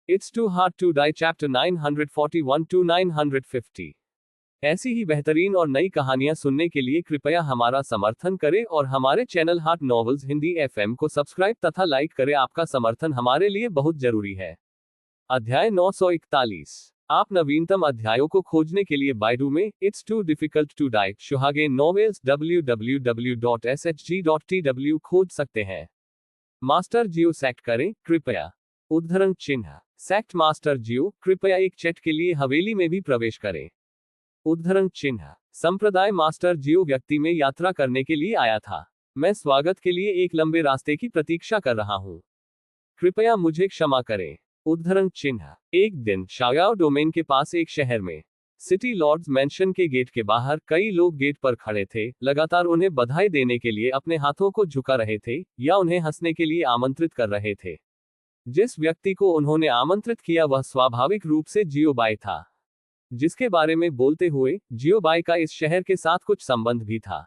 It's Too Hard to Die Chapter 941 to 950। ऐसी ही बेहतरीन और नई कहानियां सुनने के लिए कृपया हमारा समर्थन करें और हमारे channel heart novels Hindi FM को सब्सक्राइब तथा लाइक करें। आपका समर्थन हमारे लिए बहुत जरूरी है। अध्याय 941। आप नवीनतम अध्यायों को खोजने के लिए बाइडू में it's too difficult to die शुहागे नॉवेल्स www.shg.tw खोज सकते हैं। मास्टर जियो सेक्ट करें कृपया। उद्धरण चिन्ह सेक्ट मास्टर जियो कृपया एक चैट के लिए हवेली में भी प्रवेश करें। उद्धरण चिन्ह संप्रदाय मास्टर जियो व्यक्ति में यात्रा करने के लिए आया था। मैं स्वागत के लिए एक लंबे रास्ते की प्रतीक्षा कर रहा हूं। कृपया मुझे क्षमा करें। उद्धरण चिन्ह एक दिन शाओयाओ डोमेन के पास एक शहर में सिटी लॉर्ड्स मैंशन के गेट के बाहर कई लोग गेट पर खड़े थे, लगातार उन्हें बधाई देने के लिए अपने हाथों को झुका रहे थे या उन्हें हंसने के लिए आमंत्रित कर रहे थे। जिस व्यक्ति को उन्होंने आमंत्रित किया वह स्वाभाविक रूप से जियो बाई था, जिसके बारे में बोलते हुए जियो बाई का इस शहर के साथ कुछ संबंध भी था।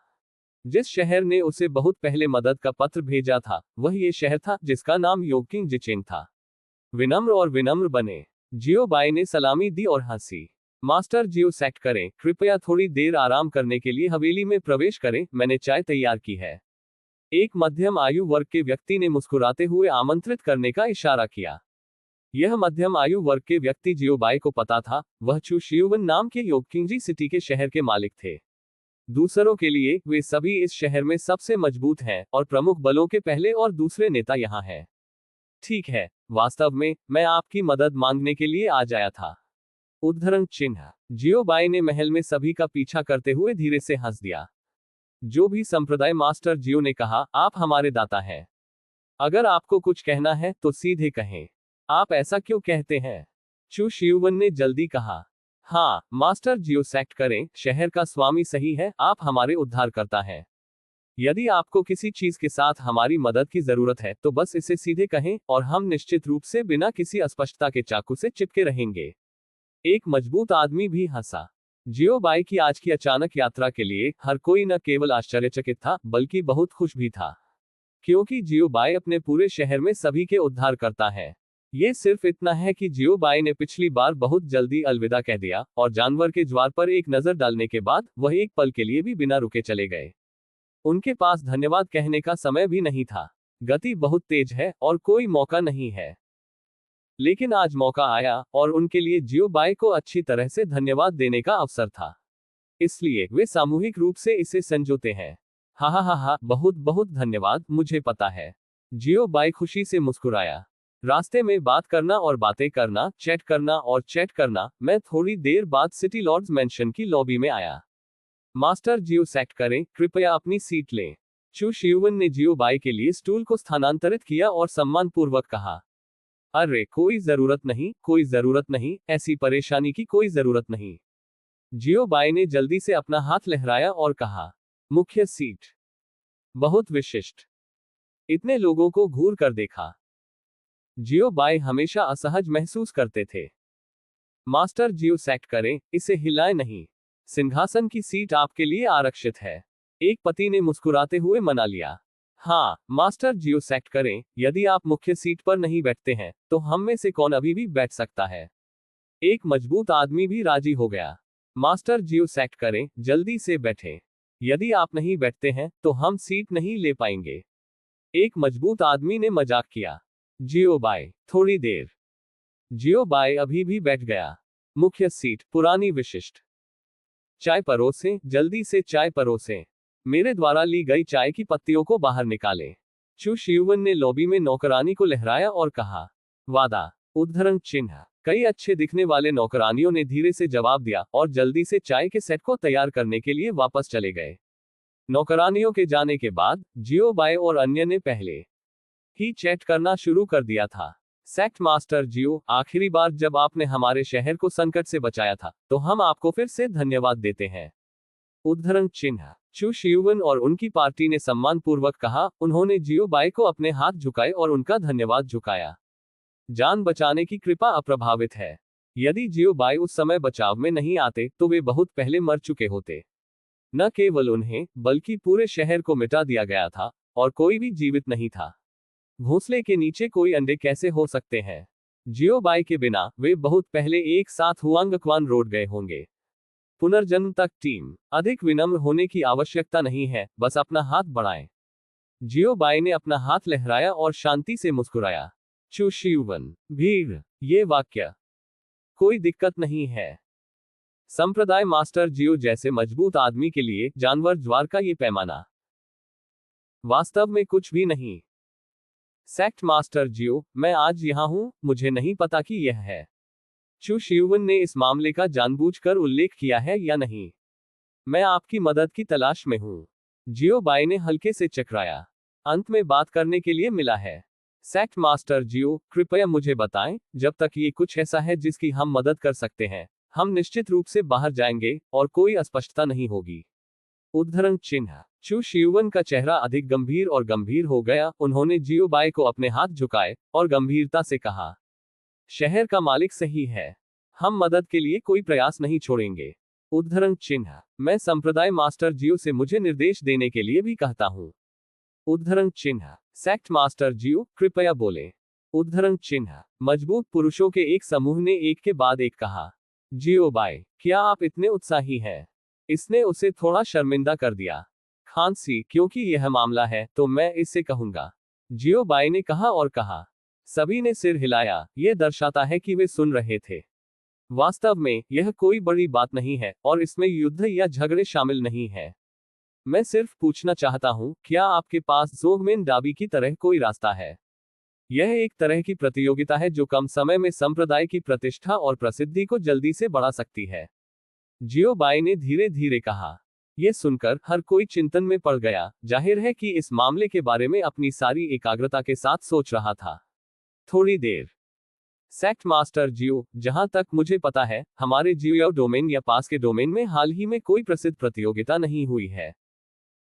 जिस शहर ने उसे बहुत पहले मदद का पत्र भेजा था वह ये शहर था जिसका नाम योकिंग जिचेंग था। विनम्र और विनम्र बने। जियो बाई ने सलामी दी और हंसी। मास्टर जियो सेक्ट करें कृपया थोड़ी देर आराम करने के लिए हवेली में प्रवेश करें, मैंने चाय तैयार की है। एक मध्यम आयु वर्ग के व्यक्ति ने मुस्कुराते हुए आमंत्रित करने का इशारा किया। यह मध्यम आयु वर्ग के व्यक्ति जियो बाई को पता था, वह चू शियुवन नाम के योकिंजी सिटी के शहर के मालिक थे। दूसरों के लिए वे सभी इस शहर में सबसे मजबूत हैं और प्रमुख बलों के पहले और दूसरे नेता यहाँ हैं। ठीक है, वास्तव में मैं आपकी मदद मांगने के लिए आज आया था। उद्धरण चिन्ह जियो बाई ने महल में सभी का पीछा करते हुए धीरे से हंस दिया। जो भी संप्रदाय मास्टर जियो ने कहा, आप हमारे दाता हैं। अगर आपको कुछ कहना है तो सीधे कहें। आप ऐसा क्यों कहते हैं? चू शियुवन ने जल्दी कहा। हाँ मास्टर जियो सेक्ट करें, शहर का स्वामी सही है, आप हमारे उद्धारकर्ता हैं। यदि आपको किसी चीज के साथ हमारी मदद की जरूरत है तो बस इसे सीधे कहें और हम निश्चित रूप से बिना किसी अस्पष्टता के चाकू से चिपके रहेंगे। एक मजबूत आदमी भी हंसा। जियो बाई की आज की अचानक यात्रा के लिए हर कोई न केवल आश्चर्यचकित था बल्कि बहुत खुश भी था, क्योंकि जियो बाई अपने पूरे शहर में सभी के उद्धार करता है। ये सिर्फ इतना है कि जियो बाई ने पिछली बार बहुत जल्दी अलविदा कह दिया और जानवर के ज्वार पर एक नजर डालने के बाद वह एक पल के लिए भी बिना रुके चले गए। उनके पास धन्यवाद कहने का समय भी नहीं था। गति बहुत तेज है और कोई मौका नहीं है, लेकिन आज मौका आया और उनके लिए जियो बाई को अच्छी तरह से धन्यवाद देने का अवसर था। इसलिए वे सामूहिक रूप से इसे संजोते हैं। हा हा हा हा, बहुत बहुत धन्यवाद, मुझे पता है। जियो बाई खुशी से मुस्कुराया। रास्ते में बात करना और बातें करना, चैट करना और चैट करना। मैं थोड़ी देर बाद सिटी लॉर्ड्स मैंशन की लॉबी में आया। मास्टर जियो सेक्ट करें कृपया अपनी सीट लें। चू शियुवन ने जियो बाई के लिए स्टूल को स्थानांतरित किया और सम्मानपूर्वक कहा, अरे कोई जरूरत नहीं, कोई जरूरत नहीं, ऐसी परेशानी की कोई जरूरत नहीं। जियो बाई ने जल्दी से अपना हाथ लहराया और कहा, मुख्य सीट। बहुत विशिष्ट। इतने लोगों को घूर कर देखा। जियो बाई हमेशा असहज महसूस करते थे। मास्टर जियो सेक्ट करें, इसे हिलाए नहीं। सिंहासन की सीट आपके लिए आरक्षित है। एक पति ने मुस्कुराते हुए मना लिया। हाँ मास्टर जियो सेक्ट करें, यदि आप मुख्य सीट पर नहीं बैठते हैं तो हम में से कौन अभी भी बैठ सकता है। एक मजबूत आदमी भी राजी हो गया। मास्टर जियो सेक्ट करें, जल्दी से बैठें। यदि आप नहीं बैठते हैं तो हम सीट नहीं ले पाएंगे। एक मजबूत आदमी ने मजाक किया। जियो बाई थोड़ी देर। जियो बाई अभी भी बैठ गया। मुख्य सीट, पुरानी विशिष्ट। चाय परोसें, जल्दी से चाय परोसें। मेरे द्वारा ली गई चाय की पत्तियों को बाहर निकालें। चू शियुवन ने लॉबी में नौकरानी को लहराया और कहा, वादा। उद्धरण चिन्ह कई अच्छे दिखने वाले नौकरानियों ने धीरे से जवाब दिया और जल्दी से चाय के सेट को तैयार करने के लिए वापस चले गए। नौकरानियों के जाने के बाद जियो बाई और अन्य ने पहले ही चैट करना शुरू कर दिया था। सेक्ट मास्टर जियो, आखिरी बार जब आपने हमारे शहर को संकट से बचाया था तो हम आपको फिर से धन्यवाद देते हैं। उद्धरण चिन्ह चू शियुवन और उनकी पार्टी ने सम्मानपूर्वक कहा। उन्होंने जियो बाई को अपने हाथ झुकाए और उनका धन्यवाद झुकाया। जान बचाने की कृपा अप्रभावित है। यदि जियो बाई उस समय बचाव में नहीं आते तो वे बहुत पहले मर चुके होते। न केवल उन्हें बल्कि पूरे शहर को मिटा दिया गया था और कोई भी जीवित नहीं था। घोंसले के नीचे कोई अंडे कैसे हो सकते हैं? जियो बाई के बिना वे बहुत पहले एक साथ हुआंगक्वान रोड गए होंगे। पुनर्जन्म तक टीम, अधिक विनम्र होने की आवश्यकता नहीं है, बस अपना हाथ बढ़ाएं। जियो बाई ने अपना हाथ लहराया और शांति से मुस्कुराया। चू शियुवन, भीड़, ये वाक्य, कोई दिक्कत नहीं है। संप्रदाय मास्टर जियो जैसे मजबूत आदमी के लिए जानवर ज्वार का ये पैमाना वास्तव में कुछ भी नहीं। सेक्ट मास्टर जियो, मैं आज यहां हूं, मुझे नहीं पता कि यह है। चू शियुवन ने इस मामले का जानबूझकर उल्लेख किया है या नहीं। मैं आपकी मदद की तलाश में हूं। जियो बाई ने हल्के से चकराया। अंत में बात करने के लिए मिला है। सेक्ट मास्टर जियो, कृपया मुझे बताएं, जब तक ये कुछ ऐसा है जिसकी हम मदद कर सकते हैं, हम निश्चित रूप से बाहर जाएंगे और कोई अस्पष्टता नहीं होगी। उद्धरण चिन्ह। चू शियुवन का चेहरा अधिक गंभीर और गंभीर हो गया। उन्होंने जियो बाई को अपने हाथ झुकाए और गंभीरता से कहा, शहर का मालिक सही है, हम मदद के लिए कोई प्रयास नहीं छोड़ेंगे। उद्धरण चिन्ह। मैं संप्रदाय मास्टर जियो से मुझे निर्देश देने के लिए भी कहता हूं। उद्धरण चिन्ह। सेक्ट मास्टर जियो, कृपया बोले। उद्धरण चिन्ह। मजबूत पुरुषों के एक समूह ने एक के बाद एक कहा। जियो बाई, क्या आप इतने उत्साही हैं? इसने उसे थोड़ा शर्मिंदा कर दिया। खांसी, क्योंकि यह मामला है तो मैं इसे कहूंगा, जियो बाई ने कहा और कहा। सभी ने सिर हिलाया, यह दर्शाता है कि वे सुन रहे थे। वास्तव में यह कोई बड़ी बात नहीं है और इसमें युद्ध या झगड़े शामिल नहीं है। मैं सिर्फ पूछना चाहता हूं, क्या आपके पास जोगमेन डाबी की तरह कोई रास्ता है? यह एक तरह की प्रतियोगिता है जो कम समय में संप्रदाय की प्रतिष्ठा और प्रसिद्धि को जल्दी से बढ़ा सकती है। जियो बाई ने धीरे धीरे कहा। यह सुनकर हर कोई चिंतन में पड़ गया। जाहिर है कि इस मामले के बारे में अपनी सारी एकाग्रता के साथ सोच रहा था। थोड़ी देर। सेक्ट मास्टर जियो, जहां तक मुझे पता है, हमारे जियो डोमेन या पास के डोमेन में हाल ही में कोई प्रसिद्ध प्रतियोगिता नहीं हुई है।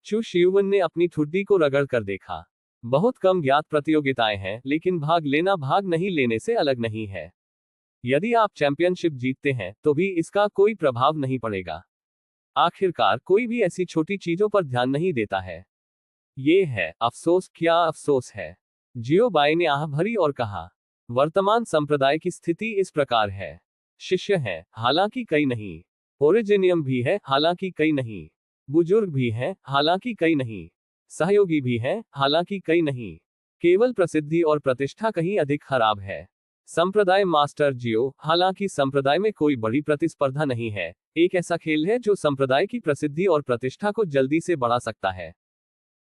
चू शियुवन ने अपनी ठुड्डी को रगड़ कर देखा। बहुत कम ज्ञात प्रतियोगिताएं हैं, लेकिन भाग लेना भाग नहीं लेने से अलग नहीं है। यदि आप चैंपियनशिप जीतते हैं तो भी इसका कोई प्रभाव नहीं पड़ेगा। आखिरकार कोई भी ऐसी छोटी चीजों पर ध्यान नहीं देता है। ये है अफसोस, क्या अफसोस है। जियो बाई ने आह भरी और कहा, वर्तमान संप्रदाय की स्थिति इस प्रकार है। शिष्य हैं, हालांकि कई नहीं। ओरिजिनियम भी है, हालांकि कई नहीं। बुजुर्ग भी हैं, हालांकि कई नहीं। सहयोगी भी हैं, हालांकि कई नहीं। केवल प्रसिद्धि और प्रतिष्ठा कहीं अधिक खराब है। संप्रदाय मास्टर जियो, हालांकि संप्रदाय में कोई बड़ी प्रतिस्पर्धा नहीं है, एक ऐसा खेल है जो संप्रदाय की प्रसिद्धि और प्रतिष्ठा को जल्दी से बढ़ा सकता है।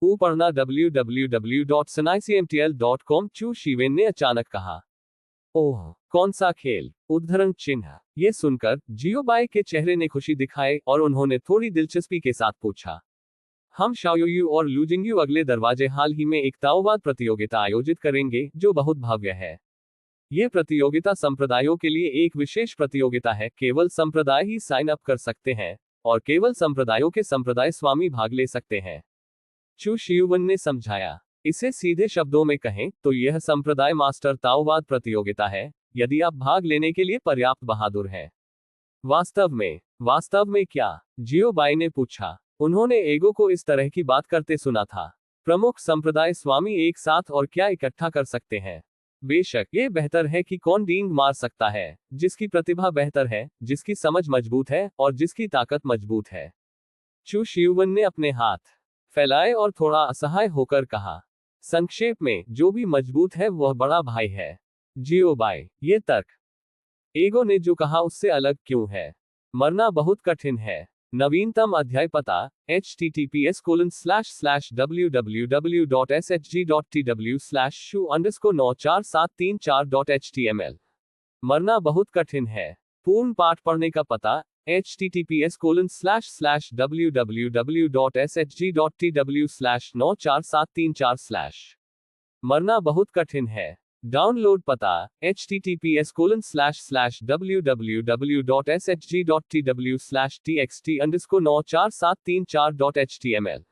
पढ़ना www.sanaicmtl.com। चू शिवेन ने अचानक कहा। ओह, कौन सा खेल? उद्धरण चिन्ह। ये सुनकर जियो बाई के चेहरे ने खुशी दिखाई और उन्होंने थोड़ी दिलचस्पी के साथ पूछा। हम शाओयू और लूजिंगयू अगले दरवाजे हाल ही में एक ताओवाद प्रतियोगिता आयोजित करेंगे जो बहुत भव्य है। यह प्रतियोगिता संप्रदायों के लिए एक विशेष प्रतियोगिता है। केवल संप्रदाय ही साइन अप कर सकते हैं और केवल संप्रदायों के संप्रदाय स्वामी भाग ले सकते हैं। चू शियुवन ने समझाया। इसे सीधे शब्दों में कहें तो यह संप्रदाय मास्टर ताओवाद प्रतियोगिता है, यदि आप भाग लेने के लिए पर्याप्त बहादुर हैं। वास्तव में क्या? जियो बाई ने पूछा। उन्होंने एगो को इस तरह की बात करते सुना था। प्रमुख संप्रदाय स्वामी एक साथ और क्या इकट्ठा कर सकते हैं? बेशक, ये बेहतर है कि कौन डींग मार सकता है, जिसकी प्रतिभा बेहतर है, जिसकी समझ मजबूत है और जिसकी ताकत मजबूत है। चू शियुवन ने अपने हाथ फैलाए और थोड़ा असहाय होकर कहा। संक्षेप में, जो भी मजबूत है वह बड़ा भाई है। जियो बाई, ये तर्क एगो ने जो कहा उससे अलग क्यों है? मरना बहुत कठिन है। नवीनतम अध्याय पता https://www.shg.tw/shu_94734.html। मरना बहुत कठिन है। पूर्ण पाठ पढ़ने का पता https://www.shg.tw/94734/। मरना बहुत कठिन है। डाउनलोड पता https://www.shg.tw/txt_94734.html।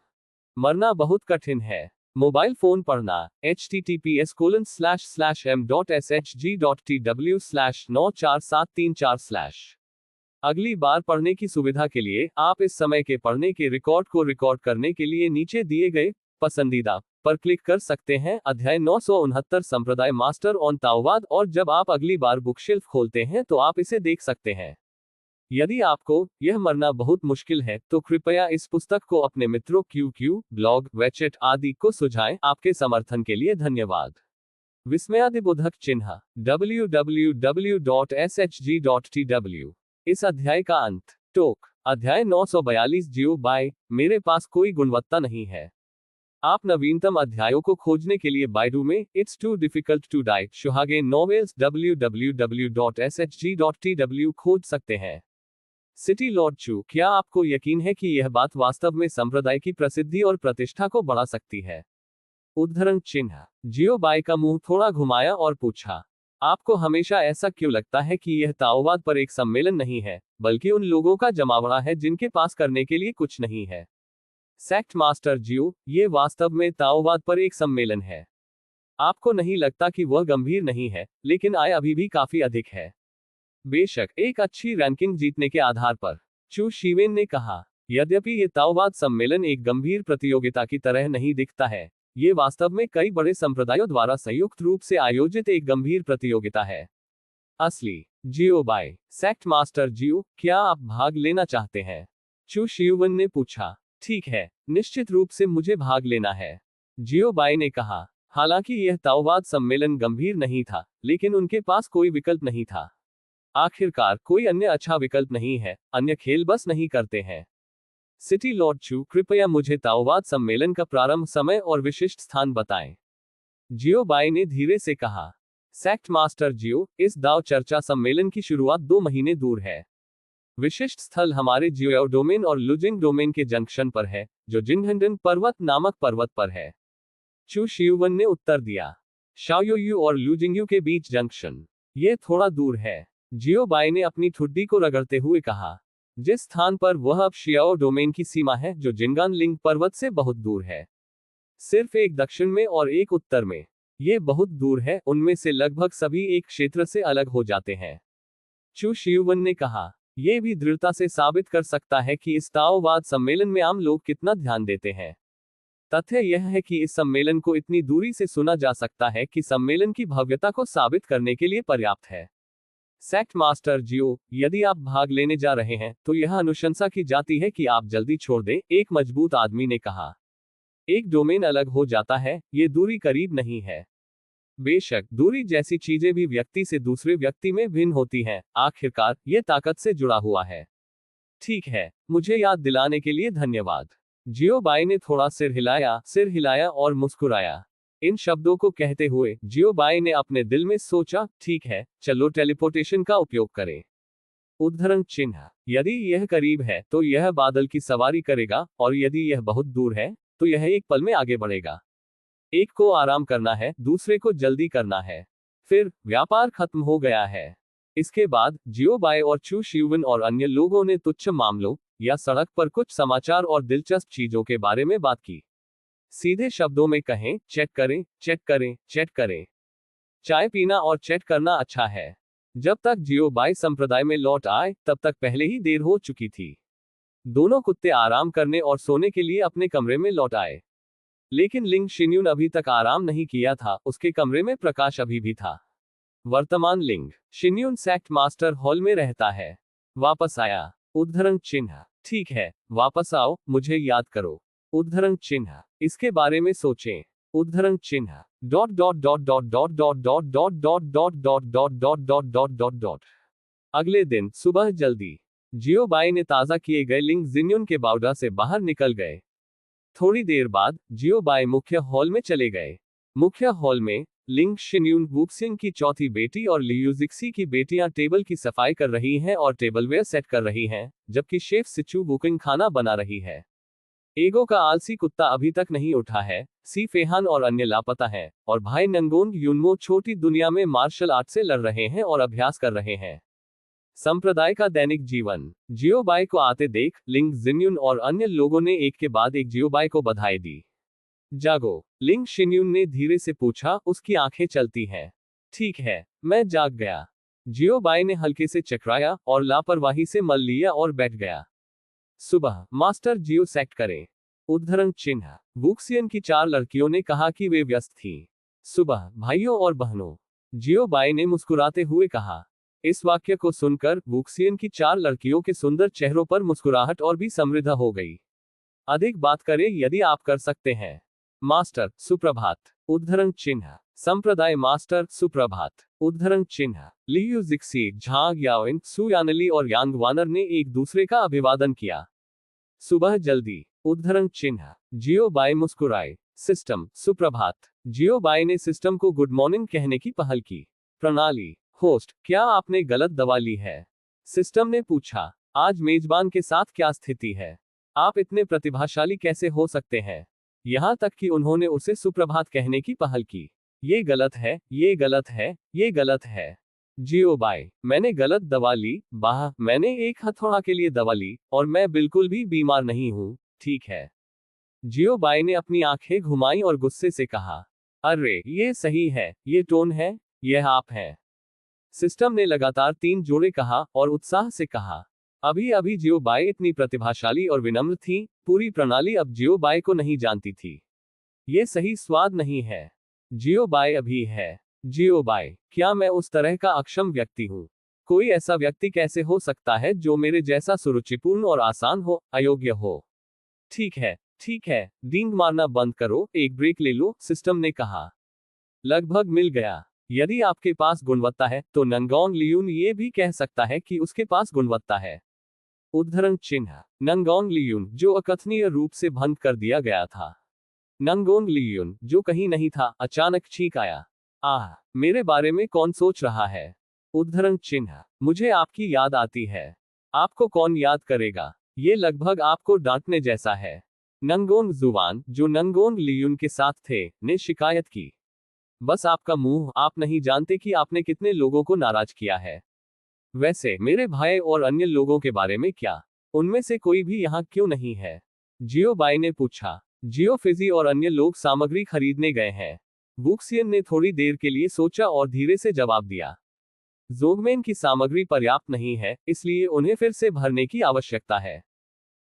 मरना बहुत कठिन है। मोबाइल फोन पढ़ना https://m.shg.tw/94734/। अगली बार पढ़ने की सुविधा के लिए आप इस समय के पढ़ने के रिकॉर्ड को रिकॉर्ड करने के लिए नीचे दिए गए पसंदीदा पर क्लिक कर सकते हैं। अध्याय 969 संप्रदाय मास्टर ऑन ताओवाद। और जब आप अगली बार बुकशेल्फ खोलते हैं तो आप इसे देख सकते हैं। यदि आपको यह मरना बहुत मुश्किल है तो कृपया इस पुस्तक को अपने मित्रों QQ, ब्लॉग, वेचेट आदि को सुझाएं। आपके समर्थन के लिए धन्यवाद। विस्मयादिबोधक चिन्ह www.shg.tw। इस अध्याय का अंत। टोक। अध्याय 942 जियो बाय। मेरे पास कोई गुणवत्ता नहीं है। आप नवीनतम अध्यायों को खोजने के लिए बाइडू में it's too difficult to die शुहागे नॉवेल्स www.shg.tw खोज सकते हैं। सिटी लॉर्ड चू, क्या आपको यकीन है कि यह बात वास्तव में संप्रदाय की प्रसिद्धि और प्रतिष्ठा को बढ़ा सकती है? उद्धरण चिन्ह। जियो बाई का मुंह थोड़ा घुमाया और पूछा, आपको हमेशा ऐसा क्यों लगता है कि यह ताओवाद पर एक सम्मेलन नहीं है, बल्कि उन लोगों का जमावड़ा है जिनके पास करने के लिए कुछ नहीं है? सेक्ट मास्टर जियो, ये वास्तव में ताओवाद पर एक सम्मेलन है। आपको नहीं लगता कि वह गंभीर नहीं है, लेकिन आय अभी भी काफी अधिक है। बेशक, एक अच्छी रैंकिंग जीतने के आधार पर, चू शिवेन ने कहा। यद्यपि ये ताओवाद सम्मेलन एक गंभीर प्रतियोगिता की तरह नहीं दिखता है, ये वास्तव में कई बड़े संप्रदायों द्वारा संयुक्त रूप से आयोजित एक गंभीर प्रतियोगिता है। असली। जियो बाय। सेक्ट मास्टर जियो, क्या आप भाग लेना चाहते हैं? चू शिवन ने पूछा। ठीक है, निश्चित रूप से मुझे भाग लेना है, जियो बाई ने कहा। हालांकि यह ताओवाद सम्मेलन गंभीर नहीं था, लेकिन उनके पास कोई विकल्प नहीं था। आखिरकार कोई अन्य अच्छा विकल्प नहीं है, अन्य खेल बस नहीं करते हैं। सिटी लॉर्ड चू, कृपया मुझे ताओवाद सम्मेलन का प्रारंभ समय और विशिष्ट स्थान बताएं, जियो बाई ने धीरे से कहा। सेक्ट मास्टर जियो, इस दाव चर्चा सम्मेलन की शुरुआत 2 महीने दूर है। विशिष्ट स्थल हमारे जियो डोमेन और लुजिंग डोमेन के जंक्शन पर है, जो जिनहंडन पर्वत नामक पर्वत पर है। चू शियुवन ने उत्तर दिया। शाओयू और लुजिंगयू के बीच जंक्शन। ये थोड़ा दूर है, जियो बाई ने अपनी ठुड्डी को रगड़ते हुए कहा। जिस स्थान पर वह अब शियाओ डोमेन की सीमा है, जो जिंगान लिंग पर्वत से बहुत दूर है। सिर्फ एक दक्षिण में और एक उत्तर में। ये बहुत दूर है, उनमें से लगभग सभी एक क्षेत्र से अलग हो जाते हैं। चू शियुवन ने कहा। यह भी दृढ़ता से साबित कर सकता है कि इस ताओवाद सम्मेलन में आम लोग कितना ध्यान देते हैं। तथ्य यह है कि इस सम्मेलन को इतनी दूरी से सुना जा सकता है कि सम्मेलन की भव्यता को साबित करने के लिए पर्याप्त है। सेक्ट मास्टर जियो, यदि आप भाग लेने जा रहे हैं तो यह अनुशंसा की जाती है कि आप जल्दी छोड़ दें, एक मजबूत आदमी ने कहा। एक डोमेन अलग हो जाता है, ये दूरी करीब नहीं है। बेशक, दूरी जैसी चीजें भी व्यक्ति से दूसरे व्यक्ति में भिन्न होती हैं, आखिरकार यह ताकत से जुड़ा हुआ है। ठीक है, मुझे याद दिलाने के लिए धन्यवाद। जियो बाई ने थोड़ा सिर हिलाया और मुस्कुराया। इन शब्दों को कहते हुए जियो बाई ने अपने दिल में सोचा, ठीक है, चलो टेलीपोर्टेशन का उपयोग करें। उद्धरण चिन्ह। यदि यह करीब है तो यह बादल की सवारी करेगा, और यदि यह बहुत दूर है तो यह एक पल में आगे बढ़ेगा। एक को आराम करना है, दूसरे को जल्दी करना है। फिर व्यापार खत्म हो गया है। इसके बाद जियो बाई और चू शियुवन और अन्य लोगों ने तुच्छ मामलों या सड़क पर कुछ समाचार और दिलचस्प चीजों के बारे में बात की। सीधे शब्दों में कहें, चेक करें, चेक करें, चेक करें। चाय पीना और चेक करना अच्छा है। जब तक जियो बाई संप्रदाय में लौट आए, तब तक पहले ही देर हो चुकी थी। दोनों कुत्ते आराम करने और सोने के लिए अपने कमरे में लौट आए। लेकिन लिंग शिन्यून अभी तक आराम नहीं किया था, उसके कमरे में प्रकाश अभी भी था। वर्तमान लिंग शिन्यून सेक्ट मास्टर हॉल में रहता है। वापस आया। उद्धरण चिन्ह। ठीक है, वापस आओ, मुझे याद करो। उद्धरण चिन्ह। इसके बारे में सोचें। उद्धरण चिन्ह। Dot dot dot dot dot dot dot dot dot dot dot dot dot dot dot dot dot. अगले दिन सुबह जल्दी जियो बाई ने ताजा किए गए लिंग जिन्यून के बाउडा से बाहर निकल गए। थोड़ी देर बाद जियो बाई मुख्य हॉल में चले गए। मुख्य हॉल में लिंग शिन्यून वुक्सिंग की चौथी बेटी और लियूजिक्सी की बेटियां टेबल की सफाई कर रही हैं और टेबलवेयर सेट कर रही हैं, जबकि शेफ सिचू वुकिंग खाना बना रही है। एगो का आलसी कुत्ता अभी तक नहीं उठा है, सी फेहान और अन्य लापता हैं, और भाई नंगोंग युनमो छोटी दुनिया में मार्शल आर्ट से लड़ रहे हैं और अभ्यास कर रहे हैं। संप्रदाय का दैनिक जीवन। जियो बाई को आते देख लिंग जिन्यून और अन्य लोगों ने एक के बाद एक जियो बाई को बधाई दी। जागो, लिंग शिन्यून ने धीरे से पूछा, उसकी आंखें चलती हैं। ठीक है, मैं जाग गया। जियो बाई ने हल्के से चकराया और लापरवाही से मल लिया और बैठ गया। सुबह, मास्टर जियो सेक्ट करें। उद्धरण चिन्ह। वुक्सियन की 4 लड़कियों ने कहा कि वे व्यस्त थीं। सुबह, भाइयों और बहनों, जियो बाई ने मुस्कुराते हुए कहा। इस वाक्य को सुनकर वुक्सियन की 4 लड़कियों के सुंदर चेहरों पर मुस्कुराहट और भी समृद्ध हो गई। अधिक बात करें यदि आप कर सकते हैं। मास्टर, सुप्रभात। उद्धरण चिन्ह। संप्रदाय मास्टर, सुप्रभात। उद्धरण चिन्ह। लियू जिक्सी, झांग याओइन, सुयानली और यांग वानर ने एक दूसरे का अभिवादन किया। सुबह जल्दी। उद्धरण चिन्ह। जियो बाई मुस्कुराए। सिस्टम, सुप्रभात। जियो बाई ने सिस्टम को गुड मॉर्निंग कहने की पहल की। प्रणाली। होस्ट, क्या आपने गलत दवा ली है? सिस्टम ने पूछा। आज मेजबान के साथ क्या स्थिति है? आप इतने प्रतिभाशाली कैसे हो सकते हैं? यहां तक कि उन्होंने उसे सुप्रभात कहने की पहल की। ये गलत है, ये गलत है, ये गलत है। जियो बाई, मैंने गलत दवा ली। बाह, मैंने एक हथौड़ा के लिए दवा ली, और मैं बिल्कुल भी बीमार नहीं हूं, ठीक है। जियो बाई ने अपनी आंखें घुमाई और गुस्से से कहा, अरे, ये सही है, ये टोन है, यह आप हैं। सिस्टम ने लगातार 3 जोड़े कहा और उत्साह से कहा। अभी अभी जियो बाई इतनी प्रतिभाशाली और विनम्र थी, पूरी प्रणाली अब जियो बाई को नहीं जानती थी। ये सही स्वाद नहीं है। जियो बाई अभी है। जियो बाई, क्या मैं उस तरह का अक्षम व्यक्ति हूँ? कोई ऐसा व्यक्ति कैसे हो सकता है जो मेरे जैसा सुरुचिपूर्ण और आसान हो, अयोग्य हो? ठीक है, ठीक है, डींग मारना बंद करो, एक ब्रेक ले लो, सिस्टम ने कहा। लगभग मिल गया। यदि आपके पास गुणवत्ता है, तो नंगोंग लियून ये भी कह सकता है कि उसके पास गुणवत्ता है। उद्धरण चिन्ह। नंगोंग लियून, जो अकथनीय रूप से भंग कर दिया गया था। नंगोंग लियून, जो कहीं नहीं था, अचानक छींक आया। आह, मेरे बारे में कौन सोच रहा है? उद्धरण चिन्ह। मुझे आपकी याद आती है। आपको कौन याद करेगा? ये लगभग आपको डांटने जैसा है। नंगोंग जुवान, जो नंगोंग लियून के साथ थे, ने शिकायत की। बस आपका मुंह, आप नहीं जानते कि आपने कितने लोगों को नाराज किया है। वैसे, मेरे भाई और अन्य लोगों के बारे में क्या? उनमें से कोई भी यहाँ क्यों नहीं है? जियो बाई ने पूछा। जियो फिजी और अन्य लोग सामग्री खरीदने गए हैं। वुक्सियन ने थोड़ी देर के लिए सोचा और धीरे से जवाब दिया। जोगमेन की सामग्री पर्याप्त नहीं है, इसलिए उन्हें फिर से भरने की आवश्यकता है।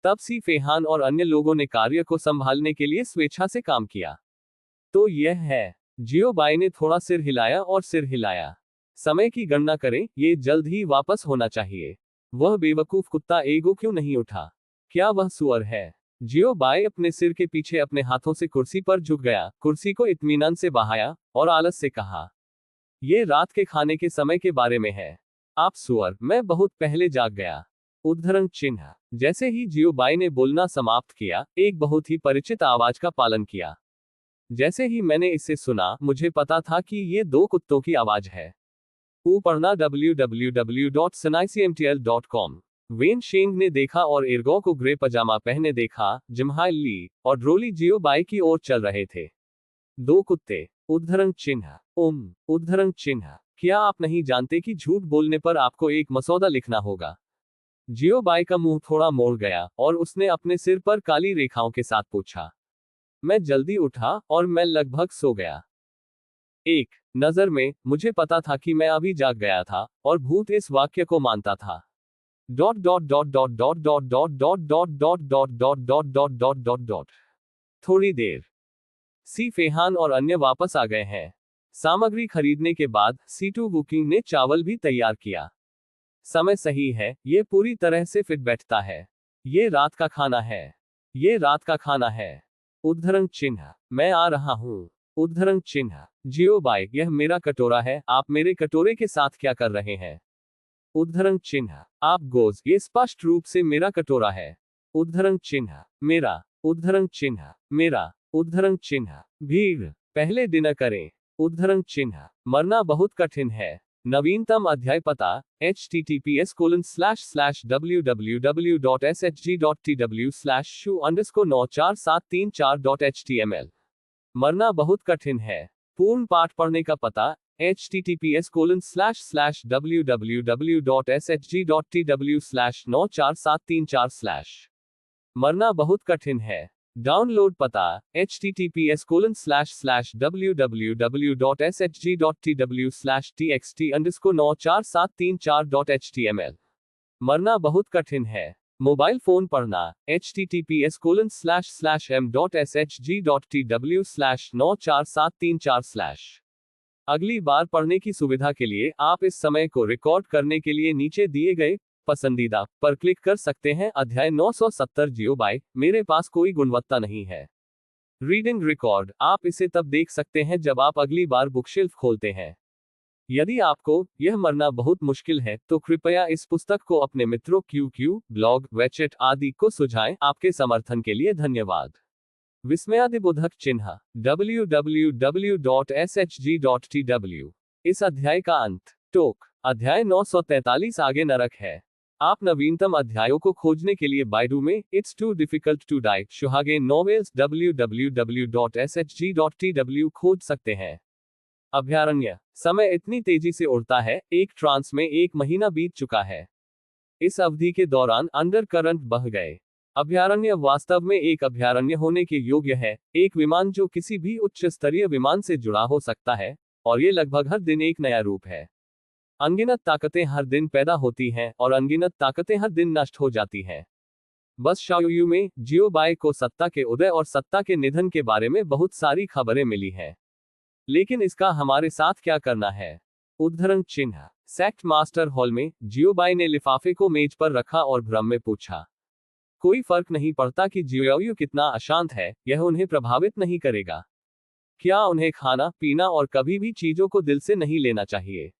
तब सी फेहान और अन्य लोगों ने कार्य को संभालने के लिए स्वेच्छा से काम किया। तो यह है। जियो बाई ने थोड़ा सिर हिलाया और सिर हिलाया। समय की गणना करें, ये जल्द ही वापस होना चाहिए। वह बेवकूफ कुत्ता एगो क्यों नहीं उठा? क्या वह सुअर है? जियो बाई अपने सिर के पीछे अपने हाथों से कुर्सी पर झुक गया, कुर्सी को इत्मीनान से बहाया, और आलस से कहा, ये रात के खाने के समय के बारे में है। आप सुअर, मैं बहुत पहले जाग गया। उद्धरण चिन्ह। जैसे ही जियो बाई ने बोलना समाप्त किया, एक बहुत ही परिचित आवाज का पालन किया। जैसे ही मैंने इसे सुना, मुझे पता था कि ये 2 कुत्तों की आवाज है। पढ़ना www.sinaicmtl.com। वेन शेंग ने देखा और एर्गो को ग्रे पजामा पहने देखा, जिम्हाई ली और ड्रोली जियो बाई की ओर चल रहे थे। 2 कुत्ते। उद्धरण चिन्ह। उद्धरण चिन्ह। क्या आप नहीं जानते कि झूठ बोलने पर आपको एक मसौदा लिखना होगा? जियो बाई का मुंह थोड़ा मोड़ गया, और उसने अपने सिर पर काली रेखाओं के साथ पूछा। मैं जल्दी उठा, और मैं लगभग सो गया। एक नजर में, मुझे पता था कि मैं अभी जाग गया था, और भूत इस वाक्य को मानता था। Dot dot dot dot dot dot dot dot dot dot dot dot dot dot dot dot dot. थोड़ी देर। सी फेहान और अन्य वापस आ गए हैं। सामग्री खरीदने के बाद C2 बुकिंग ने चावल भी तैयार किया। समय सही है, ये पूरी तरह से फिट बैठता है। ये रात का खाना है। ये रात का खाना है। उद्धरण चिन्ह। मैं आ रहा हूं। उद्धरण चिन्ह। जियो बाई, यह मेरा कटोरा है, आप मेरे कटोरे के साथ क्या कर रहे हैं? उद्धरण चिन्ह। आप गोज, ये स्पष्ट रूप से मेरा कटोरा है। उद्धरण चिन्ह। मेरा। उद्धरण चिन्ह। मेरा। उद्धरण चिन्ह। भीड़। पहले डिनर करें। उद्धरण चिन्ह। मरना बहुत कठिन है। नवीनतम अध्याय पता https://www.shg.tw/shu_94734.html। मरना बहुत कठिन है। पूर्ण पाठ पढ़ने का पता https://www.shg.tw/94734/। मरना बहुत कठिन है। डाउनलोड पता https://www.shg.tw/txt_94734.html। मरना बहुत कठिन है। मोबाइल फोन पढ़ना https://m.shg.tw/94734/। अगली बार पढ़ने की सुविधा के लिए आप इस समय को रिकॉर्ड करने के लिए नीचे दिए गए पसंदीदा पर क्लिक कर सकते हैं। अध्याय 970 जियो बाय मेरे पास कोई गुणवत्ता नहीं है। रीडिंग रिकॉर्ड आप इसे तब देख सकते हैं जब आप अगली बार बुकशेल्फ खोलते हैं। यदि आपको यह मरना बहुत मुश्किल है तो कृपया इस पुस्तक को अपने मित्रों QQ, ब्लॉग, वेचेट आदि को सुझाएं। आपके समर्थन के लिए धन्यवाद। विस्मयादिबोधक चिन्ह www.shg.tw। इस अध्याय का अंत। टोक अध्याय 943 आगे नरक है। आप नवीनतम अध्यायों को खोजने के लिए बाइडू में it's too difficult to die शुहागे नॉवेल्स www.shg.tw खोज सकते हैं। अभयारण्य समय इतनी तेजी से उड़ता है, एक ट्रांस में 1 महीना बीत चुका है। इस अवधि के दौरान अंडर करंट बह गए। अभयारण्य वास्तव में एक अभयारण्य होने के योग्य है, एक विमान जो किसी भी उच्च स्तरीय विमान से जुड़ा हो सकता है, और ये लगभग हर दिन एक नया रूप है। अनगिनत ताकतें हर दिन पैदा होती हैं और अनगिनत ताकतें हर दिन नष्ट हो जाती हैं। बस शाओयू में जियो बाय को सत्ता के उदय और सत्ता के निधन के बारे में बहुत सारी खबरें मिली हैं, लेकिन इसका हमारे साथ क्या करना है? उद्धरण चिन्ह सेक्ट मास्टर हॉल में जियो बाय ने लिफाफे को मेज पर रखा और भ्रम में पूछा, कोई फर्क नहीं पड़ता कि जियोयू कितना अशांत है, यह उन्हें प्रभावित नहीं करेगा। क्या उन्हें खाना पीना और कभी भी चीजों को दिल से नहीं लेना चाहिए?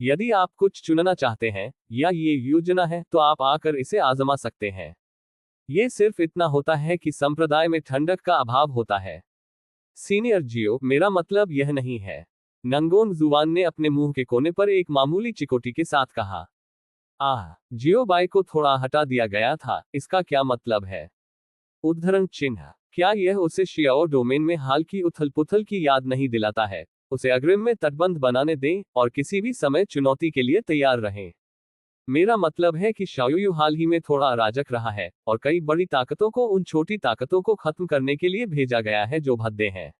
यदि आप कुछ चुनना चाहते हैं या ये योजना है तो आप आकर इसे आजमा सकते हैं। ये सिर्फ इतना होता है कि संप्रदाय में ठंडक का अभाव होता है। सीनियर जियो मेरा मतलब यह नहीं है। नंगोन जुवान ने अपने मुंह के कोने पर एक मामूली चिकोटी के साथ कहा। जियो बाय को थोड़ा हटा दिया गया था, इसका क्या मतलब है? उद्धरण चिन्ह क्या यह उसे शियाओ डोमेन में हाल की उथल पुथल की याद नहीं दिलाता है? उसे अग्रिम में तटबंध बनाने दें और किसी भी समय चुनौती के लिए तैयार रहें। मेरा मतलब है कि शाओयू हाल ही में थोड़ा अराजक रहा है और कई बड़ी ताकतों को उन छोटी ताकतों को खत्म करने के लिए भेजा गया है जो भद्दे हैं।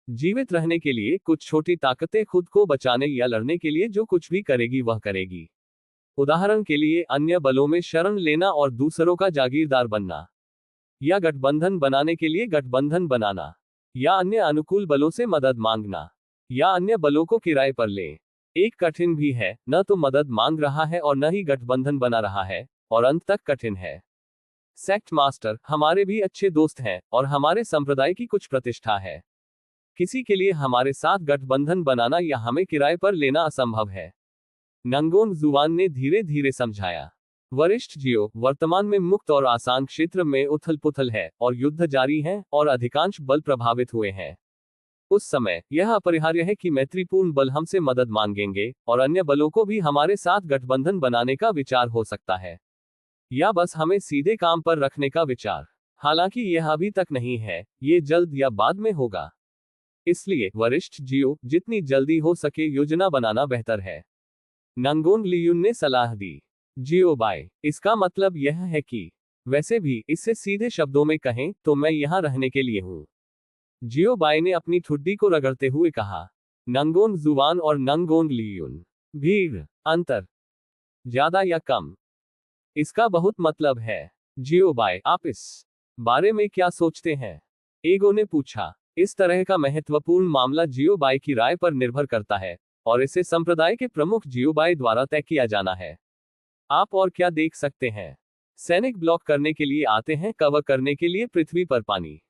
जीवित रहने के लिए कुछ छोटी ताकतें खुद को बचाने या लड़ने के लिए जो कुछ भी करेगी वह करेगी। उदाहरण के लिए अन्य बलों में शरण लेना और दूसरों का जागीरदार बनना, या गठबंधन बनाने के लिए गठबंधन बनाना, या अन्य अनुकूल बलों से मदद मांगना, या अन्य बलों को किराए पर लें। एक कठिन भी है, न तो मदद मांग रहा है और न ही गठबंधन बना रहा है, और अंत तक कठिन है। सेक्ट मास्टर हमारे भी अच्छे दोस्त हैं और हमारे संप्रदाय की कुछ प्रतिष्ठा है। किसी के लिए हमारे साथ गठबंधन बनाना या हमें किराए पर लेना असंभव है। नंगोन जुवान ने धीरे धीरे समझाया। वरिष्ठ जियो वर्तमान में मुक्त और आसान क्षेत्र में उथल पुथल है और युद्ध जारी है और अधिकांश बल प्रभावित हुए हैं। उस समय यह अपरिहार्य है कि मैत्रीपूर्ण बल हमसे मदद मांगेंगे और अन्य बलों को भी हमारे साथ गठबंधन बनाने का विचार हो सकता है, या बस हमें सीधे काम पर रखने का विचार। हालांकि यह अभी तक नहीं है, ये जल्द या बाद में होगा। इसलिए वरिष्ठ जियो जितनी जल्दी हो सके योजना बनाना बेहतर है। नंगोन लियुन ने सलाह दी। जियो बाय इसका मतलब यह है कि वैसे भी इससे सीधे शब्दों में कहें तो मैं यहां रहने के लिए हूं। जियो बाय ने अपनी ठुड्डी को रगड़ते हुए कहा। नंगोन जुवान और नंगोन लियुन भीड़ अंतर ज्यादा या कम? इसका बहुत मतलब है। जियो बाय आप इस बारे में क्या सोचते हैं? एगो ने पूछा। इस तरह का महत्वपूर्ण मामला जियो बाय की राय पर निर्भर करता है और इसे संप्रदाय के प्रमुख जियो बाय द्वारा तय किया जाना है। आप और क्या देख सकते हैं? सैनिक ब्लॉक करने के लिए आते हैं, कवर करने के लिए पृथ्वी पर पानी।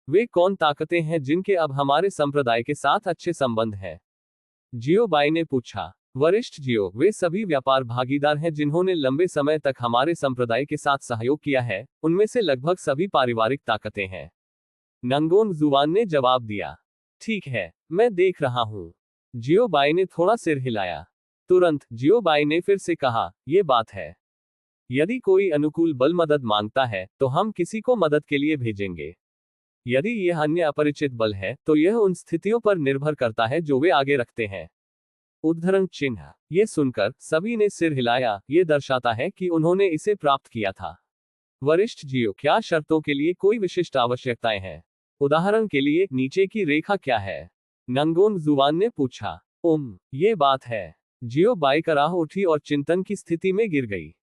वे कौन ताकतें हैं जिनके अब हमारे संप्रदाय के साथ अच्छे संबंध हैं? जियो बाय ने पूछा। वरिष्ठ जियो वे सभी व्यापार भागीदार हैं जिन्होंने लंबे समय तक हमारे संप्रदाय के साथ सहयोग किया है, उनमें से लगभग सभी पारिवारिक ताकतें हैं। नंगोन जुवान ने जवाब दिया। ठीक है, मैं देख रहा हूं। जियो बाय ने थोड़ा सिर हिलाया। तुरंत जियो बाय ने फिर से कहा, यह बात है। यदि कोई अनुकूल बल मदद मांगता है तो हम किसी को मदद के लिए भेजेंगे। यदि यह अन्य अपरिचित बल है तो यह उन स्थितियों पर निर्भर करता है जो वे आगे रखते हैं। उद्धरण चिन्ह ये सुनकर सभी ने सिर हिलाया, यह दर्शाता है कि उन्होंने इसे प्राप्त किया था। वरिष्ठ जियो क्या शर्तों के लिए कोई विशिष्ट आवश्यकताएं हैं? उदाहरण के लिए नीचे की रेखा क्या है? नंगोन जुवान ने पूछा। ये बात है। जियो बाय कराह उठी और चिंतन की स्थिति में गिर गई।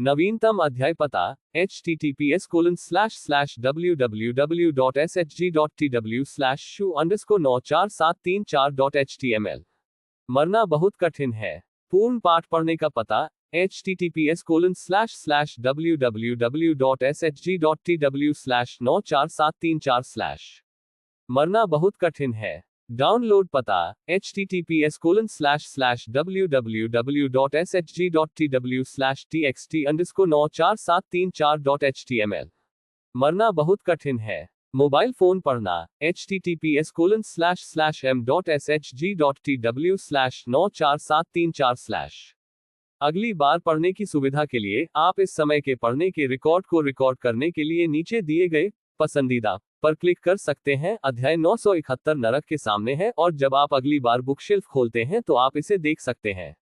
नवीनतम अध्याय पता https://www.shg.tw/shoe_94734.html। मरना बहुत कठिन है। पूर्ण पाठ पढ़ने का पता https://www.shg.tw/94734/। मरना बहुत कठिन है। डाउनलोड पता https://www.shg.tw/txt_94734.html। मरना बहुत कठिन है। मोबाइल फोन पढ़ना https://m.shg.tw/94734/। अगली बार पढ़ने की सुविधा के लिए आप इस समय के पढ़ने के रिकॉर्ड को रिकॉर्ड करने के लिए नीचे दिए गए पसंदीदा पर क्लिक कर सकते हैं। अध्याय 971 नरक के सामने है और जब आप अगली बार बुक शेल्फ खोलते हैं तो आप इसे देख सकते हैं।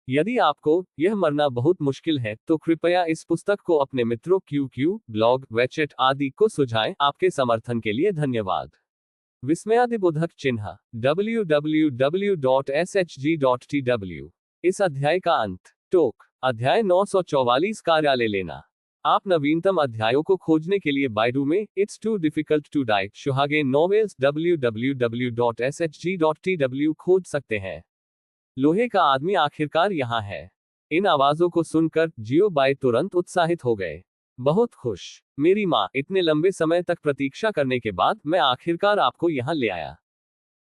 यदि आपको यह मरना बहुत मुश्किल है तो कृपया इस पुस्तक को अपने मित्रों QQ, ब्लॉग, वेचेट आदि को सुझाएं। आपके समर्थन के लिए धन्यवाद। विस्मयादिबोधक चिन्ह www.shg.tw। इस अध्याय का अंत। टोक अध्याय 944 कार्यालय लेना। आप नवीनतम अध्यायों को खोजने के लिए बाइडू में it's too difficult to die शुहागे नॉवेल्स www.shg.tw खोज सकते हैं। लोहे का आदमी आखिरकार यहाँ है। इन आवाजों को सुनकर जियो बाई तुरंत उत्साहित हो गए। बहुत खुश। मेरी माँ, इतने लंबे समय तक प्रतीक्षा करने के बाद मैं आखिरकार आपको यहाँ ले आया।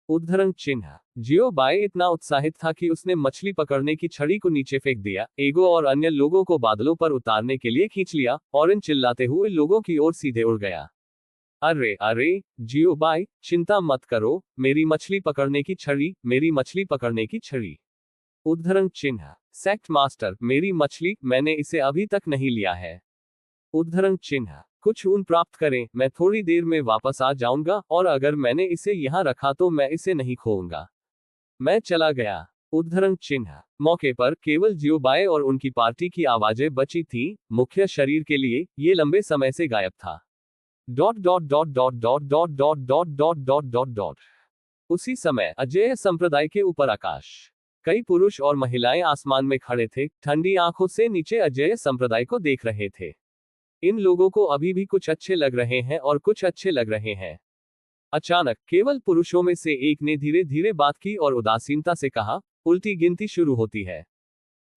उद्धरण चिन्ह जियो बाई इतना उत्साहित था कि उसने मछली पकड़ने की छड़ी को नीचे फेंक दिया, एगो और अन्य लोगों को बादलों पर उतारने के लिए खींच लिया और इन चिल्लाते हुए लोगों की ओर सीधे उड़ गया। अरे अरे जियो बाई, चिंता मत करो, मेरी मछली पकड़ने की छड़ी, मेरी मछली पकड़ने की छड़ी। उद्धरण चिन्ह सेक्ट मास्टर, मेरी मछली, मैंने इसे अभी तक नहीं लिया है। उद्धरण चिन्ह कुछ ऊन प्राप्त करें, मैं थोड़ी देर में वापस आ जाऊंगा और अगर मैंने इसे यहाँ रखा तो मैं इसे नहीं खोऊंगा। मैं चला गया। उद्धरण चिन्ह मौके पर केवल जियो बाय और उनकी पार्टी की आवाजें बची थीं। मुख्य शरीर के लिए ये लंबे समय से गायब था। Dot dot dot dot dot dot dot dot dot dot dot dot. उसी समय अजेय संप्रदाय के ऊपर आकाश। कई पुरुष और महिलाएं आसमान में खड़े थे, ठंडी आंखों से नीचे अजेय संप्रदाय को देख रहे थे। इन लोगों को अभी भी कुछ अच्छे लग रहे हैं और कुछ अच्छे लग रहे हैं। अचानक केवल पुरुषों में से एक ने धीरे धीरे बात की और उदासीनता से कहा, उल्टी गिनती शुरू होती है।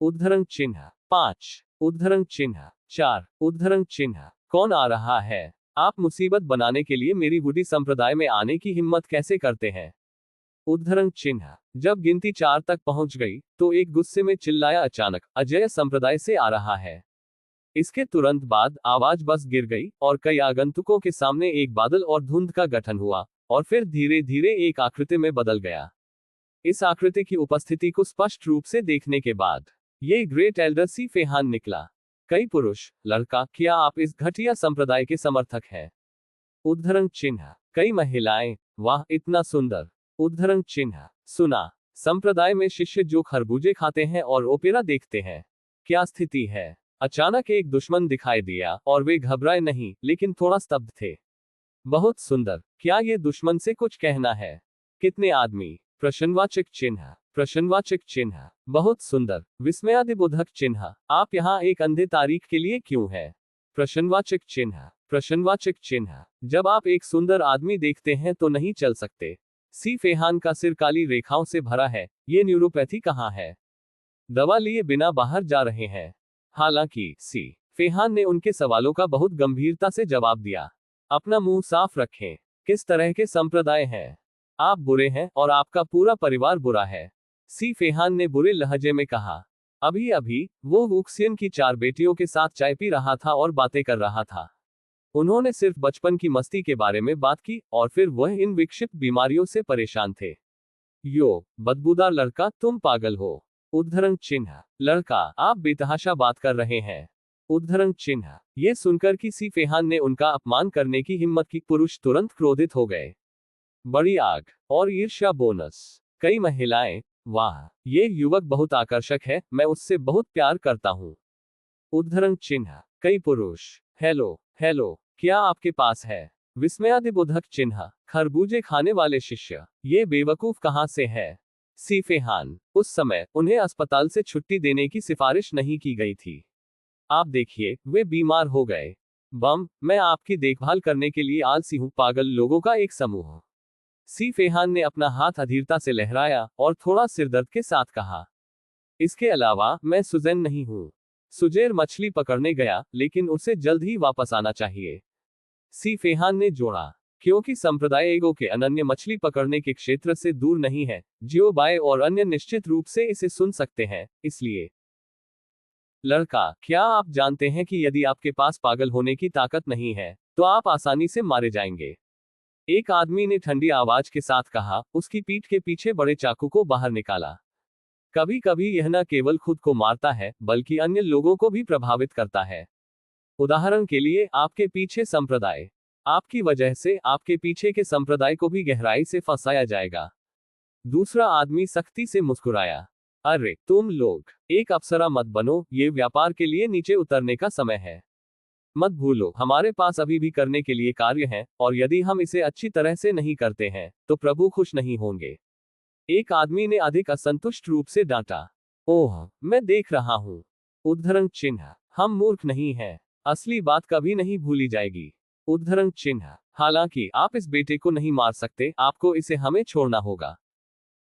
उद्धरण चिन्ह 5, उद्धरण चिन्ह 4, उद्धरण चिन्ह कौन आ रहा है? आप मुसीबत बनाने के लिए मेरी वुडी संप्रदाय में आने की हिम्मत कैसे करते हैं? उद्धरण चिन्ह जब गिनती 4 तक पहुंच गई तो एक गुस्से में चिल्लाया, अचानक अजय संप्रदाय से आ रहा है। इसके तुरंत बाद आवाज बस गिर गई और कई आगंतुकों के सामने एक बादल और धुंध का गठन हुआ और फिर धीरे धीरे एक आकृति में बदल गया। इस आकृति की उपस्थिति को स्पष्ट रूप से देखने के बाद ये ग्रेट एल्डर सी फेहान निकला। कई पुरुष, लड़का, क्या आप इस घटिया संप्रदाय के समर्थक हैं? उद्धरण चिन्ह कई महिलाएं, वाह इतना सुंदर। उद्धरण चिन्ह सुना, संप्रदाय में शिष्य जो खरबूजे खाते हैं और ओपेरा देखते हैं। क्या स्थिति है? अचानक एक दुश्मन दिखाई दिया और वे घबराए नहीं लेकिन थोड़ा स्तब्ध थे। बहुत सुंदर, क्या ये दुश्मन से कुछ कहना है? कितने आदमी? प्रश्नवाचक चिन्ह, प्रश्नवाचक चिन्ह बहुत सुंदर। विस्मयादिबोधक चिन्ह आप यहाँ एक अंधे तारीख के लिए क्यों है? प्रश्नवाचक चिन्ह, प्रश्नवाचक चिन्ह जब आप एक सुंदर आदमी देखते हैं तो नहीं चल सकते। सी फेहान का सिर काली रेखाओं से भरा है। ये न्यूरोपैथी कहाँ है? दवा लिए बिना बाहर जा रहे हैं। हालांकि सी फेहान ने उनके सवालों का बहुत गंभीरता से जवाब दिया। अपना मुंह साफ रखें। किस तरह के संप्रदाय हैं? आप बुरे हैं और आपका पूरा परिवार बुरा है। सी फेहान ने बुरे लहजे में कहा। अभी अभी वो वुक्सियन की 4 बेटियों के साथ चाय पी रहा था और बातें कर रहा था। उन्होंने सिर्फ बचपन की मस्ती के बारे में बात की और फिर वह इन विक्षिप्त बीमारियों से परेशान थे। यो बदबूदार लड़का, तुम पागल हो। उद्धरण चिन्ह लड़का, आप बेतहाशा बात कर रहे हैं। उद्धरण चिन्ह ये सुनकर कि सी फेहान ने उनका अपमान करने की हिम्मत की, पुरुष तुरंत क्रोधित हो गए। बड़ी आग और ईर्ष्या बोनस। कई महिलाएं, वाह ये युवक बहुत आकर्षक है, मैं उससे बहुत प्यार करता हूँ। उद्धरण चिन्ह कई पुरुष, हेलो हेलो, क्या आपके पास है? विस्मयादिबोधक चिन्ह खरबूजे खाने वाले शिष्य, ये बेवकूफ कहाँ से है? सी फेहान उस समय उन्हें अस्पताल से छुट्टी देने की सिफारिश नहीं की गई थी। आप देखिए, वे बीमार हो गए। बम, मैं आपकी देखभाल करने के लिए आलसी हूं, पागल लोगों का एक समूह। सी फेहान ने अपना हाथ अधीरता से लहराया और थोड़ा सिरदर्द के साथ कहा, इसके अलावा मैं सुजैन नहीं हूं। सुजेर मछली पकड़ने गया, लेकिन उसे जल्द ही वापस आना चाहिए। सी फेहान ने जोड़ा, क्योंकि संप्रदाय एगो के अनन्य मछली पकड़ने के क्षेत्र से दूर नहीं है। जियो बाय और अन्य निश्चित रूप से इसे सुन सकते हैं, इसलिए। लड़का, क्या आप जानते हैं कि यदि आपके पास पागल होने की ताकत नहीं है, तो आप आसानी से मारे जाएंगे? एक आदमी ने ठंडी आवाज के साथ कहा, उसकी पीठ के पीछे बड़े चाकू को बाहर निकाला। कभी कभी यह न केवल खुद को मारता है, बल्कि अन्य लोगों को भी प्रभावित करता है। उदाहरण के लिए, आपके पीछे संप्रदाय। आपकी वजह से आपके पीछे के संप्रदाय को भी गहराई से फंसाया जाएगा। दूसरा आदमी सख्ती से मुस्कुराया। अरे तुम लोग, एक अप्सरा मत बनो, ये व्यापार के लिए नीचे उतरने का समय है। मत भूलो, हमारे पास अभी भी करने के लिए कार्य है, और यदि हम इसे अच्छी तरह से नहीं करते हैं, तो प्रभु खुश नहीं होंगे। एक आदमी ने अधिक असंतुष्ट रूप से डांटा। ओह, मैं देख रहा हूं। उद्धरण चिन्ह, हम मूर्ख नहीं हैं। असली बात कभी नहीं भूली जाएगी। उद्धरण चिन्ह, हालांकि आप इस बेटे को नहीं मार सकते, आपको इसे हमें छोड़ना होगा।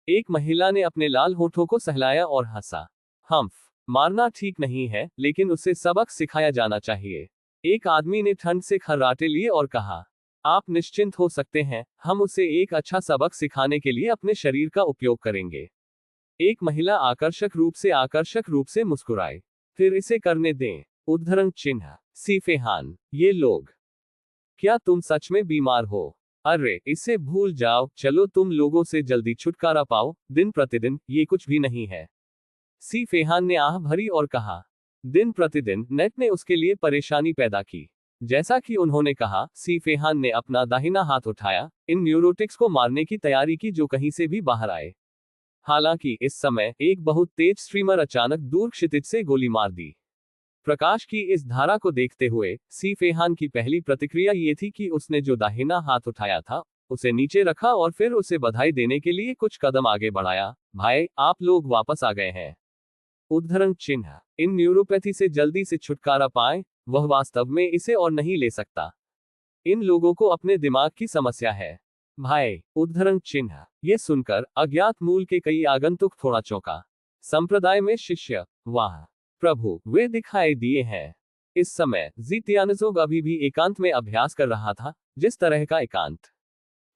एक महिला ने अपने लाल होठों को सहलाया और हंसा। हम्फ, मारना ठीक नहीं है, लेकिन उसे सबक सिखाया जाना चाहिए। एक आदमी ने ठंड से खर्राटे लिए और कहा, आप निश्चिंत हो सकते हैं, हम उसे एक अच्छा सबक सिखाने के लिए अपने शरीर का उपयोग करेंगे। एक महिला आकर्षक रूप से मुस्कुराई। फिर इसे करने दें। उद्धरण चिन्ह, सी फेहान, ये लोग। क्या तुम सच में बीमार हो? अरे इसे भूल जाओ, चलो तुम लोगों से जल्दी छुटकारा पाओ, दिन प्रतिदिन, ये कुछ भी नहीं है। सी फेहान ने आह भरी और कहा, दिन प्रतिदिन, नेट ने उसके लिए परेशानी पैदा की। जैसा कि उन्होंने कहा, सी फेहान ने अपना दाहिना हाथ उठाया, इन न्यूरोटिक्स को मारने की तैयारी की जो कहीं से भी बाहर आए। हालांकि इस समय एक बहुत तेज स्ट्रीमर अचानक दूर क्षितिज से गोली मार दी। प्रकाश की इस धारा को देखते हुए सी फेहान की पहली प्रतिक्रिया ये थी कि उसने जो दाहिना हाथ उठाया था, उसे नीचे रखा और फिर उसे बधाई देने के लिए कुछ कदम आगे बढ़ाया। भाई, आप लोग वापस आ गए हैं। उद्धरण चिन्ह, इन न्यूरोपैथी से जल्दी से छुटकारा पाएं, वह वास्तव में इसे और नहीं ले सकता। इन लोगों को अपने दिमाग की समस्या है। भाई, उद्धरण चिन्ह, ये सुनकर अज्ञात मूल के कई आगंतुक थोड़ा चौंका। संप्रदाय में शिष्य, वाह प्रभु, वे दिखाई दिए हैं। इस समय जितियानजोग अभी भी एकांत में अभ्यास कर रहा था, जिस तरह का एकांत।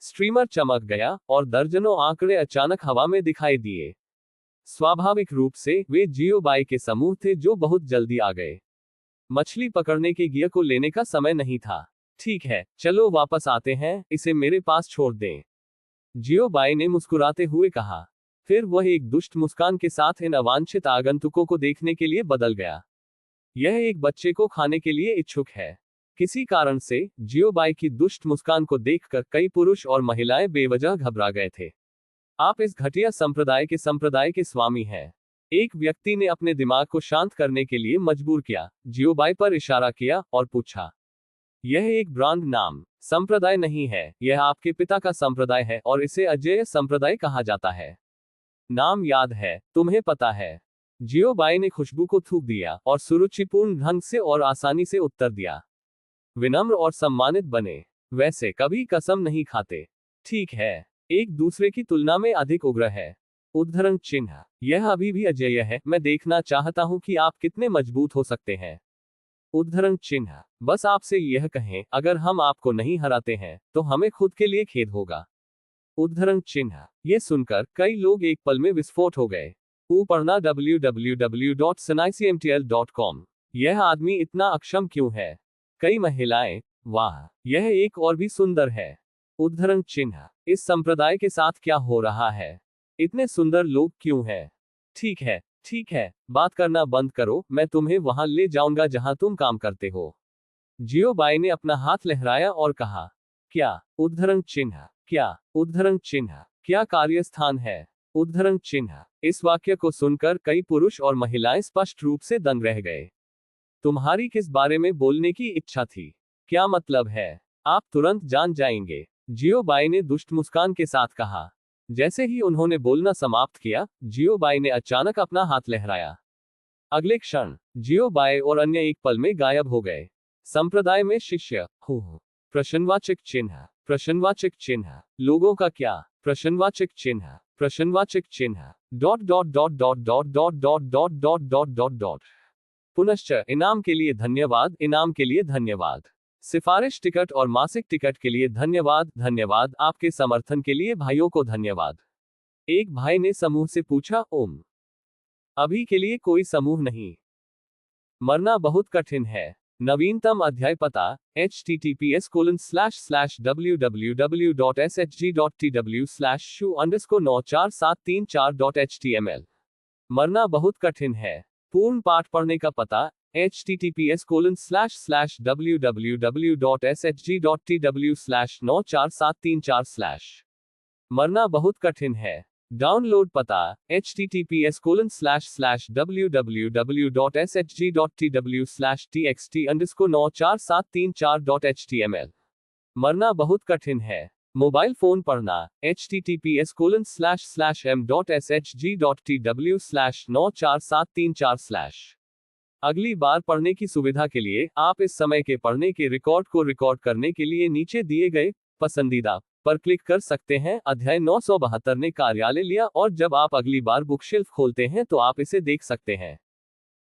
स्ट्रीमर चमक गया और दर्जनों आंकड़े अचानक हवा में दिखाई दिए। स्वाभाविक रूप से वे जियो बाई के समूह थे जो बहुत जल्दी आ गए। मछली पकड़ने के गियर को लेने का समय नहीं था। ठीक है, चलो वापस आते हैं, इसे मेरे पास छोड़ दें। जियो बाई ने मुस्कुराते हुए कहा। फिर वह एक दुष्ट मुस्कान के साथ इन अवांछित आगंतुकों को देखने के लिए बदल गया। यह एक बच्चे को खाने के लिए इच्छुक है। किसी कारण से जियो बाई की दुष्ट मुस्कान को देखकर कई पुरुष और महिलाएं बेवजह घबरा गए थे। आप इस घटिया संप्रदाय के स्वामी हैं। एक व्यक्ति ने अपने दिमाग को शांत करने के लिए मजबूर किया, जियो बाई पर इशारा किया और पूछा, यह एक ब्रांड नाम संप्रदाय नहीं है, यह आपके पिता का संप्रदाय है और इसे अजेय संप्रदाय कहा जाता है। नाम याद है, तुम्हें पता है। जियो बाई ने खुशबू को थूक दिया और सुरुचिपूर्ण ढंग से और आसानी से उत्तर दिया, विनम्र और सम्मानित बने। वैसे कभी कसम नहीं खाते। ठीक है, एक दूसरे की तुलना में अधिक उग्र है। उद्धरण चिन्ह, यह अभी भी अजेय है, मैं देखना चाहता हूं कि आप कितने मजबूत हो सकते हैं। उद्धरण चिन्ह, बस आपसे यह कहें, अगर हम आपको नहीं हराते हैं, तो हमें खुद के लिए खेद होगा। उद्धरण चिन्ह, ये सुनकर कई लोग एक पल में विस्फोट हो गए। पढ़ना www.sanaicmtl.com। यह आदमी इतना अक्षम क्यों है? कई महिलाएं, वाह, यह एक और भी सुंदर है। उद्धरण चिन्ह, इस संप्रदाय के साथ क्या हो रहा है? इतने सुंदर लोग क्यों हैं? ठीक है, बात करना बंद करो, मैं तुम्हें वहां ले जाऊंगा जहां तुम काम करते हो। जियो बाई ने अपना हाथ लहराया और कहा, क्या? उद्धरण चिन्ह, क्या? उद्धरण चिन्ह, क्या कार्यस्थान है? उद्धरण चिन्ह, इस वाक्य को सुनकर कई पुरुष और महिलाएं स्पष्ट रूप से दंग रह गए। तुम्हारी किस बारे में बोलने की इच्छा थी? क्या मतलब है? आप तुरंत जान जाएंगे, जियो बाई ने दुष्ट मुस्कान के साथ कहा। जैसे ही उन्होंने बोलना समाप्त किया, जियो बाई ने अचानक अपना हाथ लहराया। अगले क्षण जियोबाई और अन्य एक पल में गायब हो गए। संप्रदाय में शिष्य हो। प्रश्नवाचक चिन्ह। प्रश्नवाचक चिन्ह। लोगों का क्या? प्रश्नवाचक चिन्ह। प्रश्नवाचक चिन्ह। Dot dot dot dot dot dot dot dot dot dot dot dot. पुनश्च इनाम के लिए धन्यवाद, इनाम के लिए धन्यवाद। सिफारिश टिकट और मासिक टिकट के लिए धन्यवाद, धन्यवाद। आपके समर्थन के लिए भाइयों को धन्यवाद। एक भाई ने समूह से पूछा, ओम, अभी के लिए कोई समूह नहीं। मरना बहुत कठिन है। नवीनतम अध्याय पता https://www.shg.tw/shu_9473.html। मरना बहुत कठिन है। पूर्ण पाठ पढ़ने का पता https://www.shg.tw/94734/। मरना बहुत कठिन है। डाउनलोड पता https://www.shg.tw/txt_94734.html। मरना बहुत कठिन है। मोबाइल फोन पढ़ना https://m.shg.tw/94734/। अगली बार पढ़ने की सुविधा के लिए आप इस समय के पढ़ने के रिकॉर्ड को रिकॉर्ड करने के लिए नीचे दिए गए पसंदीदा पर क्लिक कर सकते हैं। अध्याय 972 ने कार्यालय लिया और जब आप अगली बार बुक शेल्फ खोलते हैं तो आप इसे देख सकते हैं।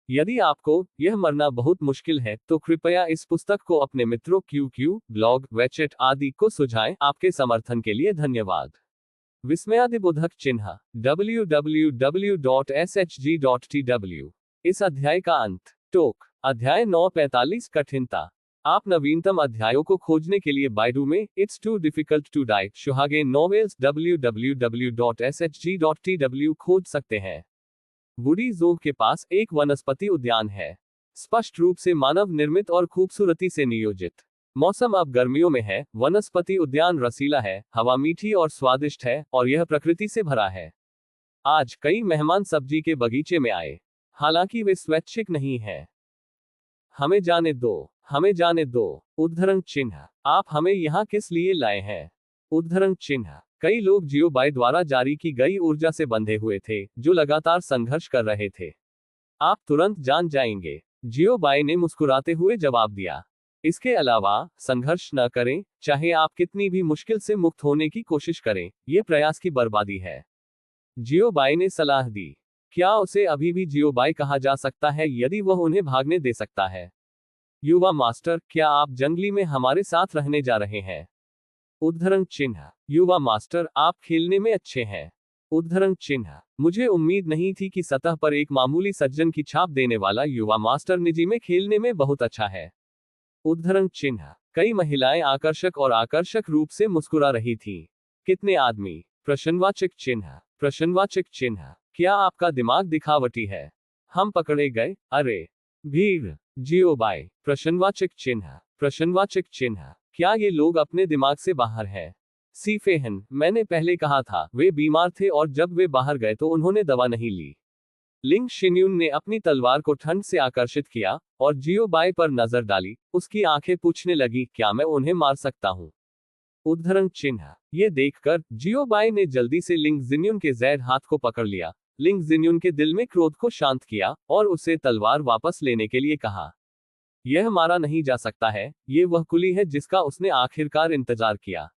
यदि आपको यह मरना बहुत मुश्किल है तो कृपया इस पुस्तक को अपने मित्रों QQ, ब्लॉग, वेचेट आदि को सुझाएं। आपके समर्थन के लिए धन्यवाद। विस्मयादिबोधक चिन्ह www.shg.tw। इस अध्याय का अंत। टोक। अध्याय 945 कठिनता। आप नवीनतम अध्यायों को खोजने के लिए बाइडू में it's too difficult to die शुहागे नॉवेल्स www.shg.tw खोज सकते हैं। वुडी जोव के पास एक वनस्पति उद्यान है, स्पष्ट रूप से मानव निर्मित और खूबसूरती से नियोजित। मौसम अब गर्मियों में है। वनस्पति उद्यान रसीला है, हवा मीठी और स्वादिष्ट है और यह प्रकृति से भरा है। आज कई मेहमान सब्जी के बगीचे में आए, हालांकि वे स्वैच्छिक नहीं हैं। हमें जाने दो, हमें जाने दो। उद्धरण चिन्ह। आप हमें यहाँ किस लिए लाए हैं? उद्धरण चिन्ह। कई लोग जियोबाई द्वारा जारी की गई ऊर्जा से बंधे हुए थे, जो लगातार संघर्ष कर रहे थे। आप तुरंत जान जाएंगे, जियोबाई ने मुस्कुराते हुए जवाब दिया। इसके अलावा, संघर्ष न करें, चाहे आप कितनी भी मुश्किल से मुक्त होने की कोशिश करें, यह प्रयास की बर्बादी है। जियोबाई ने सलाह दी। क्या उसे अभी भी जियोबाई कहा जा सकता है यदि वह उन्हें भागने दे सकता है? युवा मास्टर, क्या आप जंगली में हमारे साथ रहने जा रहे हैं? उद्धरण चिन्ह। युवा मास्टर, आप खेलने में अच्छे हैं। उद्धरण चिन्ह। मुझे उम्मीद नहीं थी कि सतह पर एक मामूली सज्जन की छाप देने वाला युवा मास्टर निजी में खेलने में बहुत अच्छा है। उद्धरण चिन्ह। कई महिलाएं आकर्षक और आकर्षक रूप से मुस्कुरा रही थीं। कितने आदमी? प्रश्नवाचक चिन्ह। प्रश्नवाचक चिन्ह। क्या आपका दिमाग दिखावटी है? हम पकड़े गए? अरे भीड़। जियोबाई। प्रश्नवाचक चिन्ह। प्रश्नवाचक चिन्ह। क्या ये लोग अपने दिमाग से बाहर हैं? सीफेहन, मैंने पहले कहा था, वे बीमार थे और जब वे बाहर गए तो उन्होंने दवा नहीं ली। लिंग शिन्यून ने अपनी तलवार को ठंड से आकर्षित किया और जियोबाई पर नजर डाली। उसकी आंखें पूछने लगी, क्या मैं उन्हें मार सकता हूं? उद्धरण चिन्ह। ये देखकर जियोबाई ने जल्दी से लिंग जिन्यून के जैद हाथ को पकड़ लिया। लिंग जिन्यून के दिल में क्रोध को शांत किया और उसे तलवार वापस लेने के लिए कहा। यह मारा नहीं जा सकता है, ये वह कुली है जिसका उसने आखिरकार इंतजार किया।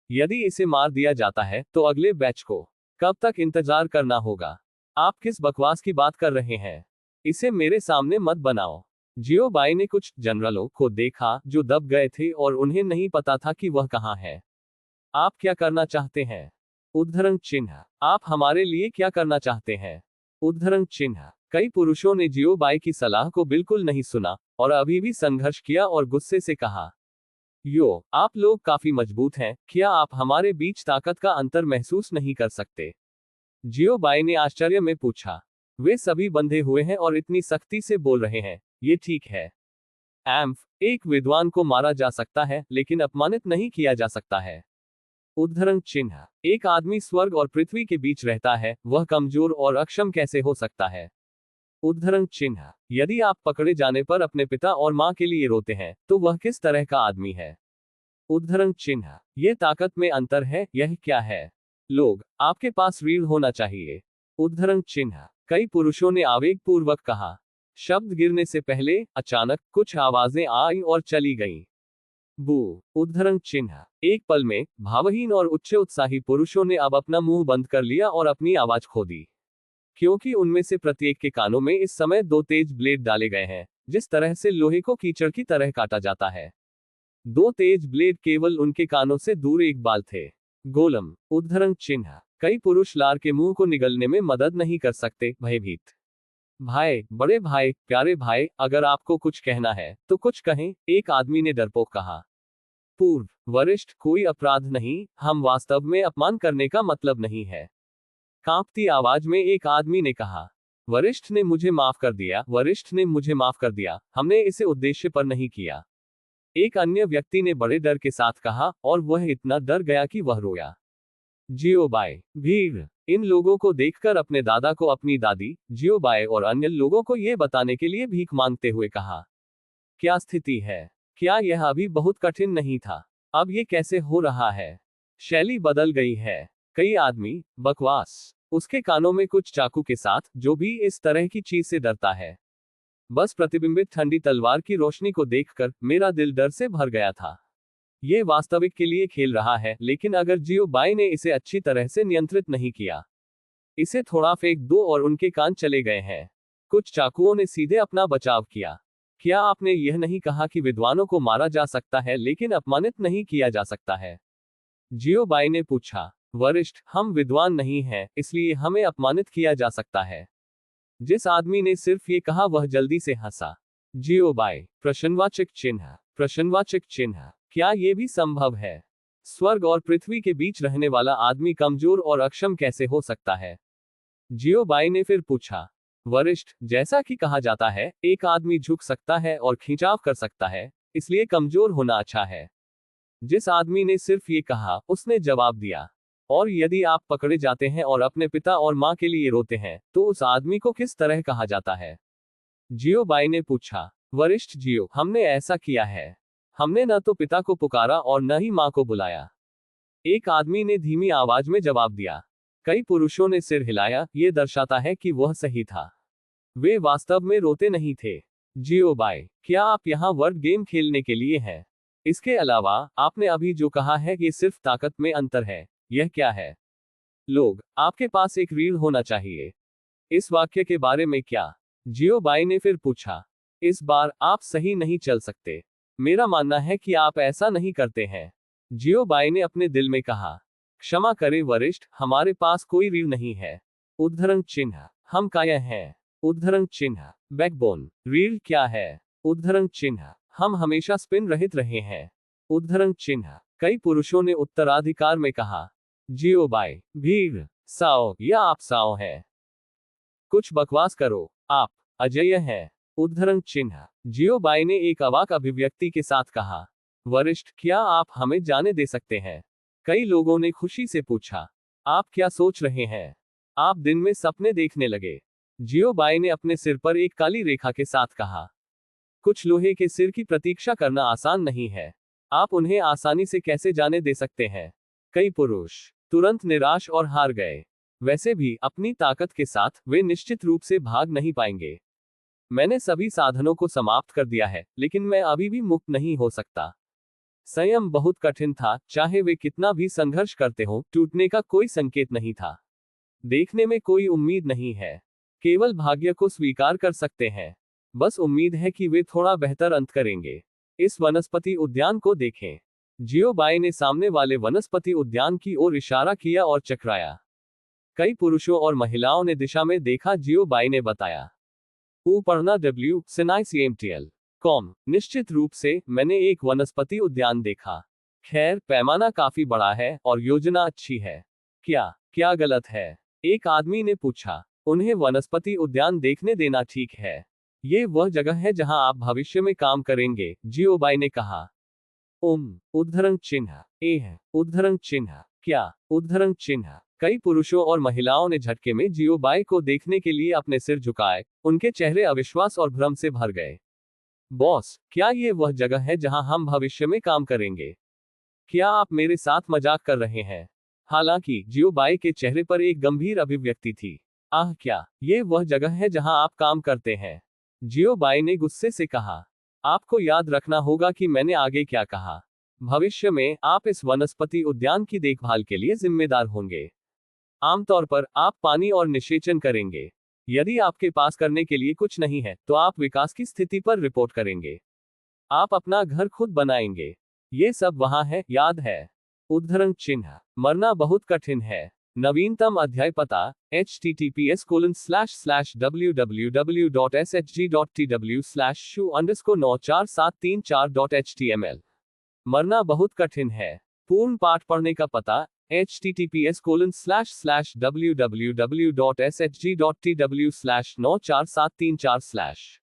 यदि इसे मार दिया जाता है तो अगले बैच को कब तक इंतजार करना होगा? आप किस बकवास की बात कर रहे हैं? इसे मेरे सामने मत बनाओ। जियोबाई ने कुछ जनरलों को देखा जो दब गए थे और उन्हें नहीं पता था कि वह कहां है। आप क्या करना चाहते हैं? उद्धरण चिन्ह। आप हमारे लिए क्या करना चाहते हैं? उद्धरण चिन्ह। कई पुरुषों ने जियोबाई की सलाह को बिल्कुल नहीं सुना और अभी भी संघर्ष किया और गुस्से से कहा, यो, आप लोग काफी मजबूत हैं, क्या आप हमारे बीच ताकत का अंतर महसूस नहीं कर सकते? जियोबाई ने आश्चर्य में पूछा। वे सभी बंधे हुए हैं और इतनी सख्ती से बोल रहे हैं, ये ठीक है। एम्फ, एक विद्वान को मारा जा सकता है लेकिन अपमानित नहीं किया जा सकता है। उद्धरण चिन्ह। एक आदमी स्वर्ग और पृथ्वी के बीच रहता है, वह कमजोर और अक्षम कैसे हो सकता है? उद्धरण चिन्ह। यदि आप पकड़े जाने पर अपने पिता और मां के लिए रोते हैं तो वह किस तरह का आदमी है? उद्धरण चिन्ह। ये ताकत में अंतर है, यह क्या है? लोग, आपके पास रीढ़ होना चाहिए। उद्धरण चिन्ह। कई पुरुषों ने आवेगपूर्वक कहा, शब्द गिरने से पहले अचानक कुछ आवाजें आई और चली गईं। बू। उद्धरण चिन्ह। एक पल में भावहीन और उच्च उत्साही पुरुषों ने अब अपना मुंह बंद कर लिया और अपनी आवाज खो दी, क्योंकि उनमें से प्रत्येक के कानों में इस समय 2 तेज ब्लेड डाले गए हैं, जिस तरह से लोहे को कीचड़ की तरह काटा जाता है। 2 तेज ब्लेड केवल उनके कानों से दूर एक बाल थे। गोलम। उद्धरण चिन्ह। कई पुरुष लार के मुंह को निगलने में मदद नहीं कर सकते, भयभीत। भाई, बड़े भाई, प्यारे भाई, अगर आपको कुछ कहना है तो कुछ कहें, एक आदमी ने डरपोक कहा। पूर्व। वरिष्ठ, कोई अपराध नहीं, हम वास्तव में अपमान करने का मतलब नहीं है, कांपती आवाज में एक आदमी ने कहा। वरिष्ठ ने मुझे माफ कर दिया, वरिष्ठ ने मुझे माफ कर दिया, हमने इसे उद्देश्य पर नहीं किया, एक अन्य व्यक्ति ने बड़े डर के साथ कहा, और वह इतना डर गया कि वह रोया। जियोबाई। भीड़। इन लोगों को देखकर अपने दादा को अपनी दादी, जियोबाई और अन्य लोगों को यह बताने के लिए भीख मांगते हुए कहा, क्या स्थिति है? क्या यह अभी बहुत कठिन नहीं था? अब ये कैसे हो रहा है? शैली बदल गई है। कई आदमी, बकवास। उसके कानों में कुछ चाकू के साथ, जो भी इस तरह की चीज से डरता है। बस प्रतिबिंबित ठंडी तलवार की रोशनी को देखकर मेरा दिल डर से भर गया था। ये वास्तविक के लिए खेल रहा है, लेकिन अगर जियोबाई ने इसे अच्छी तरह से नियंत्रित नहीं किया, इसे थोड़ा फेंक दो और उनके कान चले गए हैं। कुछ चाकुओं ने सीधे अपना बचाव किया। क्या आपने यह नहीं कहा कि विद्वानों को मारा जा सकता है लेकिन अपमानित नहीं किया जा सकता है? जियोबाई ने पूछा। वरिष्ठ, हम विद्वान नहीं हैं, इसलिए हमें अपमानित किया जा सकता है। जिस आदमी ने सिर्फ ये कहा वह जल्दी से हंसा। जियोबाई। प्रश्नवाचक चिन्ह। प्रश्नवाचक चिन्ह। क्या ये भी संभव है? स्वर्ग और पृथ्वी के बीच रहने वाला आदमी कमजोर और अक्षम कैसे हो सकता है? जियोबाई ने फिर पूछा। वरिष्ठ, जैसा कि कहा जाता है, एक आदमी झुक सकता है और खिंचाव कर सकता है, इसलिए कमजोर होना अच्छा है। जिस आदमी ने सिर्फ ये कहा, उसने जवाब दिया, और यदि आप पकड़े जाते हैं और अपने पिता और मां के लिए रोते हैं, तो उस आदमी को किस तरह कहा जाता है? जियोबाई ने पूछा। वरिष्ठ जियो, हमने ऐसा किया है। हमने न तो पिता को पुकारा और न ही मां को बुलाया। एक आदमी ने धीमी आवाज में जवाब दिया। कई पुरुषों ने सिर हिलाया, यह दर्शाता है कि वह सही था। वे वास्तव में रोते नहीं थे। जियोबाई। क्या आप यहाँ वर्ड गेम खेलने के लिए हैं? इसके अलावा, आपने अभी जो कहा है कि सिर्फ ताकत में अंतर है, यह क्या है? लोग, आपके पास एक रीढ़ होना चाहिए। इस वाक्य के बारे में क्या? जियोबाई ने फिर पूछा। इस बार आप सही नहीं चल सकते। मेरा मानना है कि आप ऐसा नहीं करते हैं। जियोबाई ने अपने दिल में कहा। क्षमा करें वरिष्ठ, हमारे पास कोई रीढ़ नहीं है। उद्धरण चिन्ह। हम काया हैं। उद्धरण चिन्ह। बैकबोन। रीढ़ क्या है? उद्धरण चिन्ह। हम हमेशा स्पिन रहित रहे हैं। उद्धरण चिन्ह। कई पुरुषों ने उत्तराधिकार में कहा। जियोबाई। भीड़। साओ, या आप साओ हैं? कुछ बकवास करो, आप अजेय हैं। उद्धरण चिन्ह। जियोबाई ने एक अवाक अभिव्यक्ति के साथ कहा। वरिष्ठ, क्या आप हमें जाने दे सकते हैं? कई लोगों ने खुशी से पूछा। आप क्या सोच रहे हैं? आप दिन में सपने देखने लगे। जियोबाई ने अपने सिर पर एक काली रेखा के साथ कहा। कुछ लोहे के सिर की प्रतीक्षा करना आसान नहीं है। आप उन्हें आसानी से कैसे जाने दे सकते हैं? कई पुरुष तुरंत निराश और हार गए। वैसे भी, अपनी ताकत के साथ वे निश्चित रूप से भाग नहीं पाएंगे। मैंने सभी साधनों को समाप्त कर दिया है, लेकिन मैं अभी भी मुक्त नहीं हो सकता। संयम बहुत कठिन था, चाहे वे कितना भी संघर्ष करते हो, टूटने का कोई संकेत नहीं था। देखने में कोई उम्मीद नहीं है। केवल भाग्य को स्वीकार कर सकते हैं। बस उम्मीद है कि वे थोड़ा बेहतर अंत करेंगे। इस वनस्पति उद्यान को देखें। जियोबाई ने सामने वाले वनस्पति उद्यान की ओर इशारा किया और चकराया। कई पुरुषों और महिलाओं ने दिशा में देखा। जियोबाई ने बताया। पढ़ना www.sinai.cmtl.com। निश्चित रूप से, मैंने एक वनस्पति उद्यान देखा। खैर, पैमाना काफी बड़ा है और योजना अच्छी है। क्या गलत है? एक आदमी ने पूछा। उन्हें वनस्पति उद्यान देखने देना ठीक है। ये वह जगह है जहां आप भविष्य में काम करेंगे, जियोबाई ने कहा। उद्धरण चिन्ह। उद्धरण चिन्ह। क्या? उद्धरण चिन्ह। कई पुरुषों और महिलाओं ने झटके में जियोबाई को देखने के लिए अपने सिर झुकाए। उनके चेहरे अविश्वास और भ्रम से भर गए। बॉस, क्या ये वह जगह है जहां हम भविष्य में काम करेंगे? क्या आप मेरे साथ मजाक कर रहे हैं? हालांकि जियोबाई के चेहरे पर एक गंभीर अभिव्यक्ति थी। क्या ये वह जगह है जहां आप काम करते हैं? जियो बाई ने गुस्से से कहा। आपको याद रखना होगा कि मैंने आगे क्या कहा। भविष्य में आप इस वनस्पति उद्यान की देखभाल के लिए जिम्मेदार होंगे। आमतौर पर आप पानी और निषेचन करेंगे। यदि आपके पास करने के लिए कुछ नहीं है तो आप विकास की स्थिति पर रिपोर्ट करेंगे। आप अपना घर खुद बनाएंगे। ये सब वहां है, याद है। उद्धरण चिन्ह। मरना बहुत कठिन है। नवीनतम अध्याय पता https://www.shg.tw/shu_9473.html। मरना बहुत कठिन है। पूर्ण पाठ पढ़ने का पता https://www.shg.tw/94734/।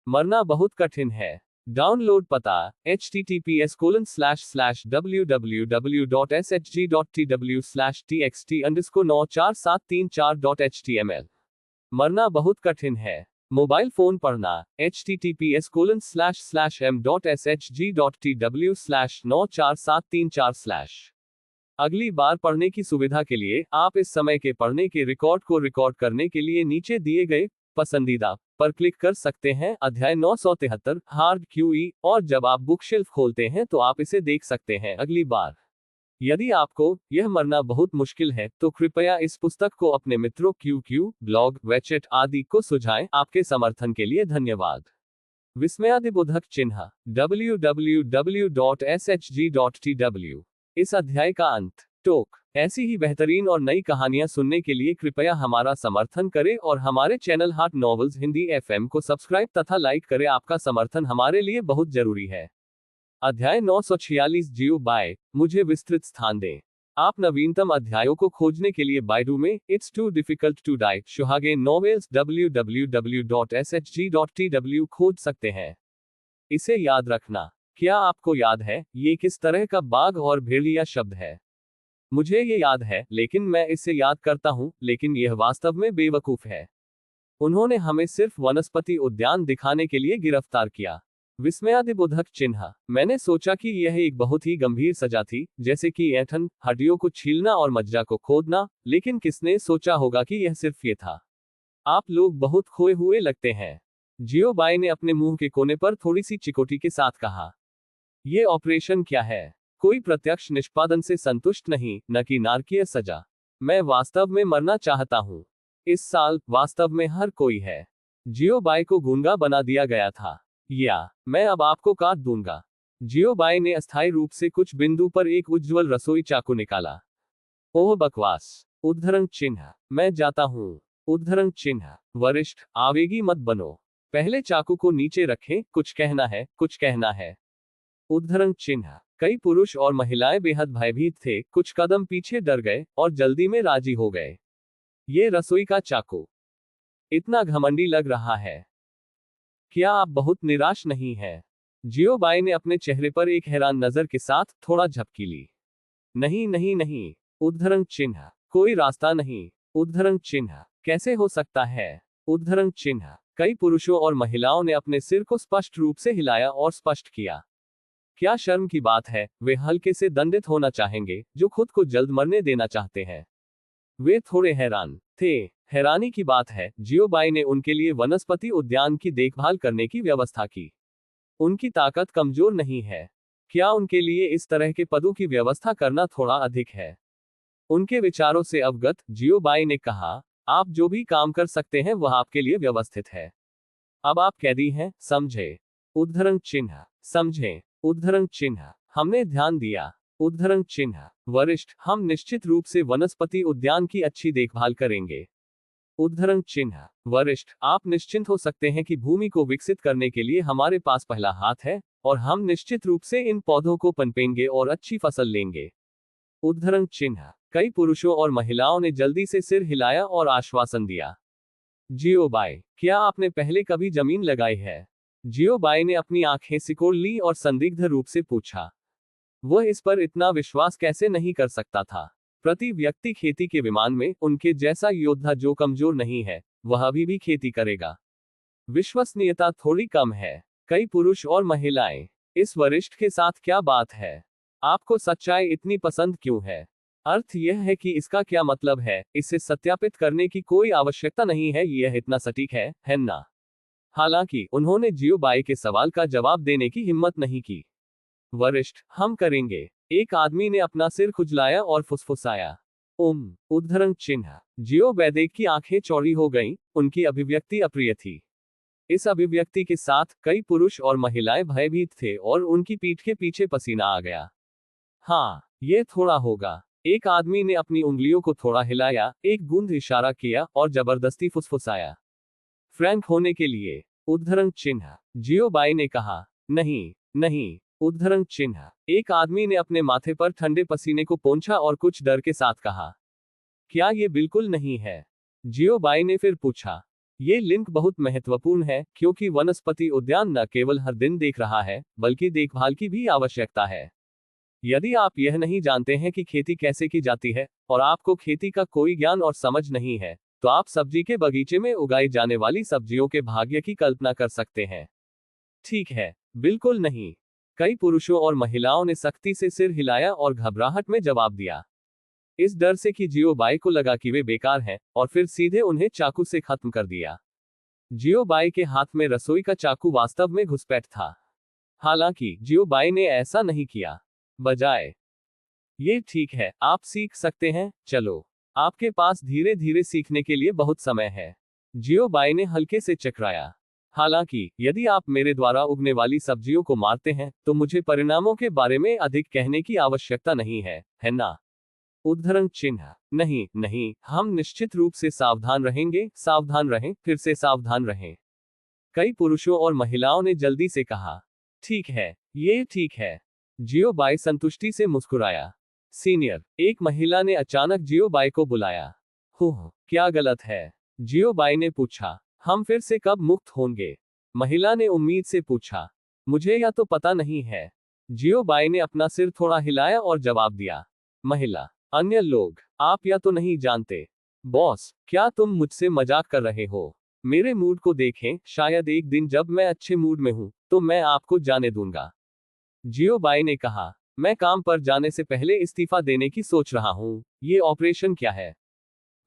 मरना बहुत कठिन है। डाउनलोड पता https://www.shg.tw/txt_94734.html। मरना बहुत कठिन है। मोबाइल फोन पढ़ना https://m.shg.tw/94734/। अगली बार पढ़ने की सुविधा के लिए आप इस समय के पढ़ने के रिकॉर्ड को रिकॉर्ड करने के लिए नीचे दिए गए पसंदीदा पर क्लिक कर सकते हैं। अध्याय 973 हार्ड क्यूई। और जब आप बुक शेल्फ खोलते हैं तो आप इसे देख सकते हैं अगली बार। यदि आपको यह मरना बहुत मुश्किल है तो कृपया इस पुस्तक को अपने मित्रों QQ, ब्लॉग, वेचेट आदि को सुझाएं। आपके समर्थन के लिए धन्यवाद। विस्मयादिबोधक चिन्ह www.shg.tw। इस अध्याय का अंत। टोक। ऐसी ही बेहतरीन और नई कहानियां सुनने के लिए कृपया हमारा समर्थन करें और हमारे channel heart novels Hindi FM को सब्सक्राइब तथा लाइक करें। आपका समर्थन हमारे लिए बहुत जरूरी है। अध्याय 946 जियो बाय। मुझे विस्तृत स्थान दें। आप नवीनतम अध्यायों को खोजने के लिए बाइडू में it's too difficult to die शुहागे नॉवेल्स www.shg.tw खोज सकते हैं। इसे याद रखना। क्या आपको याद है ये किस तरह का बाघ और भेड़िया शब्द है? मुझे ये याद है, लेकिन मैं इसे याद करता हूं, लेकिन यह वास्तव में बेवकूफ है। उन्होंने हमें सिर्फ वनस्पति उद्यान दिखाने के लिए गिरफ्तार किया। विस्मयादिबोधक चिन्ह। मैंने सोचा कि यह एक बहुत ही गंभीर सजा थी, जैसे कि ऐंठन, हड्डियों को छीलना और मज्जा को खोदना, लेकिन किसने सोचा होगा कि यह सिर्फ ये था। आप लोग बहुत खोए हुए लगते हैं। जियो बाई ने अपने मुंह के कोने पर थोड़ी सी चिकोटी के साथ कहा। ये ऑपरेशन क्या है? कोई प्रत्यक्ष निष्पादन से संतुष्ट नहीं, न कि नारकीय सजा। मैं वास्तव में मरना चाहता हूं। इस साल वास्तव में हर कोई है। जियो बाई को गूंगा बना दिया गया था। या मैं अब आपको काट दूंगा। जियो बाई ने अस्थायी रूप से कुछ बिंदु पर एक उज्ज्वल रसोई चाकू निकाला। ओह बकवास। उद्धरण चिन्ह। मैं जाता हूं। उद्धरण चिन्ह। वरिष्ठ, आवेगी मत बनो। पहले चाकू को नीचे रखें। कुछ कहना है, कुछ कहना है। उद्धरण चिन्ह। कई पुरुष और महिलाएं बेहद भयभीत थे, कुछ कदम पीछे डर गए और जल्दी में राजी हो गए। ये रसोई का चाकू इतना घमंडी लग रहा है। क्या आप बहुत निराश नहीं हैं? जियो बाई ने अपने चेहरे पर एक हैरान नजर के साथ थोड़ा झपकी ली। नहीं नहीं नहीं। उद्धरण चिन्ह। कोई रास्ता नहीं। उद्धरण चिन्ह। कैसे हो सकता है? उद्धरण चिन्ह। कई पुरुषों और महिलाओं ने अपने सिर को स्पष्ट रूप से हिलाया और स्पष्ट किया। क्या शर्म की बात है, वे हल्के से दंडित होना चाहेंगे, जो खुद को जल्द मरने देना चाहते हैं। वे थोड़े हैरान थे। हैरानी की बात है, जियो बाई ने उनके लिए वनस्पति उद्यान की देखभाल करने की व्यवस्था की। उनकी ताकत कमजोर नहीं है। क्या उनके लिए इस तरह के पदों की व्यवस्था करना थोड़ा अधिक है? उनके विचारों से अवगत, जियो बाई ने कहा, आप जो भी काम कर सकते हैं वह आपके लिए व्यवस्थित है। अब आप कैदी हैं, समझे? उद्धरण चिन्ह। समझे? उद्धरण चिन्ह। हमने ध्यान दिया। उद्धरण चिन्ह। वरिष्ठ, हम निश्चित रूप से वनस्पति उद्यान की अच्छी देखभाल करेंगे। उद्धरण चिन्ह। वरिष्ठ, आप निश्चिंत हो सकते हैं कि भूमि को विकसित करने के लिए हमारे पास पहला हाथ है, और हम निश्चित रूप से इन पौधों को पनपेंगे और अच्छी फसल लेंगे। उद्धरण चिन्ह। कई पुरुषों और महिलाओं ने जल्दी से सिर हिलाया और आश्वासन दिया। जियो बाई, क्या आपने पहले कभी जमीन लगाई है? जियो बाई ने अपनी आंखें सिकोड़ ली और संदिग्ध रूप से पूछा। वह इस पर इतना विश्वास कैसे नहीं कर सकता था। प्रति व्यक्ति खेती के विमान में उनके जैसा योद्धा जो कमजोर नहीं है, वह अभी भी खेती करेगा। विश्वसनीयता थोड़ी कम है। कई पुरुष और महिलाएं। इस वरिष्ठ के साथ क्या बात है? आपको सच्चाई इतनी पसंद क्यों है? अर्थ यह है कि इसका क्या मतलब है, इसे सत्यापित करने की कोई आवश्यकता नहीं है, यह इतना सटीक है ना? हालांकि उन्होंने जियोबाई के सवाल का जवाब देने की हिम्मत नहीं की। वरिष्ठ, हम करेंगे। एक आदमी ने अपना सिर खुजलाया और फुसफुसाया। उद्धरण चिन्ह। जियो बैदेक की आंखें चौड़ी हो गईं, उनकी अभिव्यक्ति अप्रिय थी। इस अभिव्यक्ति के साथ कई पुरुष और महिलाएं भयभीत थे और उनकी पीठ के पीछे पसीना आ गया। हाँ, ये थोड़ा होगा। एक आदमी ने अपनी उंगलियों को थोड़ा हिलाया, एक गूंद इशारा किया और जबरदस्ती फुसफुसाया। फ्रैंक होने के लिए। उद्धरण चिन्ह। जियोबाई ने कहा। नहीं, नहीं। उद्धरण चिन्ह। एक आदमी ने अपने माथे पर ठंडे पसीने को पोंछा और कुछ डर के साथ कहा, क्या ये बिल्कुल नहीं है? जियोबाई ने फिर पूछा। ये लिंक बहुत महत्वपूर्ण है, क्योंकि वनस्पति उद्यान न केवल हर दिन देख रहा है, बल्कि देखभाल की भी आवश्यकता है। यदि आप यह नहीं जानते हैं कि खेती कैसे की जाती है, और आपको खेती का कोई ज्ञान और समझ नहीं है, तो आप सब्जी के बगीचे में उगाई जाने वाली सब्जियों के भाग्य की कल्पना कर सकते हैं। ठीक है, बिल्कुल नहीं। कई पुरुषों और महिलाओं ने सख्ती से सिर हिलाया और घबराहट में जवाब दिया, इस डर से कि जियोबाई को लगा कि वे बेकार हैं, और फिर सीधे उन्हें चाकू से खत्म कर दिया। जियोबाई के हाथ में रसोई का चाकू वास्तव में घुसपैठ था। हालांकि जियोबाई ने ऐसा नहीं किया। बजाय, ये ठीक है, आप सीख सकते हैं, चलो, आपके पास धीरे धीरे सीखने के लिए बहुत समय है। जियोबाई ने हल्के से चकराया। हालांकि यदि आप मेरे द्वारा उगने वाली सब्जियों को मारते हैं, तो मुझे परिणामों के बारे में अधिक कहने की आवश्यकता नहीं है ना? उद्धरण चिन्ह। नहीं, नहीं, हम निश्चित रूप से सावधान रहेंगे, सावधान रहें, फिर से सावधान रहें। कई पुरुषों और महिलाओं ने जल्दी से कहा, ठीक है, ये ठीक है। जियोबाई संतुष्टि से मुस्कुराया। सीनियर, एक महिला ने अचानक जियोबाई को बुलाया। क्या गलत है? जियोबाई ने पूछा। हम फिर से कब मुक्त होंगे? महिला ने उम्मीद से पूछा। मुझे या तो पता नहीं है। जियोबाई ने अपना सिर थोड़ा हिलाया और जवाब दिया। महिला, अन्य लोग, आप या तो नहीं जानते। बॉस, क्या तुम मुझसे मजाक कर रहे हो? मेरे मूड को देखें, शायद एक दिन जब मैं अच्छे मूड में हूं, तो मैं आपको जाने दूंगा। जियोबाई ने कहा, मैं काम पर जाने से पहले इस्तीफा देने की सोच रहा हूं। ये ऑपरेशन क्या है?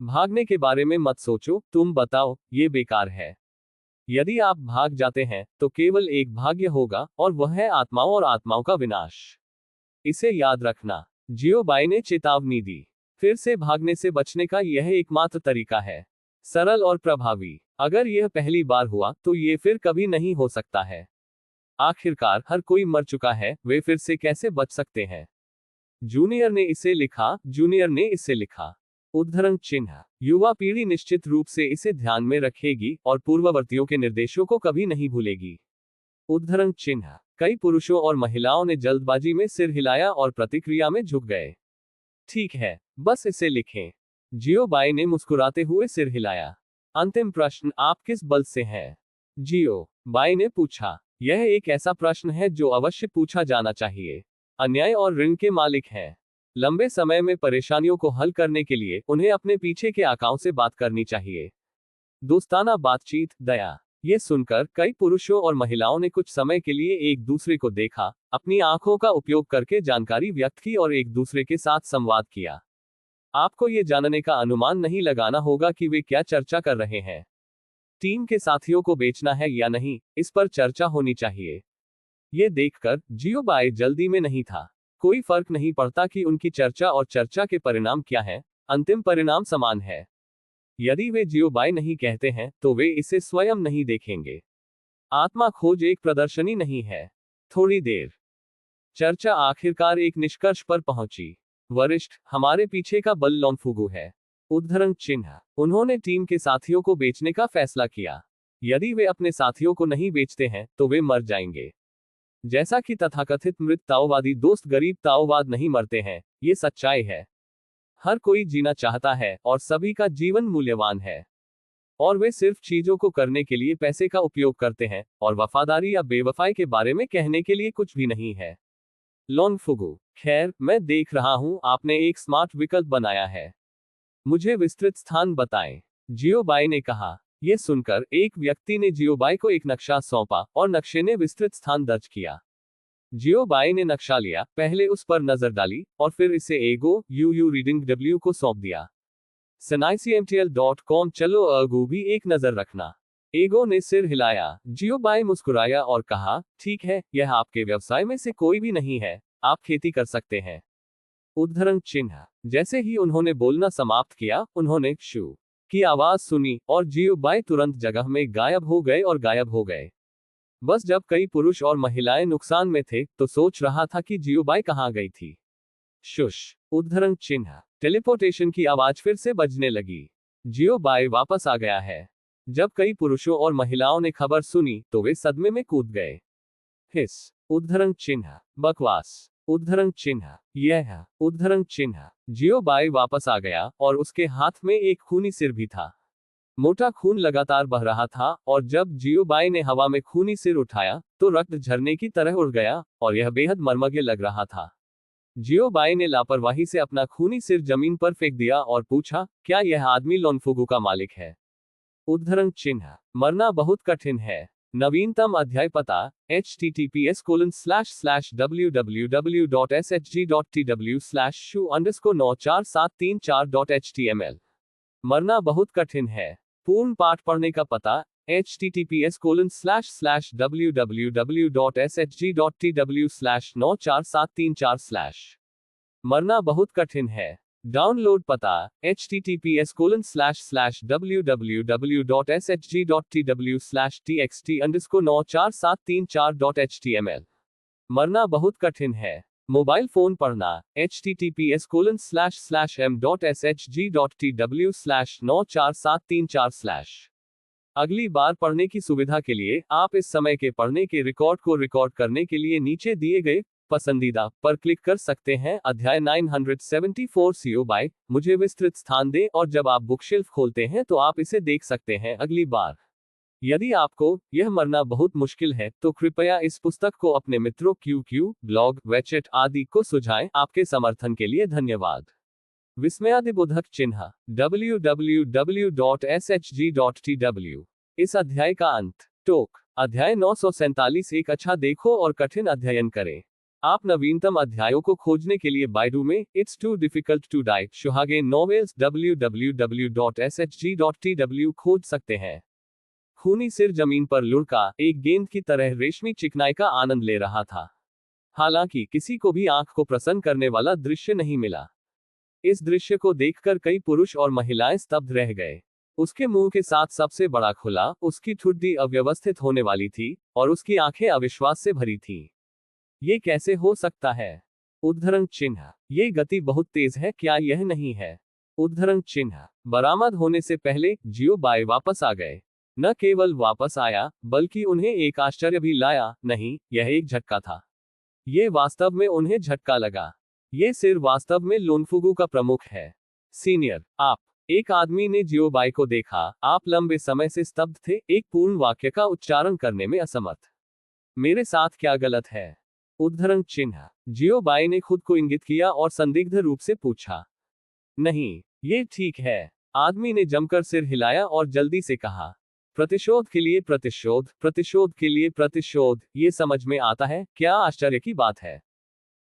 भागने के बारे में मत सोचो, तुम बताओ, ये बेकार है। यदि आप भाग जाते हैं, तो केवल एक भाग्य होगा, और वह है आत्माओं और आत्माओं का विनाश। इसे याद रखना। जियोबाई ने चेतावनी दी। फिर से भागने से बचने का यह एकमात्र तरीका है। सरल और प्रभावी। अगर यह पहली बार हुआ, तो ये फिर कभी नहीं हो सकता है। आखिरकार हर कोई मर चुका है, वे फिर से कैसे बच सकते हैं? जूनियर ने इसे लिखा, जूनियर ने इसे लिखा। उद्धरण चिन्ह। युवा पीढ़ी निश्चित रूप से इसे ध्यान में रखेगी और पूर्ववर्तियों के निर्देशों को कभी नहीं भूलेगी। उद्धरण चिन्ह। कई पुरुषों और महिलाओं ने जल्दबाजी में सिर हिलाया और प्रतिक्रिया में झुक गए। ठीक है, बस इसे लिखें। जियोबाई ने मुस्कुराते हुए सिर हिलाया। अंतिम प्रश्न, आप किस बल से हैं? जियोबाई ने पूछा। यह एक ऐसा प्रश्न है जो अवश्य पूछा जाना चाहिए। अन्याय और ऋण के मालिक हैं। लंबे समय में परेशानियों को हल करने के लिए उन्हें अपने पीछे के आकाओं से बात करनी चाहिए। दोस्ताना बातचीत, दया। ये सुनकर कई पुरुषों और महिलाओं ने कुछ समय के लिए एक दूसरे को देखा, अपनी आंखों का उपयोग करके जानकारी व्यक्त की और एक दूसरे के साथ संवाद किया। आपको ये जानने का अनुमान नहीं लगाना होगा कि वे क्या चर्चा कर रहे हैं। टीम के साथियों को बेचना है या नहीं, इस पर चर्चा होनी चाहिए। ये देखकर जियोबाई जल्दी में नहीं था। कोई फर्क नहीं पड़ता कि उनकी चर्चा और चर्चा के परिणाम क्या हैं, अंतिम परिणाम समान है। यदि वे जियोबाई नहीं कहते हैं, तो वे इसे स्वयं नहीं देखेंगे। आत्मा खोज एक प्रदर्शनी नहीं है। थोड़ी देर चर्चा आखिरकार एक निष्कर्ष पर पहुंची। वरिष्ठ, हमारे पीछे का बल लोंगफुगु है। उद्धरण चिन्ह। उन्होंने टीम के साथियों को बेचने का फैसला किया। यदि वे अपने साथियों को नहीं बेचते हैं, तो वे मर जाएंगे। जैसा कि तथाकथित मृत ताओवादी दोस्त गरीब ताओवाद नहीं मरते हैं, ये सच्चाई है। हर कोई जीना चाहता है, और सभी का जीवन मूल्यवान है। और वे सिर्फ चीजों को करने के लिए पैसे का उपयोग करते हैं, और वफादारी या बेवफाई के बारे में कहने के लिए कुछ भी नहीं है। लोंगफुगु। खैर, मैं देख रहा हूं आपने एक स्मार्ट विकल्प बनाया है। मुझे विस्तृत स्थान बताएं। जियोबाई ने कहा। यह सुनकर एक व्यक्ति ने जियोबाई को एक नक्शा सौंपा, और नक्शे ने विस्तृत स्थान दर्ज किया। जियोबाई ने नक्शा लिया, पहले उस पर नजर डाली, और फिर इसे एगो यूयू रीडिंग डब्ल्यू को सौंप दिया। SNICMTL.com। चलो अगू भी एक नजर रखना। एगो ने सिर हिलाया। जियोबाई मुस्कुराया और कहा, ठीक है, यह आपके व्यवसाय में से कोई भी नहीं है, आप खेती कर सकते हैं। उद्धरण चिन्ह। जैसे ही उन्होंने बोलना समाप्त किया, उन्होंने शू की आवाज सुनी और जियोबाई तुरंत जगह में गायब हो गए और गायब हो गए। बस जब कई पुरुष और महिलाएं नुकसान में थे, तो सोच रहा था कि जियोबाई कहाँ गई थी। शुश। उद्धरण चिन्ह। टेलीपोर्टेशन की आवाज फिर से बजने लगी। जियोबाई वापस आ गया है। जब कई पुरुषों और महिलाओं ने खबर सुनी, तो वे सदमे में कूद गए। हिस। उद्धरण चिन्ह। बकवास। उद्धरण चिन्ह। यह। उद्धरण चिन्ह। जियोबाई वापस आ गया और उसके हाथ में एक खूनी सिर भी था। मोटा खून लगातार बह रहा था और जब जियोबाई ने हवा में खूनी सिर उठाया, तो रक्त झरने की तरह उड़ गया और यह बेहद मर्मज्ञ लग रहा था। जियोबाई ने लापरवाही से अपना खूनी सिर जमीन पर फेंक दिया और पूछा, क्या यह आदमी लोनफुगु का मालिक है? उद्धरण चिन्ह। मरना बहुत कठिन है। नवीनतम अध्याय पता https://www.shg.tw/shu_94734.html। मरना बहुत कठिन है। पूर्ण पाठ पढ़ने का पता https://www.shg.tw/94734/। मरना बहुत कठिन है। डाउनलोड पता https://www.shg.tw/txt_94734.html। मरना बहुत कठिन है। मोबाइल फोन पढ़ना https://m.shg.tw/94734/। अगली बार पढ़ने की सुविधा के लिए आप इस समय के पढ़ने के रिकॉर्ड को रिकॉर्ड करने के लिए नीचे दिए गए पसंदीदा पर क्लिक कर सकते हैं। अध्याय 974 जियोबाई, मुझे विस्तृत स्थान दें और जब आप बुकशेल्फ खोलते हैं तो आप इसे देख सकते हैं अगली बार। यदि आपको यह मरना बहुत मुश्किल है, तो कृपया इस पुस्तक को अपने मित्रों QQ, ब्लॉग, वेचेट आदि को सुझाएं। आपके समर्थन के लिए धन्यवाद। विस्मयादिबोधक चिन्ह www.shg.tw। इस अध्याय का अंत। टोक। अध्याय 947 एक अच्छा देखो और कठिन अध्ययन करें। आप नवीनतम अध्यायों को खोजने के लिए बाइडू में it's too difficult to die शुहागे नॉवेल्स www.shg.tw खोज सकते हैं। खूनी सिर जमीन पर लुढ़का एक गेंद की तरह रेशमी चिकनाई का आनंद ले रहा था। हालांकि किसी को भी आंख को प्रसन्न करने वाला दृश्य नहीं मिला। इस दृश्य को देखकर कई पुरुष और महिलाएं स्तब्ध रह गए। उसके मुंह के साथ सबसे बड़ा खुला, उसकी ठुड्डी अव्यवस्थित होने वाली थी और उसकी आंखें अविश्वास से भरी थीं। ये कैसे हो सकता है? उद्धरण चिन्ह। ये गति बहुत तेज है, क्या यह नहीं है? उद्धरण चिन्ह। बरामद होने से पहले जियोबाई वापस आ गए। न केवल वापस आया, बल्कि उन्हें एक आश्चर्य भी लाया। नहीं, यह एक झटका था। ये वास्तव में उन्हें झटका लगा। ये सिर वास्तव में लोनफुगु का प्रमुख है। सीनियर, आप। एक आदमी ने जियोबाई को देखा। आप लंबे समय से स्तब्ध थे, एक पूर्ण वाक्य का उच्चारण करने में असमर्थ। मेरे साथ क्या गलत है? उद्धरण चिन्ह। जियोबाई ने खुद को इंगित किया और संदिग्ध रूप से पूछा। नहीं, ये ठीक है। आदमी ने जमकर सिर हिलाया और जल्दी से कहा। प्रतिशोध के लिए प्रतिशोध, प्रतिशोध के लिए प्रतिशोध, ये समझ में आता है, क्या आश्चर्य की बात है?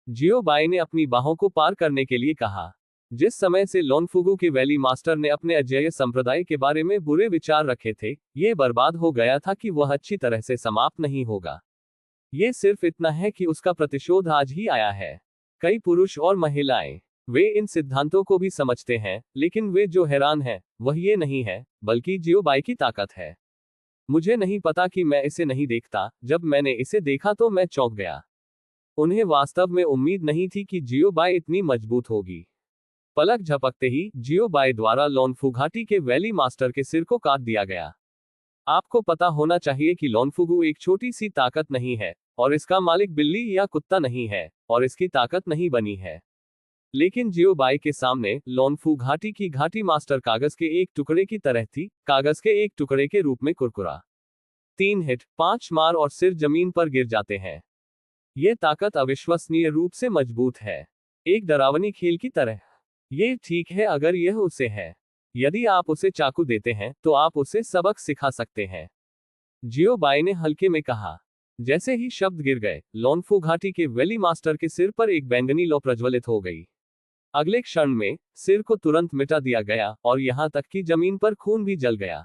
जियोबाई ने अपनी बाहों को पार करने के लिए कहा। जिस समय से लोनफुगु के वैली मास्टर ने अपने अजेय संप्रदाय के बारे में बुरे विचार रखे थे, ये बर्बाद हो गया था कि वह अच्छी तरह से समाप्त नहीं होगा। ये सिर्फ इतना है कि उसका प्रतिशोध आज ही आया है। कई पुरुष और महिलाएं, वे इन सिद्धांतों को भी समझते हैं, लेकिन वे जो हैरान हैं, वह ये नहीं है, बल्कि जियोबाई की ताकत है। मुझे नहीं पता कि मैं इसे नहीं देखता, जब मैंने इसे देखा तो मैं चौंक गया। उन्हें वास्तव में उम्मीद नहीं थी कि जियोबाई इतनी मजबूत होगी। पलक झपकते ही जियोबाई द्वारा लोनफु घाटी के वैली मास्टर के सिर को काट दिया गया। आपको पता होना चाहिए कि लोनफुगु एक छोटी सी ताकत नहीं है, और इसका मालिक बिल्ली या कुत्ता नहीं है, और इसकी ताकत नहीं बनी है। लेकिन जियोबाई के सामने लोनफु घाटी की घाटी मास्टर कागज के एक टुकड़े की तरह थी, कागज के एक टुकड़े के रूप में कुरकुरा। 3 हिट, 5 मार और सिर जमीन पर गिर जाते हैं। ये ताकत अविश्वसनीय रूप से मजबूत है। एक डरावनी खेल की तरह। ये ठीक है अगर यह उसे है। यदि आप उसे चाकू देते हैं, तो आप उसे सबक सिखा सकते हैं। जियोबाई ने हल्के में कहा। जैसे ही शब्द गिर गए, लोनफु घाटी के वैली मास्टर के सिर पर एक बैंगनी लौ प्रज्वलित हो गई। अगले क्षण में, सिर को तुरंत मिटा दिया गया, और यहां तक कि जमीन पर खून भी जल गया।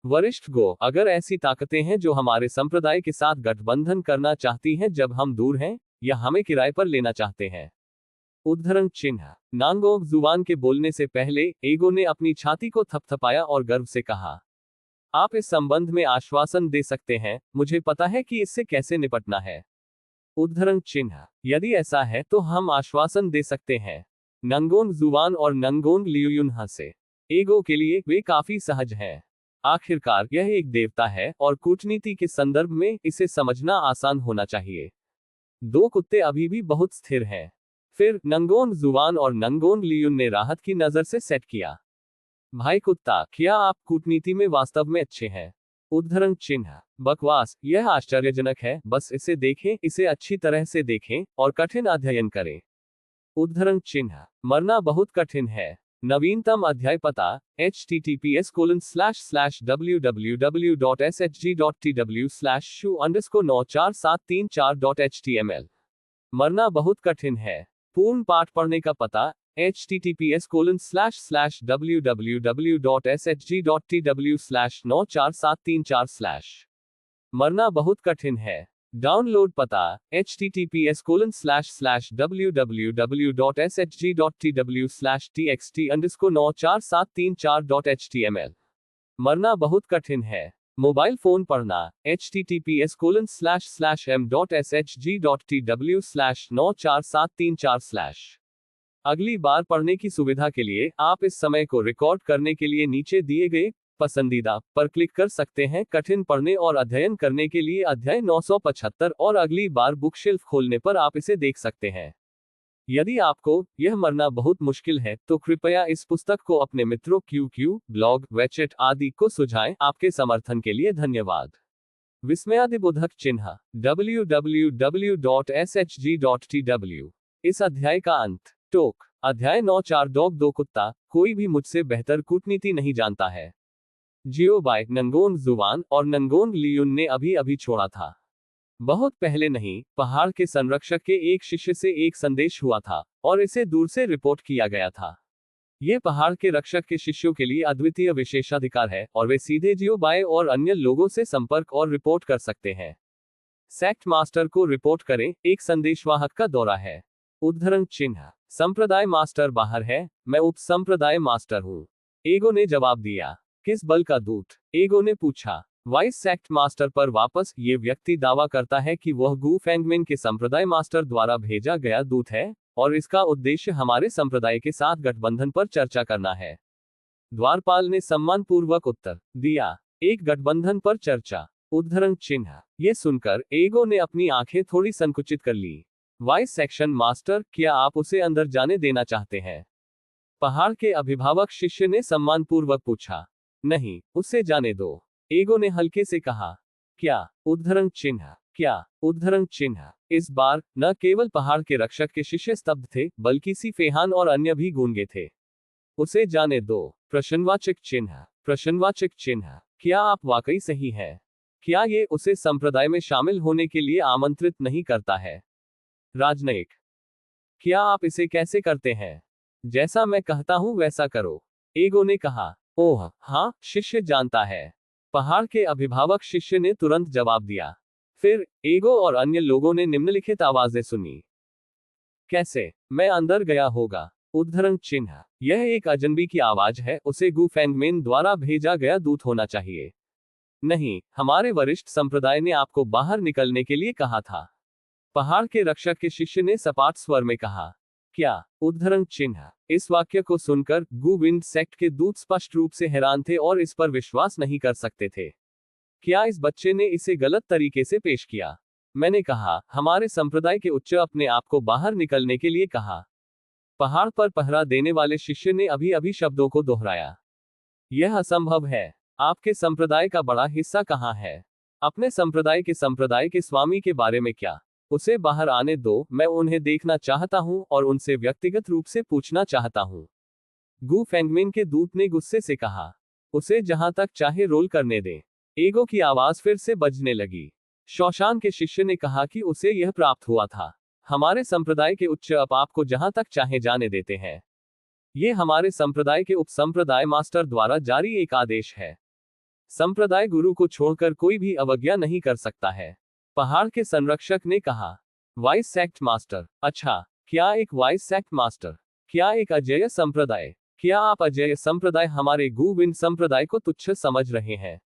वरिष्ठ गो, अगर ऐसी ताकतें हैं जो हमारे संप्रदाय के साथ गठबंधन करना चाहती हैं जब हम दूर हैं, या हमें किराए पर लेना चाहते हैं। उद्धरण चिन्ह। नांगोंग जुबान के बोलने से पहले एगो ने अपनी छाती को थपथपाया और गर्व से कहा, आप इस संबंध में आश्वासन दे सकते हैं, मुझे पता है कि इससे कैसे निपटना है। उद्धरण चिन्ह। यदि ऐसा है तो हम आश्वासन दे सकते हैं। नंगोंग जुबान और नंगोंग लियुयुन से एगो के लिए वे काफी सहज हैं। आखिरकार यह एक देवता है और कूटनीति के संदर्भ में इसे समझना आसान होना चाहिए। दो कुत्ते अभी भी बहुत स्थिर हैं। फिर नंगोंग जुबान और नंगोंग लियुन ने राहत की नजर से सेट किया। भाई कुत्ता, क्या आप कूटनीति में वास्तव में अच्छे हैं? उद्धरण चिन्ह। बकवास, यह आश्चर्यजनक है, बस इसे देखें, इसे अच्छी तरह से देखें और कठिन अध्ययन करें। उद्धरण चिन्ह। मरना बहुत कठिन है। नवीनतम अध्याय पता https://www.shg.tw/shu_94734.html। मरना बहुत कठिन है। पूर्ण पाठ पढ़ने का पता https://www.shg.tw/94734/। मरना बहुत कठिन है। डाउनलोड पता https://www.shg.tw/txt_94734.html। मरना बहुत कठिन है। मोबाइल फोन पढ़ना https://m.shg.tw/94734/। अगली बार पढ़ने की सुविधा के लिए आप इस समय को रिकॉर्ड करने के लिए नीचे दिए गए पसंदीदा पर क्लिक कर सकते हैं। कठिन पढ़ने और अध्ययन करने के लिए अध्याय 975 और अगली बार बुक शेल्फ खोलने पर आप इसे देख सकते हैं। यदि आपको यह मरना बहुत मुश्किल है तो कृपया इस पुस्तक को अपने मित्रों QQ, ब्लॉग, वेचेट आदि को सुझाएं। आपके समर्थन के लिए धन्यवाद। विस्मयादिबोधक चिन्ह www.shg.tw। इस अध्याय का अंत। टोक। अध्याय 9 डॉग 2 कुत्ता, कोई भी मुझसे बेहतर कूटनीति नहीं जानता है। जियो बाय नंगोंग जुबान और नंगोंग लियुन ने अभी अभी छोड़ा था। बहुत पहले नहीं, पहाड़ के संरक्षक के एक शिष्य से एक संदेश हुआ था और इसे दूर से रिपोर्ट किया गया था। यह पहाड़ के रक्षक के शिष्यों के लिए अद्वितीय विशेषाधिकार है और वे सीधे जियो बाय और अन्य लोगों से संपर्क और रिपोर्ट कर सकते हैं। सेक्ट मास्टर को रिपोर्ट करें, एक संदेशवाहक का दौरा है। उद्धरण चिन्ह। संप्रदाय मास्टर बाहर है, मैं उप संप्रदाय मास्टर हूं। एगो ने जवाब दिया। किस बल का दूत? एगो ने पूछा। वाइस सेक्ट मास्टर पर वापस, ये व्यक्ति दावा करता है कि वह गू फेंगमिन के संप्रदाय मास्टर द्वारा भेजा गया दूत है और इसका उद्देश्य हमारे संप्रदाय के साथ गठबंधन पर चर्चा करना है। द्वारपाल ने सम्मानपूर्वक उत्तर दिया। एक गठबंधन पर चर्चा। उद्धरण चिन्ह। ये सुनकर एगो ने अपनी आंखें थोड़ी संकुचित कर ली। वाइस सेक्शन मास्टर, क्या आप उसे अंदर जाने देना चाहते हैं? पहाड़ के अभिभावक शिष्य ने सम्मानपूर्वक पूछा। नहीं, उसे जाने दो, एगो ने हल्के से कहा। क्या? उद्धरण चिन्ह। क्या? उद्धरण चिन्ह। इस बार न केवल पहाड़ के रक्षक के शिष्य स्तब्ध थे, बल्कि सी फेहान और अन्य भी गूंगे थे। उसे जाने दो। प्रश्नवाचक चिन्ह। प्रश्नवाचक चिन्ह। क्या आप वाकई सही हैं? क्या ये उसे संप्रदाय में शामिल होने के लिए आमंत्रित नहीं करता है? राजनयिक। क्या आप इसे कैसे करते हैं? जैसा मैं कहता हूं वैसा करो, एगो ने कहा। ओह हाँ, शिष्य जानता है। पहाड़ के अभिभावक शिष्य ने तुरंत जवाब दिया। फिर एगो और अन्य लोगों ने निम्नलिखित आवाजें सुनी। कैसे? मैं अंदर गया होगा। उद्धरण चिन्ह। यह एक अजनबी की आवाज है, उसे गू फेंगमेन द्वारा भेजा गया दूत होना चाहिए। नहीं, हमारे वरिष्ठ संप्रदाय ने आपको बाहर निकलने के लिए कहा था। पहाड़ के रक्षक के शिष्य ने सपाट स्वर में कहा। क्या? उद्धरण चिन्ह। इस वाक्य को सुनकर गू विंड सेक्ट के दूत स्पष्ट रूप से हैरान थे और इस पर विश्वास नहीं कर सकते थे। क्या इस बच्चे ने इसे गलत तरीके से पेश किया? मैंने कहा, हमारे संप्रदाय के उच्च अपने आप को बाहर निकलने के लिए कहा। पहाड़ पर पहरा देने वाले शिष्य ने अभी अभी शब्दों को दोहराया। यह असंभव है। आपके संप्रदाय का बड़ा हिस्सा कहाँ है? अपने संप्रदाय के स्वामी के बारे में क्या? उसे बाहर आने दो, मैं उन्हें देखना चाहता हूं और उनसे व्यक्तिगत रूप से पूछना चाहता हूं। गू फेंगमिन के दूत ने गुस्से से कहा। उसे जहां तक चाहे रोल करने दें। एगो की आवाज फिर से बजने लगी। शौशान के शिष्य ने कहा कि उसे यह प्राप्त हुआ था। हमारे संप्रदाय के उच्च अप आपको जहां तक चाहे जाने देते हैं। ये हमारे संप्रदाय के उप संप्रदाय मास्टर द्वारा जारी एक आदेश है। संप्रदाय गुरु को छोड़कर कोई भी अवज्ञा नहीं कर सकता है। पहाड़ के संरक्षक ने कहा। वाइस सेक्ट मास्टर, अच्छा, क्या एक वाइस सेक्ट मास्टर? क्या एक अजेय संप्रदाय? क्या आप अजेय संप्रदाय हमारे गु-विन संप्रदाय को तुच्छ समझ रहे हैं?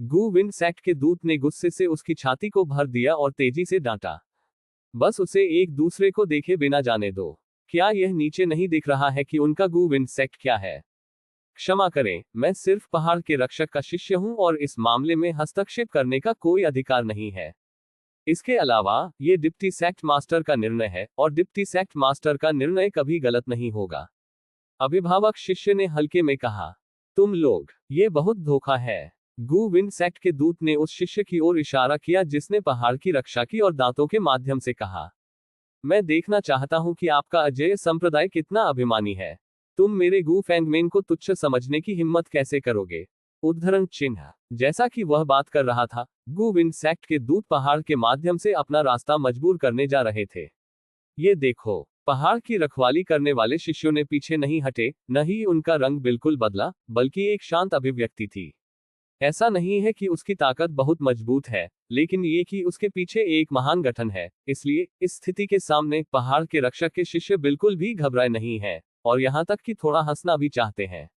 गु-विन सेक्ट के दूत ने गुस्से से उसकी छाती को भर दिया और तेजी से डांटा। बस उसे एक दूसरे को देखे बिना जाने दो। क्या यह नीचे नहीं दिख रहा है कि उनका गु-विन सेक्ट क्या है? क्षमा करें, मैं सिर्फ पहाड़ के रक्षक का शिष्य हूं और इस मामले में हस्तक्षेप करने का कोई अधिकार नहीं है। इसके अलावा, ये डिप्टी सेक्ट मास्टर का निर्णय है और डिप्टी सेक्ट मास्टर का निर्णय कभी गलत नहीं होगा। अभिभावक शिष्य ने हल्के में कहा। तुम लोग, ये बहुत धोखा है। गु-विन सेक्ट के दूत ने उस शिष्य की ओर इशारा किया जिसने पहाड़ की रक्षा की और दांतों के माध्यम से कहा, मैं देखना चाहता हूं कि आपका अजेय संप्रदाय कितना अभिमानी है। तुम मेरे गु फेंगमेन को तुच्छ समझने की हिम्मत कैसे करोगे? उद्धरण चिन्ह। जैसा कि वह बात कर रहा था, गु-विन सेक्ट के दूत पहाड़ के माध्यम से अपना रास्ता मजबूर करने जा रहे थे। ये देखो, पहाड़ की रखवाली करने वाले शिष्यों ने पीछे नहीं हटे, न ही उनका रंग बिल्कुल बदला, बल्कि एक शांत अभिव्यक्ति थी। ऐसा नहीं है कि उसकी ताकत बहुत मजबूत है, लेकिन ये कि उसके पीछे एक महान गठन है। इसलिए इस स्थिति के सामने पहाड़ के रक्षक के शिष्य बिल्कुल भी घबराए नहीं हैं, और यहाँ तक कि थोड़ा हंसना भी चाहते हैं।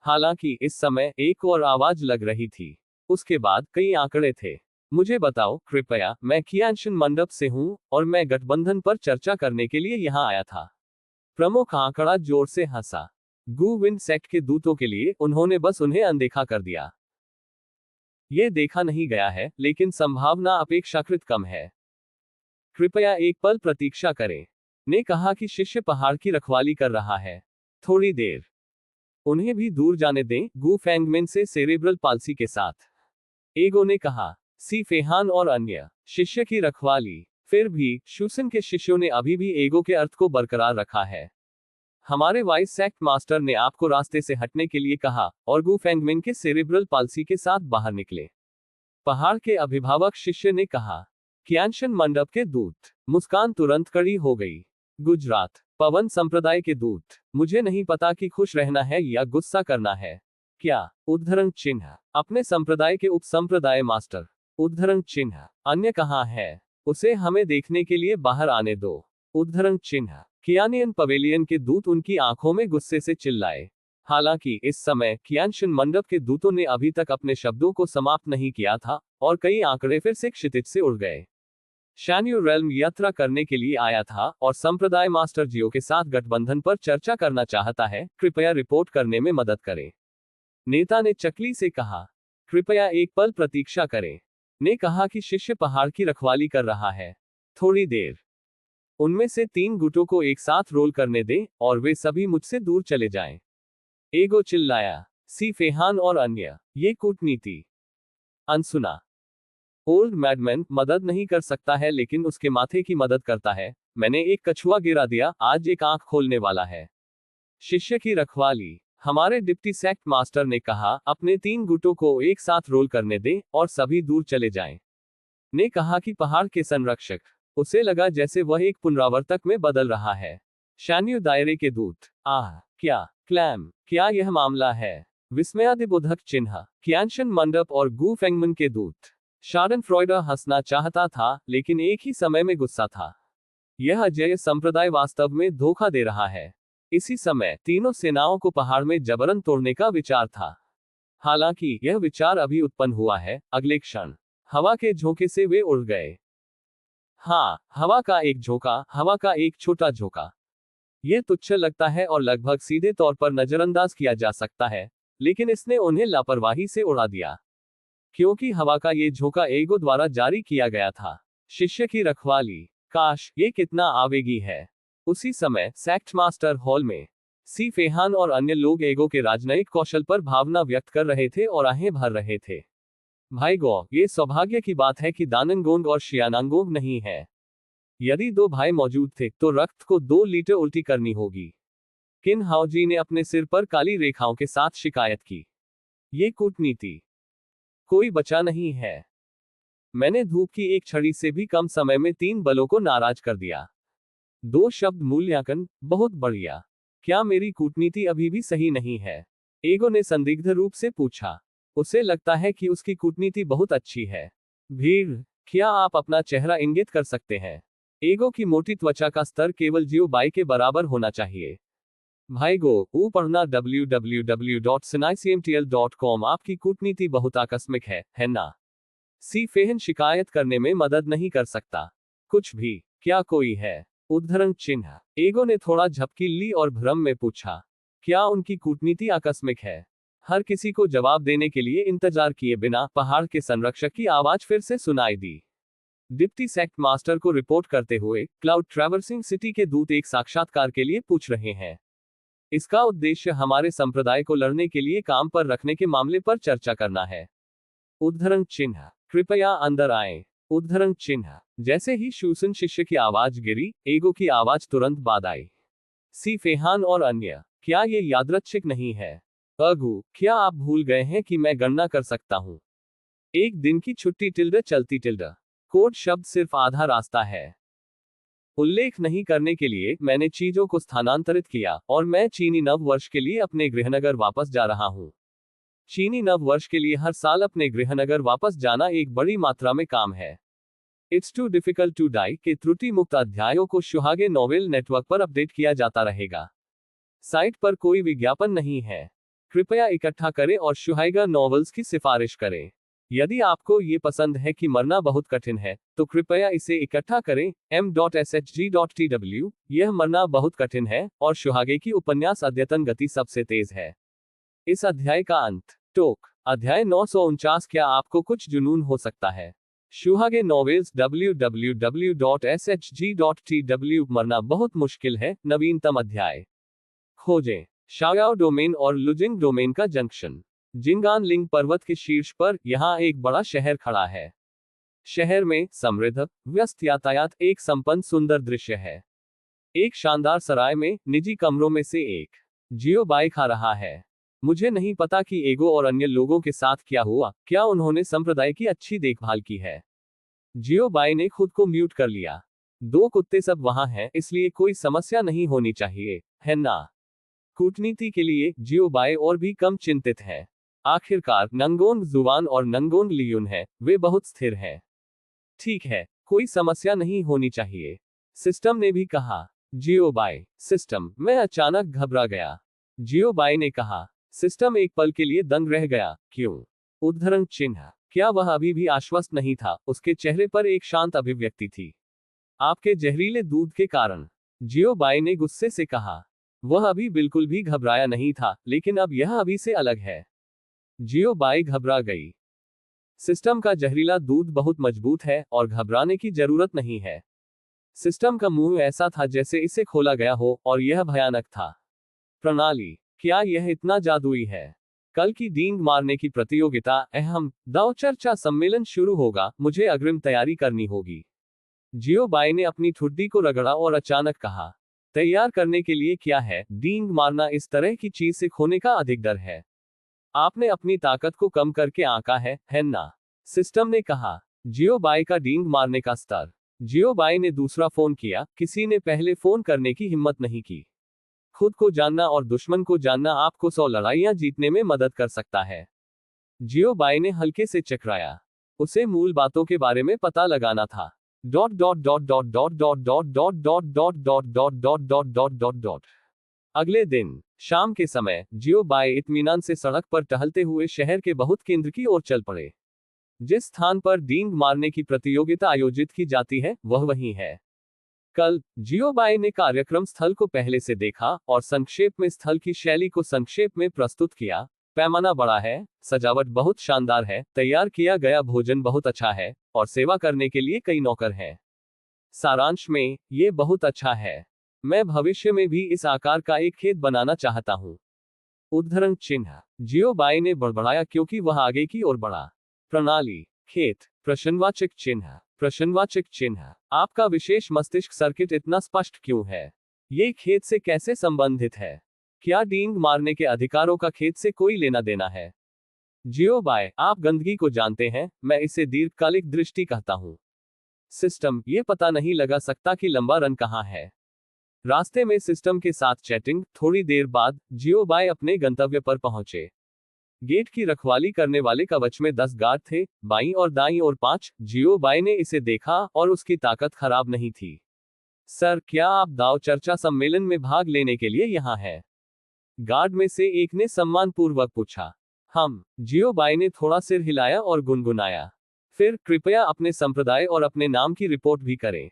हालांकि इस समय एक और आवाज लग रही थी। उसके बाद कई आंकड़े थे। मुझे बताओ कृपया, मैं कियानशन मंडप से हूं और मैं गठबंधन पर चर्चा करने के लिए यहाँ आया था। प्रमुख आंकड़ा जोर से हंसा। गु-विन सेक्ट के दूतों के लिए उन्होंने बस उन्हें अनदेखा कर दिया। ये देखा नहीं गया है, लेकिन संभावना अपेक्षाकृत कम है। कृपया एक पल प्रतीक्षा करें, ने कहा कि शिष्य पहाड़ की रखवाली कर रहा है। थोड़ी देर उन्हें भी दूर जाने दें, गु फेंगमेन से सेरेब्रल पाल्सी के साथ, एगो ने कहा। सी फेहान और अन्य शिष्य की रखवाली। फिर भी शूसन के शिष्यों ने अभी भी एगो के अर्थ को बरकरार रखा है। हमारे वाइस सेक्ट मास्टर ने आपको रास्ते से हटने के लिए कहा और गु फेंगमेन के सेरेब्रल पाल्सी के साथ बाहर निकले। पहाड़ के अभिभावक शिष्य ने कहा। कियानशन मंडप के दूत। मुस्कान तुरंत कड़ी हो गई। गुजरात पवन संप्रदाय के दूत। मुझे नहीं पता कि खुश रहना है या गुस्सा करना है। क्या? उद्धरण चिन्ह। अपने संप्रदाय के उप संप्रदाय मास्टर। उद्धरण चिन्ह। अन्य कहाँ है? उसे हमें देखने के लिए बाहर आने दो। उद्धरण चिन्ह। कियानियन पवेलियन के दूत उनकी आंखों में गुस्से से चिल्लाए। हालांकि इस समय कियानशन मंडप के दूतों ने अभी तक अपने शब्दों को समाप्त नहीं किया था और कई आंकड़े फिर से क्षितिज से उड़ गए। शान्यू रेल्म यात्रा करने के लिए आया था और संप्रदाय मास्टर जियो के साथ गठबंधन पर चर्चा करना चाहता है। कृपया रिपोर्ट करने में मदद करें, नेता ने चकली से कहा। कृपया एक पल प्रतीक्षा करें, ने कहा कि शिष्य पहाड़ की रखवाली कर रहा है। थोड़ी देर उनमें से 3 गुटों को एक साथ रोल करने दें और वे सभी मुझसे दूर चले जाएं। एगो चिल्लाया। सी फेहान और अन्य, ये कूटनीति। अनसुना। ओल्ड मैडमैन मदद नहीं कर सकता है लेकिन उसके माथे की मदद करता है। मैंने एक कछुआ गिरा दिया, आज एक आंख खोलने वाला है। शिष्य की रखवाली। हमारे डिप्टी सेक्ट मास्टर ने कहा, अपने 3 गुटों को एक साथ रोल करने दें और सभी दूर चले जाएं। ने कहा कि पहाड़ के संरक्षक। उसे लगा जैसे वह एक पुनरावर्तक में बदल रहा है। शान्यू दायरे के दूत। आह, क्या क्लैम, क्या यह मामला है? विस्मयादिबोधक चिन्ह। कियानशन मंडप और गु फेंगमेन के दूत। शारन फ्रॉयडर हंसना चाहता था, लेकिन एक ही समय में गुस्सा था। यह अजेय संप्रदाय वास्तव में धोखा दे रहा है। इसी समय तीनों सेनाओं को पहाड़ में जबरन तोड़ने का विचार था। हालांकि यह विचार अभी उत्पन्न हुआ है, अगले क्षण हवा के झोंके से वे उड़ गए। हाँ, हवा का एक झोंका, हवा का एक छोटा झोंका। यह तुच्छ लगता है और लगभग सीधे तौर पर नजरअंदाज किया जा सकता है, लेकिन इसने उन्हें लापरवाही से उड़ा दिया, क्योंकि हवा का ये झोंका एगो द्वारा जारी किया गया था। शिष्य की रखवाली। काश, ये कितना आवेगी है। उसी समय सेक्ट मास्टर हॉल में सी फेहान और अन्य लोग एगो के राजनयिक कौशल पर भावना व्यक्त कर रहे थे और आहें भर रहे थे। भाई गो, ये सौभाग्य की बात है कि दानंगोंग और शियानांगोंग नहीं है। यदि 2 भाई मौजूद थे तो रक्त को 2 लीटर उल्टी करनी होगी। किन हाओजी ने अपने सिर पर काली रेखाओं के साथ शिकायत की। ये कूटनीति। कोई बचा नहीं है। मैंने धूप की एक छड़ी से भी कम समय में 3 बलों को नाराज कर दिया। 2 शब्द मूल्यांकन, बहुत बढ़िया। क्या मेरी कूटनीति अभी भी सही नहीं है? एगो ने संदिग्ध रूप से पूछा। उसे लगता है कि उसकी कूटनीति बहुत अच्छी है। भीड़, क्या आप अपना चेहरा इंगित कर सकते हैं? ईगो की मोटी त्वचा का स्तर केवल जियो बाई के बराबर होना चाहिए। भाईगो, पढ़ना www.sinaicmtl.com। आपकी कूटनीति बहुत आकस्मिक है ना? सी फेहन शिकायत करने में मदद नहीं कर सकता। कुछ भी, क्या कोई है? उद्धरण चिन्ह। ईगो ने थोड़ा झपकी ली और भ्रम में पूछा, क्या उनकी कूटनीति आकस्मिक है? हर किसी को जवाब देने के लिए इंतजार किए बिना पहाड़ के संरक्षक की आवाज फिर से सुनाई दी। डिप्टी सेक्ट मास्टर को रिपोर्ट करते हुए क्लाउड ट्रैवर्सिंग सिटी के दूत एक साक्षात्कार के लिए पूछ रहे हैं। इसका उद्देश्य हमारे संप्रदाय को लड़ने के लिए काम पर रखने के मामले पर चर्चा करना है। उद्धरण चिन्ह। कृपया अंदर आए। उद्धरण चिन्ह। जैसे ही शूसन शिष्य की आवाज गिरी, ईगो की आवाज तुरंत बाद आई। सी फेहान और अन्य, क्या ये यादृच्छिक नहीं है? अगु, क्या आप भूल गए हैं कि मैं गणना कर सकता हूं? एक दिन की छुट्टी टिल्ड चलती टिल्ड। कोड शब्द सिर्फ आधा रास्ता है। उल्लेख नहीं करने के लिए मैंने चीजों को स्थानांतरित किया और मैं चीनी नव वर्ष के लिए अपने गृहनगर वापस जा रहा हूं। चीनी नव वर्ष के लिए हर साल अपने गृहनगर वापस जाना एक बड़ी मात्रा में काम है। इट्स टू डिफिकल्ट टू डाई के त्रुटि मुक्त अध्यायों को शुहागे नोवेल नेटवर्क पर अपडेट किया जाता रहेगा। साइट पर कोई विज्ञापन नहीं है। कृपया इकट्ठा करें और शुहागा नॉवेल्स की सिफारिश करें। यदि आपको ये पसंद है कि मरना बहुत कठिन है, तो कृपया इसे इकट्ठा करें। m.shg.tw। यह मरना बहुत कठिन है और शुहागे की उपन्यास अद्यतन गति सबसे तेज है। इस अध्याय का अंत। टोक। अध्याय 949। क्या आपको कुछ जुनून हो सकता है? शुहागे नॉवेल्स www.shg.tw। मरना बहुत मुश्किल है। नवीनतम अध्याय खोजें। शाओयाओ डोमेन और लुजिंग डोमेन का जंक्शन। जिंगान लिंग पर्वत के शीर्ष पर यहां एक बड़ा शहर खड़ा है। शहर में समृद्ध, व्यस्त यातायात एक संपन्न सुंदर दृश्य है। एक शानदार सराय में निजी कमरों में से एक जियो बाई खा रहा है। मुझे नहीं पता कि ईगो और अन्य लोगों के साथ क्या हुआ, क्या उन्होंने संप्रदाय की अच्छी देखभाल की है। जियो बाई ने खुद को म्यूट कर लिया। दो कुत्ते सब वहां हैं, इसलिए कोई समस्या नहीं होनी चाहिए, है ना? कूटनीति के लिए जियो बाई और भी कम चिंतित है। आखिरकार नंगोंग जुवान और नंगोंग लियुन है, वे बहुत स्थिर हैं। ठीक है, कोई समस्या नहीं होनी चाहिए, सिस्टम ने भी कहा। जियो बाई, सिस्टम, मैं अचानक घबरा गया। जियो बाई ने कहा। सिस्टम एक पल के लिए दंग रह गया। क्यों? उद्धरण चिन्ह। क्या वह अभी भी आश्वस्त नहीं था? उसके चेहरे पर एक शांत अभिव्यक्ति थी। आपके जहरीले दूध के कारण, जियो बाई ने गुस्से से कहा। वह अभी बिल्कुल भी घबराया नहीं था, लेकिन अब यह अभी से अलग है। जियो बाई घबरा गई। सिस्टम का जहरीला दूध बहुत मजबूत है और घबराने की जरूरत नहीं है। सिस्टम का मुंह ऐसा था जैसे इसे खोला गया हो और यह भयानक था। प्रणाली, क्या यह इतना जादुई है? कल की डींग मारने की प्रतियोगिता अहम दाव चर्चा सम्मेलन शुरू होगा, मुझे अग्रिम तैयारी करनी होगी। जियो बाई ने अपनी ठुड्डी को रगड़ा और अचानक कहा, तैयार करने के लिए क्या है? डींग मारना इस तरह की चीज से खोने का अधिक डर है। आपने अपनी ताकत को कम करके आंका है ना? सिस्टम ने कहा। जियो बाई का डींग मारने का स्तर। जियो बाई ने दूसरा फोन किया, किसी ने पहले फोन करने की हिम्मत नहीं की। खुद को जानना और दुश्मन को जानना आपको 100 लड़ाइयां जीतने में मदद कर सकता है। जियो बाई ने हल्के से चकराया। उसे मूल बातों के बारे में पता लगाना था। Dot dot dot dot dot dot dot dot dot dot dot dot dot dot dot dot dot. अगले दिन शाम के समय जियो बाई इत्मीनान से सड़क पर टहलते हुए शहर के बहुत केंद्र की ओर चल पड़े। जिस स्थान पर डींग मारने की प्रतियोगिता आयोजित की जाती है, वह वही है। कल जियो बाई ने कार्यक्रम स्थल को पहले से देखा और संक्षेप में स्थल की शैली को संक्षेप में प्रस्तुत किया। पैमाना बड़ा है, सजावट बहुत शानदार है, तैयार किया गया भोजन बहुत अच्छा है और सेवा करने के लिए कई नौकर हैं। सारांश में, ये बहुत अच्छा है। मैं भविष्य में भी इस आकार का एक खेत बनाना चाहता हूं। उद्धरण चिन्ह। जियो बाई ने बड़बड़ाया क्योंकि वह आगे की ओर बढ़ा। प्रणाली, खेत, प्रश्नवाचक चिन्ह, प्रश्नवाचक चिन्ह। आपका विशेष मस्तिष्क सर्किट इतना स्पष्ट क्यों है? ये खेत से कैसे संबंधित है? क्या डींग मारने के अधिकारों का खेत से कोई लेना देना है? जियो बाई, आप गंदगी को जानते हैं, मैं इसे दीर्घकालिक दृष्टि कहता हूं। सिस्टम, ये पता नहीं लगा सकता कि लंबा रन कहां है। रास्ते में सिस्टम के साथ चैटिंग, थोड़ी देर बाद जियो बाई अपने गंतव्य पर पहुंचे। गेट की रखवाली करने वाले कवच में 10 गार्ड थे, बाईं और दाईं ओर 5। जियो बाई ने इसे देखा और उसकी ताकत खराब नहीं थी। सर, क्या आप दाव चर्चा सम्मेलन में भाग लेने के लिए यहाँ हैं? गार्ड में से एक ने सम्मानपूर्वक पूछा। हम। जियो बाई ने थोड़ा सिर हिलाया और गुनगुनाया। फिर कृपया अपने संप्रदाय और अपने नाम की रिपोर्ट भी करें।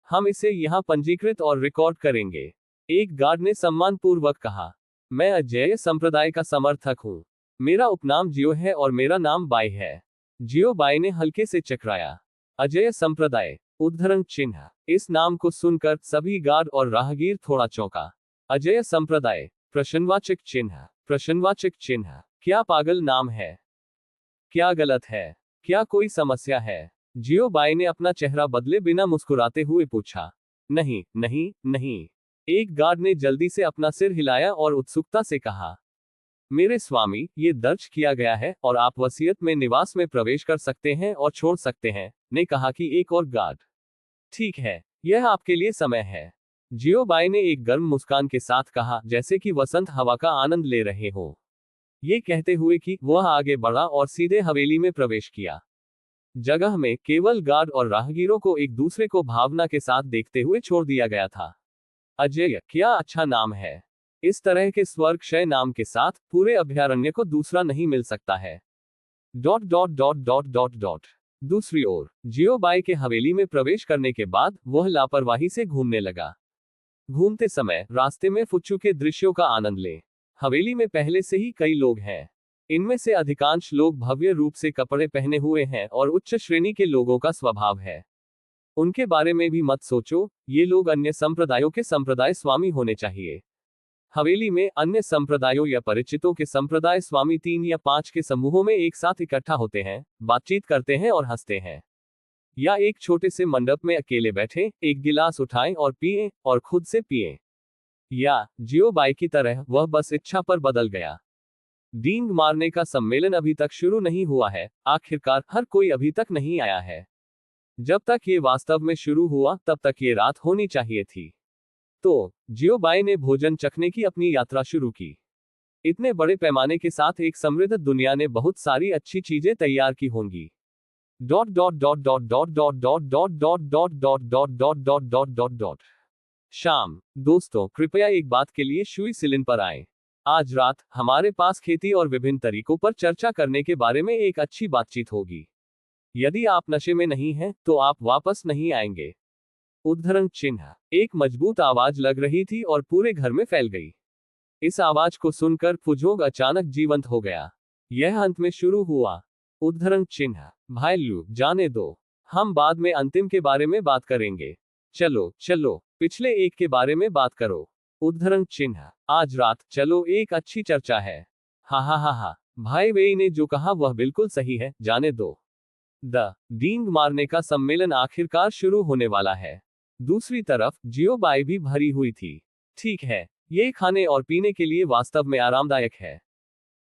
हम इसे यहाँ पंजीकृत और रिकॉर्ड करेंगे। एक गार्ड ने सम्मानपूर्वक कहा। मैं अजेय संप्रदाय का समर्थक हूँ। मेरा उपनाम जियो है और मेरा नाम बाई है। जियो बाई ने हल्के से चकराया। अजेय संप्रदाय, उद्धरण चिन्ह। इस नाम को सुनकर सभी गार्ड और राहगीर थोड़ा चौंका। अजेय संप्रदाय, प्रश्नवाचक चिन्ह। प्रश्नवाचक चिन्ह। क्या पागल नाम है? क्या गलत है? क्या कोई समस्या है? जियो बाई ने अपना चेहरा बदले बिना मुस्कुराते हुए पूछा। नहीं, नहीं, नहीं। एक गार्ड ने जल्दी से अपना सिर हिलाया और उत्सुकता से कहा। मेरे स्वामी, ये दर्ज किया गया है और आप वसीयत में निवास में प्रवेश कर सकते हैं और छोड़ सकते हैं, ने कहा कि एक और गार्ड। ठीक है, यह आपके लिए समय है। जियो बाई ने एक गर्म मुस्कान के साथ कहा, जैसे कि वसंत हवा का आनंद ले रहे हो। ये कहते हुए कि वह आगे बढ़ा और सीधे हवेली में प्रवेश किया। जगह में केवल गार्ड और राहगीरों को एक दूसरे को भावना के साथ देखते हुए छोड़ दिया गया था। अजेय, क्या अच्छा नाम है। इस तरह के स्वर्ग क्षय नाम के साथ पूरे अभयारण्य को दूसरा नहीं मिल सकता है। Dot dot dot dot dot dot. दूसरी ओर, जियो बाई के हवेली में प्रवेश करने के बाद वह लापरवाही से घूमने लगा। घूमते समय रास्ते में फुच्चू के दृश्यों का आनंद ले। हवेली में पहले से ही कई लोग हैं। इनमें से अधिकांश लोग भव्य रूप से कपड़े पहने हुए हैं और उच्च श्रेणी के लोगों का स्वभाव है। उनके बारे में भी मत सोचो, ये लोग अन्य संप्रदायों के संप्रदाय स्वामी होने चाहिए। हवेली में अन्य संप्रदायों या परिचितों के संप्रदाय स्वामी 3 या 5 के समूहों में एक साथ इकट्ठा होते हैं, बातचीत करते हैं और हंसते हैं। या एक छोटे से मंडप में अकेले बैठे, एक गिलास उठाएं और पिएं, और खुद से पिएं। या जियो बाई की तरह वह बस इच्छा पर बदल गया। डींग मारने का सम्मेलन अभी तक शुरू नहीं हुआ है, आखिरकार हर कोई अभी तक नहीं आया है। जब तक ये वास्तव में शुरू हुआ तब तक ये रात होनी चाहिए थी। तो जियो बाई ने भोजन चखने की अपनी यात्रा शुरू की। इतने बड़े पैमाने के साथ एक समृद्ध दुनिया ने बहुत सारी अच्छी चीजें तैयार की होंगी। Dot dot dot dot dot dot dot dot dot dot dot dot dot dot dot dot dot. शाम। दोस्तों, कृपया एक बात के लिए शुई सिलिन पर आएं। आज रात हमारे पास खेती और विभिन्न तरीकों पर चर्चा करने के बारे में एक अच्छी बातचीत होगी। यदि आप नशे में नहीं हैं, तो आप वापस नहीं आएंगे। उद्धरण चिन्ह। एक मजबूत आवाज लग रही थी और पूरे घर में फैल गई। इस आवाज को सुनकर फुजोग अचानक जीवंत हो गया। यह अंत में शुरू हुआ। उद्धरण चिन्ह। भाई लू, जाने दो। हम बाद में अंतिम के बारे में बात करेंगे। चलो चलो, पिछले एक के बारे में बात करो। उद्धरण चिन्ह। आज रात चलो, एक अच्छी चर्चा है। हा हा हा हा। भाई वेई ने जो कहा वह बिल्कुल सही है, जाने दो। द डींग मारने का सम्मेलन आखिरकार शुरू होने वाला है। दूसरी तरफ जियो बाई भी भरी हुई थी। ठीक है, ये खाने और पीने के लिए वास्तव में आरामदायक है,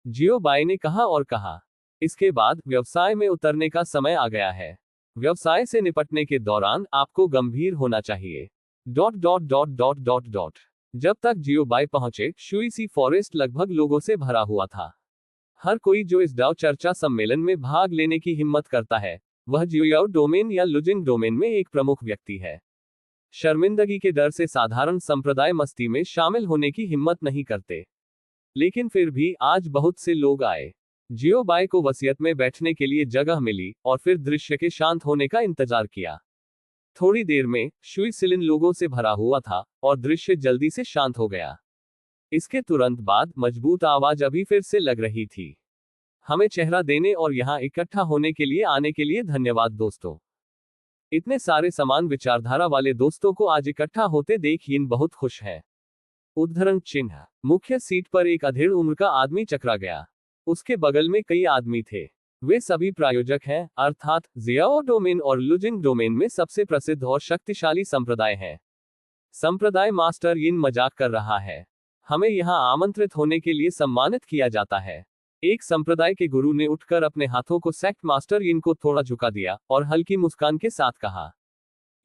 जियो बाई ने कहा और कहा। इसके बाद व्यवसाय में उतरने का समय आ गया है। व्यवसाय से निपटने के दौरान आपको गंभीर होना चाहिए। Dot dot dot dot dot dot. जब तक जियो बाई पहुंचे, शुई सी फॉरेस्ट लगभग लोगों से भरा हुआ था। हर कोई जो इस डाव चर्चा सम्मेलन में भाग लेने की हिम्मत करता है, वह जियोयाओ डोमेन या लुजिंग डोमेन में एक प्रमुख व्यक्ति है। शर्मिंदगी के डर से साधारण संप्रदाय मस्ती में शामिल होने की हिम्मत नहीं करते। लेकिन फिर भी आज बहुत से लोग आए। जियो बाई को वसीयत में बैठने के लिए जगह मिली और फिर दृश्य के शांत होने का इंतजार किया। थोड़ी देर में शुई सिलिन लोगों से भरा हुआ था और दृश्य जल्दी से शांत हो गया। इसके तुरंत बाद मजबूत आवाज अभी फिर से लग रही थी। हमें चेहरा देने और यहाँ इकट्ठा होने के लिए आने के लिए धन्यवाद दोस्तों। इतने सारे समान विचारधारा वाले दोस्तों को आज इकट्ठा होते देख यिन बहुत खुश है। उद्धरण चिन्ह। मुख्य सीट पर एक अधेड़ उम्र का आदमी चकरा गया। उसके बगल में कई आदमी थे। वे सभी प्रायोजक हैं, अर्थात जियाओ डोमेन और लुजिंग डोमेन में सबसे प्रसिद्ध और शक्तिशाली संप्रदाय हैं। संप्रदाय मास्टर यिन मजाक कर रहा है। हमें यहाँ आमंत्रित होने के लिए सम्मानित किया जाता है। एक संप्रदाय के गुरु ने उठकर अपने हाथों को सेक्ट मास्टर यिन को थोड़ा झुका दिया और हल्की मुस्कान के साथ कहा।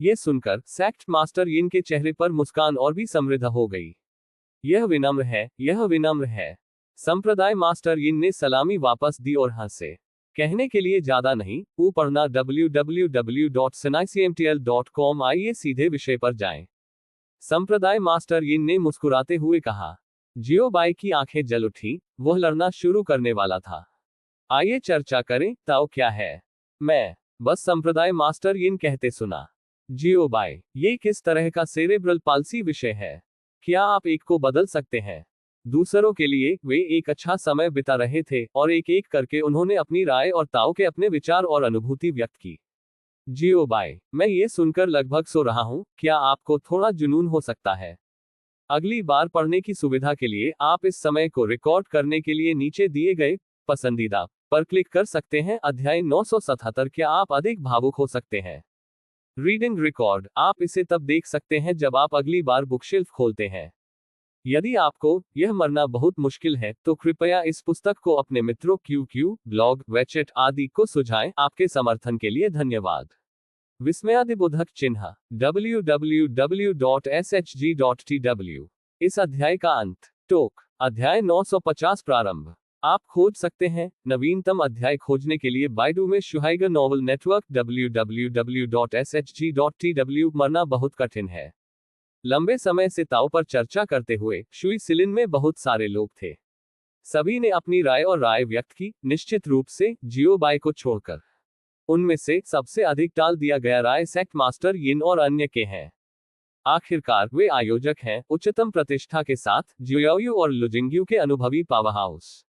यह सुनकर सेक्ट मास्टर यिन के चेहरे पर मुस्कान और भी समृद्ध हो गई। यह विनम्र है, यह विनम्र है। संप्रदाय मास्टर यिन ने सलामी वापस दी और हंसे। कहने के लिए ज्यादा नहीं, पढ़ना www.snicmtl.com। आइए सीधे विषय पर जाएं। संप्रदाय मास्टर यिन ने मुस्कुराते हुए कहा। जियो बाई की आंखें जल उठी, वह लड़ना शुरू करने वाला था। आइए चर्चा करें, ताओ क्या है? मैं बस संप्रदाय मास्टर यिन कहते सुना। जियो बाई, ये किस तरह का सेरेब्रल पाल्सी विषय है? क्या आप एक को बदल सकते हैं? दूसरों के लिए वे एक अच्छा समय बिता रहे थे और एक एक करके उन्होंने अपनी राय और ताओ के अपने विचार और अनुभूति व्यक्त की। जियो बाई, मैं ये सुनकर लगभग सो रहा हूं, क्या आपको थोड़ा जुनून हो सकता है? अगली बार पढ़ने की सुविधा के लिए आप इस समय को रिकॉर्ड करने के लिए नीचे दिए गए पसंदीदा पर क्लिक कर सकते हैं। अध्याय 977। क्या आप अधिक भावुक हो सकते हैं? रीडिंग रिकॉर्ड, आप इसे तब देख सकते हैं जब आप अगली बार बुकशेल्फ खोलते हैं। यदि आपको यह मरना बहुत मुश्किल है तो कृपया इस पुस्तक को अपने मित्रों QQ, ब्लॉग, वेचेट आदि को सुझाएं। आपके समर्थन के लिए धन्यवाद। विस्मयादिबोधक चिन्ह www.shg.tw। इस अध्याय का अंत। टोक, अध्याय 950 प्रारंभ। आप खोज सकते हैं। नवीनतम अध्याय खोजने के लिए बाइडू में शुहाइगर नॉवल नेटवर्क www.shg.tw। मरना बहुत कठिन है। लंबे समय से ताओ पर चर्चा करते हुए शुई सिलिन में बहुत सारे लोग थे। सभी ने अपनी राय और राय व्यक्त की, निश्चित रूप से जियो बाई को छोड़कर। उनमें से सबसे अधिक टाल दिया गया राय सेक्ट मास्टर यिन और अन्य के हैं। आखिरकार वे आयोजक हैं, उच्चतम प्रतिष्ठा के साथ जियोयू और लुजिंग्यू के अनुभवी पावरहाउस।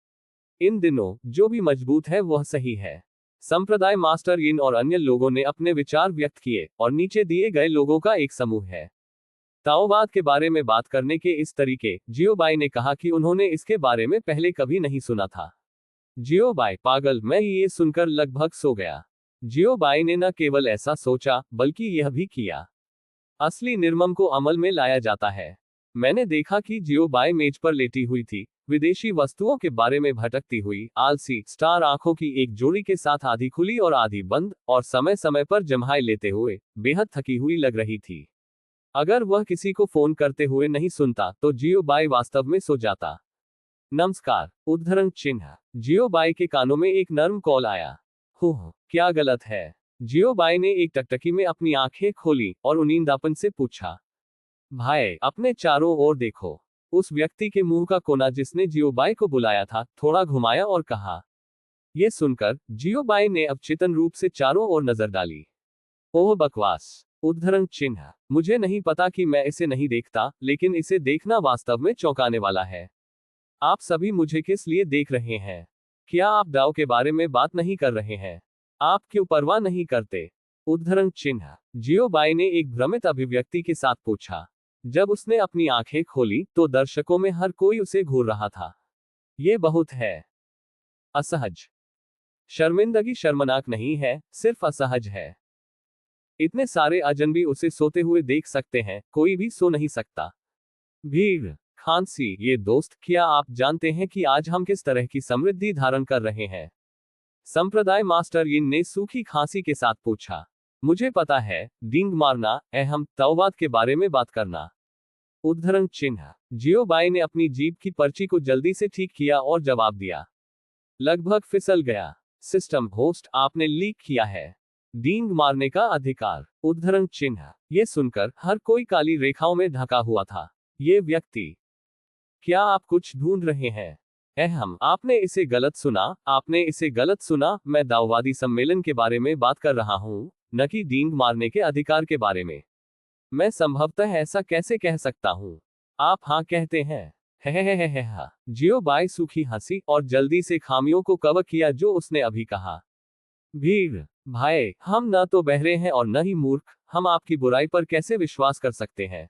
इन दिनों जो भी मजबूत है वह सही है। संप्रदाय मास्टर यिन और अन्य लोगों ने अपने विचार व्यक्त किए और नीचे दिए गए लोगों का एक समूह है। ताओवाद के बारे में बात करने के इस तरीके, जियो बाई ने कहा कि उन्होंने इसके बारे में पहले कभी नहीं सुना था। जियो बाई, पागल, मैं ये सुनकर लगभग सो गया। जियो बाई ने न केवल ऐसा सोचा बल्कि यह भी किया। असली निर्मम को अमल में लाया जाता है। मैंने देखा कि जियो बाई मेज पर लेटी हुई थी, विदेशी वस्तुओं के बारे में भटकती हुई, आलसी स्टार आंखों की एक जोड़ी के साथ आधी खुली और आधी बंद, और समय समय पर जम्हाई लेते हुए बेहद थकी हुई लग रही थी। अगर वह किसी को फोन करते हुए नहीं सुनता तो जियो बाई वास्तव में सो जाता। नमस्कार, उद्धरण चिन्ह। जियो बाई के कानों में एक नर्म कॉल आया। क्या गलत है? जियो बाई ने एक टकटकी में अपनी आंखें खोली और उनींदापन से पूछा। भाई, अपने चारों ओर देखो। उस व्यक्ति के मुंह का कोना जिसने जियो बाई को बुलाया था थोड़ा घुमाया और कहा। यह सुनकर जियो बाई ने अवचेतन रूप से चारों ओर नजर डाली। ओह बकवास! उद्धरण चिन्ह। मुझे नहीं पता कि मैं इसे नहीं देखता, लेकिन इसे देखना वास्तव में चौंकाने वाला है। आप सभी मुझे किस लिए देख रहे हैं? क्या आप दाव के बारे में बात नहीं कर रहे हैं? आप क्यों परवाह नहीं करते? उद्धरण चिन्ह। जियो बाई ने एक भ्रमित अभिव्यक्ति के साथ पूछा। जब उसने अपनी आंखें खोली तो दर्शकों में हर कोई उसे घूर रहा था। ये बहुत है असहज। शर्मिंदगी शर्मनाक नहीं है, सिर्फ असहज है। इतने सारे अजनबी उसे सोते हुए देख सकते हैं, कोई भी सो नहीं सकता। भीड़, खांसी। ये दोस्त, क्या आप जानते हैं कि आज हम किस तरह की समृद्धि धारण कर रहे हैं? संप्रदाय मास्टर यिन ने सूखी खांसी के साथ पूछा। मुझे पता है, डींग मारना, अहम ताओवाद के बारे में बात करना। उद्धरण चिन्ह। जियो बाई ने अपनी जीभ की पर्ची को जल्दी से ठीक किया और जवाब दिया। लगभग फिसल गया। सिस्टम होस्ट, आपने लीक किया है डींग मारने का अधिकार। उद्धरण चिन्ह। ये सुनकर हर कोई काली रेखाओं में ढका हुआ था। ये व्यक्ति, क्या आप कुछ ढूंढ रहे हैं? अहम, आपने इसे गलत सुना, आपने इसे गलत सुना। मैं दाववादी सम्मेलन के बारे में बात कर रहा हूं, न कि डींग मारने के अधिकार के बारे में। मैं संभवतः ऐसा कैसे कह सकता हूं? आप हाँ कहते हैं। है। जियो बाई सूखी हंसी और जल्दी से खामियों को कवर किया जो उसने अभी कहा। भीड़, भाई, हम न तो बहरे हैं और न ही मूर्ख, हम आपकी बुराई पर कैसे विश्वास कर सकते हैं?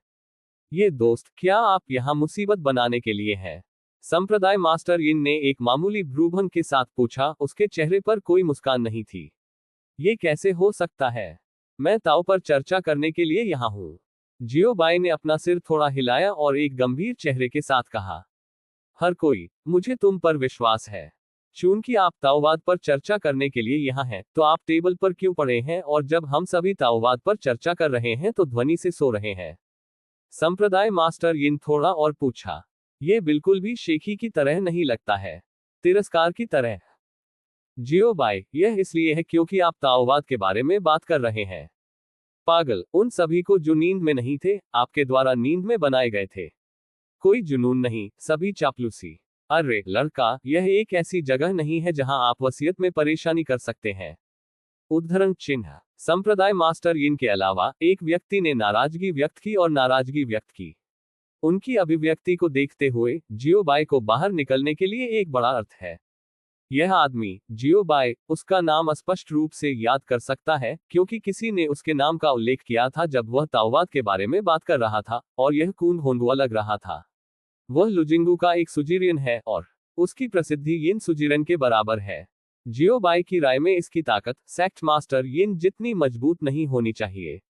ये दोस्त, क्या आप यहाँ मुसीबत बनाने के लिए हैं? संप्रदाय मास्टर यिन ने एक मामूली भ्रूभंग के साथ पूछा, उसके चेहरे पर कोई मुस्कान नहीं थी। ये कैसे हो सकता है? मैं ताओ पर चर्चा करने के लिए यहाँ हूँ। जियो बाई ने अपना सिर थोड़ा हिलाया और एक गंभीर चेहरे के साथ कहा। हर कोई, मुझे तुम पर विश्वास है। चूंकि आप ताओवाद पर चर्चा करने के लिए यहाँ हैं, तो आप टेबल पर क्यों पड़े हैं और जब हम सभी ताओवाद पर चर्चा कर रहे हैं तो ध्वनि से सो रहे हैं? संप्रदाय मास्टर यिन थोड़ा और पूछा। ये बिल्कुल भी शेखी की तरह नहीं लगता है, तिरस्कार की तरह। जियो बाय, यह इसलिए है क्योंकि आप ताओवाद के बारे में बात कर रहे हैं। पागल, उन सभी को जो नींद में नहीं थे, आपके द्वारा नींद में बनाए गए थे। कोई जुनून नहीं, सभी चापलूसी। अरे लड़का, यह एक ऐसी जगह नहीं है जहां आप वसीयत में परेशानी कर सकते हैं। उद्धरण चिन्ह। संप्रदाय मास्टर यिन के अलावा एक व्यक्ति ने नाराजगी व्यक्त की और नाराजगी व्यक्त की। उनकी अभिव्यक्ति को देखते हुए जियो बाय को बाहर निकलने के लिए एक बड़ा अर्थ है। यह आदमी जियो बाय उसका नाम स्पष्ट रूप से याद कर सकता है क्योंकि किसी ने उसके नाम का उल्लेख किया था जब वह ताओवाद के बारे में बात कर रहा था, और यह कून होंगुआ लग रहा था। वह लुजिंगू का एक सुजीरियन है और उसकी प्रसिद्धि यिन सुजीरन के बराबर है। जियो बाय की राय में इसकी ताकत सेक्ट मास्टर यिन जितनी मजबूत नहीं होनी चाहिए।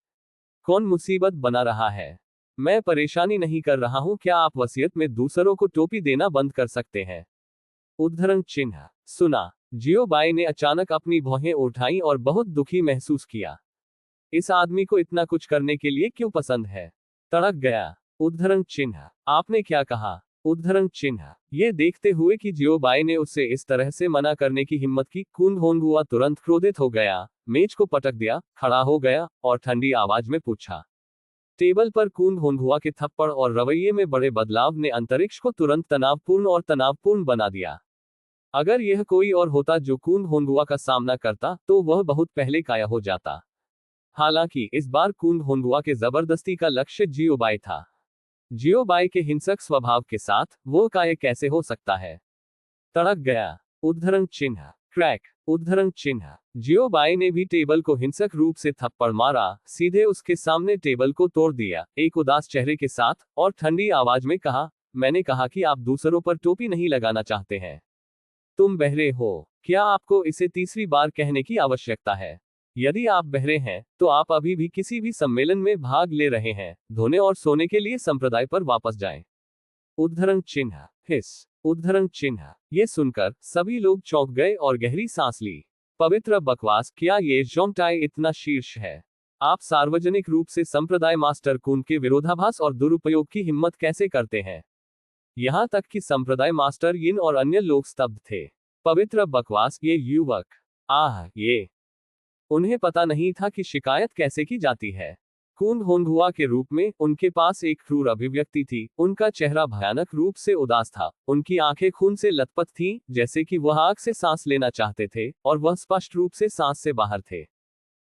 कौन मुसीबत बना रहा है? मैं परेशानी नहीं कर रहा हूं, क्या आप वसीयत में दूसरों को टोपी देना बंद कर सकते हैं? उद्धरण चिन्ह। सुना, जियो बाय ने अचानक अपनी भौहें उठाई और बहुत दुखी महसूस किया। इस आदमी को इतना कुछ करने के लिए क्यों पसंद है? तड़क गया। उद्धरण चिन्ह। आपने क्या कहा? उद्धरण चिन्ह। ये देखते हुए कि जियो बाय ने उससे इस तरह से मना करने की हिम्मत की, कून होंगुआ तुरंत क्रोधित हो गया, मेज को पटक दिया, खड़ा हो गया और ठंडी आवाज में पूछा। टेबल पर कून होंगुआ के थप्पड़ और रवैये में बड़े बदलाव ने अंतरिक्ष को तुरंत तनावपूर्ण बना दिया। अगर यह कोई और होता जो कून होंगुआ का सामना करता, तो वह बहुत पहले काया हो जाता। हालांकि इस बार कून होंगुआ के जबरदस्ती का लक्ष्य जियो बाय था। जियो बाय के हिंसक स्वभाव के साथ वो काय कैसे हो सकता है? तड़क गया। उद्धरण चिन्ह। क्रैक। उद्धरण चिन्ह। जियो बाय ने भी टेबल को हिंसक रूप से थप्पड़ मारा, सीधे उसके सामने टेबल को तोड़ दिया, एक उदास चेहरे के साथ, और ठंडी आवाज में कहा, मैंने कहा कि आप दूसरों पर टोपी नहीं लगाना चाहते हैं। तुम बहरे हो? क्या आपको इसे तीसरी बार कहने की आवश्यकता है? यदि आप बहरे हैं, तो आप अभी भी किसी भी सम्मेलन में भाग ले रहे हैं, धोने और सोने के लिए संप्रदाय पर वापस जाएं। उद्धरण चिन्ह। हिस। उद्धरण चिन्ह। ये सुनकर सभी लोग चौंक गए और गहरी सांस ली। पवित्र बकवास, क्या ये जोंगटाई इतना शीर्ष है? आप सार्वजनिक रूप से संप्रदाय मास्टर कून के विरोधाभास और दुरुपयोग की हिम्मत कैसे करते हैं? यहां तक कि संप्रदाय मास्टर यिन और अन्य लोग स्तब्ध थे। पवित्र बकवास, ये युवक, ये उन्हें पता नहीं था कि शिकायत कैसे की जाती है। कून होंगुआ के रूप में उनके पास एक क्रूर अभिव्यक्ति थी, उनका चेहरा भयानक रूप से उदास था, उनकी आंखें खून से लथपथ थीं, जैसे कि वह आग से सांस लेना चाहते थे, और वह स्पष्ट रूप से सांस से बाहर थे।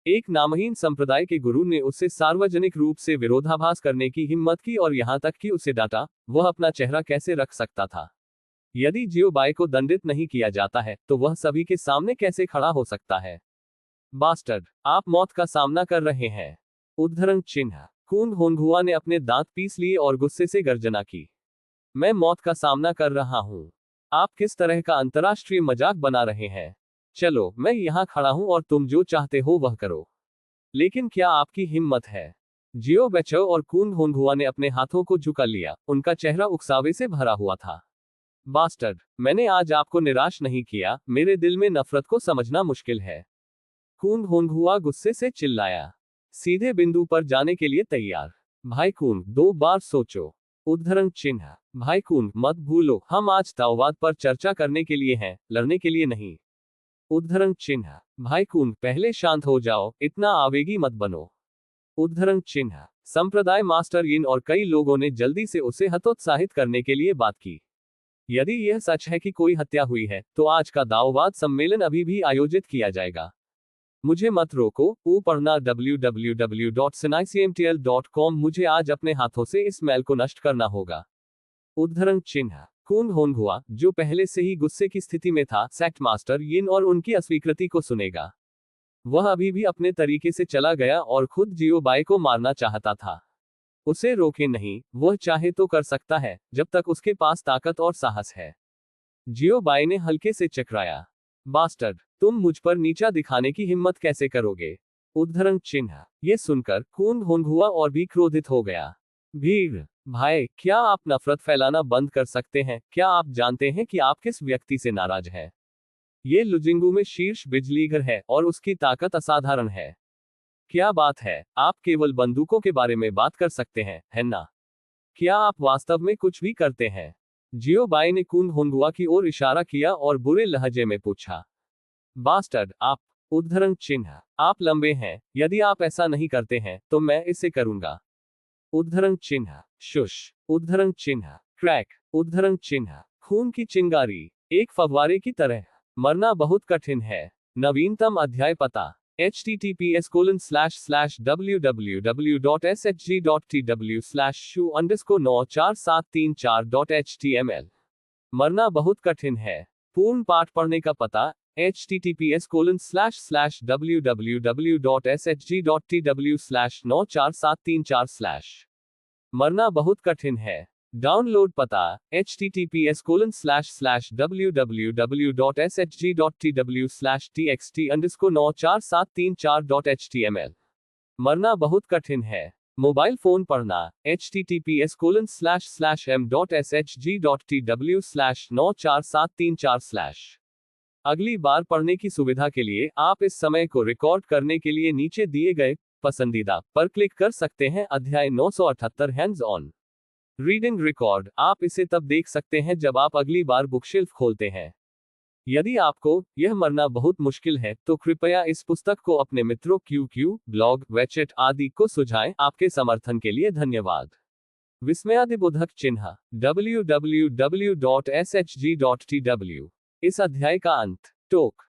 एक नामहीन संप्रदाय के गुरु ने उससे सार्वजनिक रूप से विरोधाभास करने की हिम्मत की और यहां तक कि उसे डांटा। वह अपना चेहरा कैसे रख सकता था? यदि जियो बाय को दंडित नहीं किया जाता है, तो वह सभी के सामने कैसे खड़ा हो सकता है? बास्टर्ड, आप मौत का सामना कर रहे हैं। उद्धरण चिन्ह। कून होंगुआ ने अपने दांत पीस लिए और गुस्से से गर्जना की। मैं मौत का सामना कर रहा हूं? आप किस तरह का अंतर्राष्ट्रीय मजाक बना रहे हैं? चलो, मैं यहां खड़ा हूं और तुम जो चाहते हो वह करो। लेकिन क्या आपकी हिम्मत है? जियो बेचो और कून होंगुआ ने अपने हाथों को झुका लिया, उनका चेहरा उकसावे से भरा हुआ था। बास्टर्ड, मैंने आज आपको निराश नहीं किया, मेरे दिल में नफरत को समझना मुश्किल है। कून होंगुआ गुस्से से चिल्लाया। सीधे बिंदु पर जाने के लिए तैयार। भाई कून, 2 बार सोचो। उद्धरण चिन्ह। भाई कून, मत भूलो, हम आज ताओवाद पर चर्चा करने के लिए हैं, लड़ने के लिए नहीं। उद्धरण चिन्ह। भाई कून, पहले शांत हो जाओ, इतना आवेगी मत बनो। उद्धरण चिन्ह। संप्रदाय मास्टर यिन और कई लोगों ने जल्दी से उसे हतोत्साहित करने के लिए बात की। यदि यह सच है कि कोई हत्या हुई है, तो आज का दाओवाद सम्मेलन अभी भी आयोजित किया जाएगा। मुझे मत रोको, पढ़ना www.sinaicmtl.com। मुझे आज अपने हाथों से इस मैल को नष्ट करना होगा। उद्धरण चिन्ह। कून होंगुआ, जो पहले से ही गुस्से की स्थिति में था, सेक्ट मास्टर यिन और उनकी अस्वीकृति को सुनेगा। वह अभी भी अपने तरीके से चला गया और खुद जियो बाय को मारना चाहता था। उसे रोके नहीं, वह चाहे तो कर सकता है, जब तक उसके पास ताकत और साहस है। जियो बाय ने हल्के से चकराया। बास्टर्ड, तुम मुझ पर नीचा दिखाने की हिम्मत कैसे करोगे? उद्धरण चिन्ह। ये सुनकर कून होंगुआ और भी क्रोधित हो गया। भीड़। भाई, क्या आप नफरत फैलाना बंद कर सकते हैं? क्या आप जानते हैं कि आप किस व्यक्ति से नाराज हैं? ये लुजिंगू में शीर्ष बिजलीघर है और उसकी ताकत असाधारण है। क्या बात है, आप केवल बंदूकों के बारे में बात कर सकते हैं, है ना? क्या आप वास्तव में कुछ भी करते हैं? जियो बाई ने कुंग होंगुआ की ओर इशारा किया और बुरे लहजे में पूछा, बास्टर्ड, आप। उद्धरण चिन्ह, आप लंबे हैं, यदि आप ऐसा नहीं करते हैं तो मैं इसे करूंगा। उद्धरण चिन्ह, शुश। उद्धरण चिन्ह, क्रैक। उद्धरण चिन्ह, खून की चिंगारी, एक फव्वारे की तरह। मरना बहुत कठिन है। नवीनतम अध्याय पता https://www.shg.tw/shu_94734.html। मरना बहुत कठिन है। पूर्ण पाठ पढ़ने का पता https://www.shg.tw/94734/। मरना बहुत कठिन है। डाउनलोड पता https://www.shg.tw/txt_94734.html। मरना बहुत कठिन है। मोबाइल फोन पढ़ना https://m.shg.tw/94734/। अगली बार पढ़ने की सुविधा के लिए आप इस समय को रिकॉर्ड करने के लिए नीचे दिए गए पसंदीदा पर क्लिक कर सकते हैं। अध्याय 978 हैंड्स ऑन रीडिंग रिकॉर्ड। आप इसे तब देख सकते हैं जब आप अगली बार बुकशेल्फ खोलते हैं। यदि आपको यह मरना बहुत मुश्किल है तो कृपया इस पुस्तक को अपने मित्रों QQ, ब्लॉग, वेचेट आदि को सुझाएं। आपके समर्थन के लिए धन्यवाद। विस्मयादिबोधक चिन्ह www.shg.tw। इस अध्याय का अंत। टोक।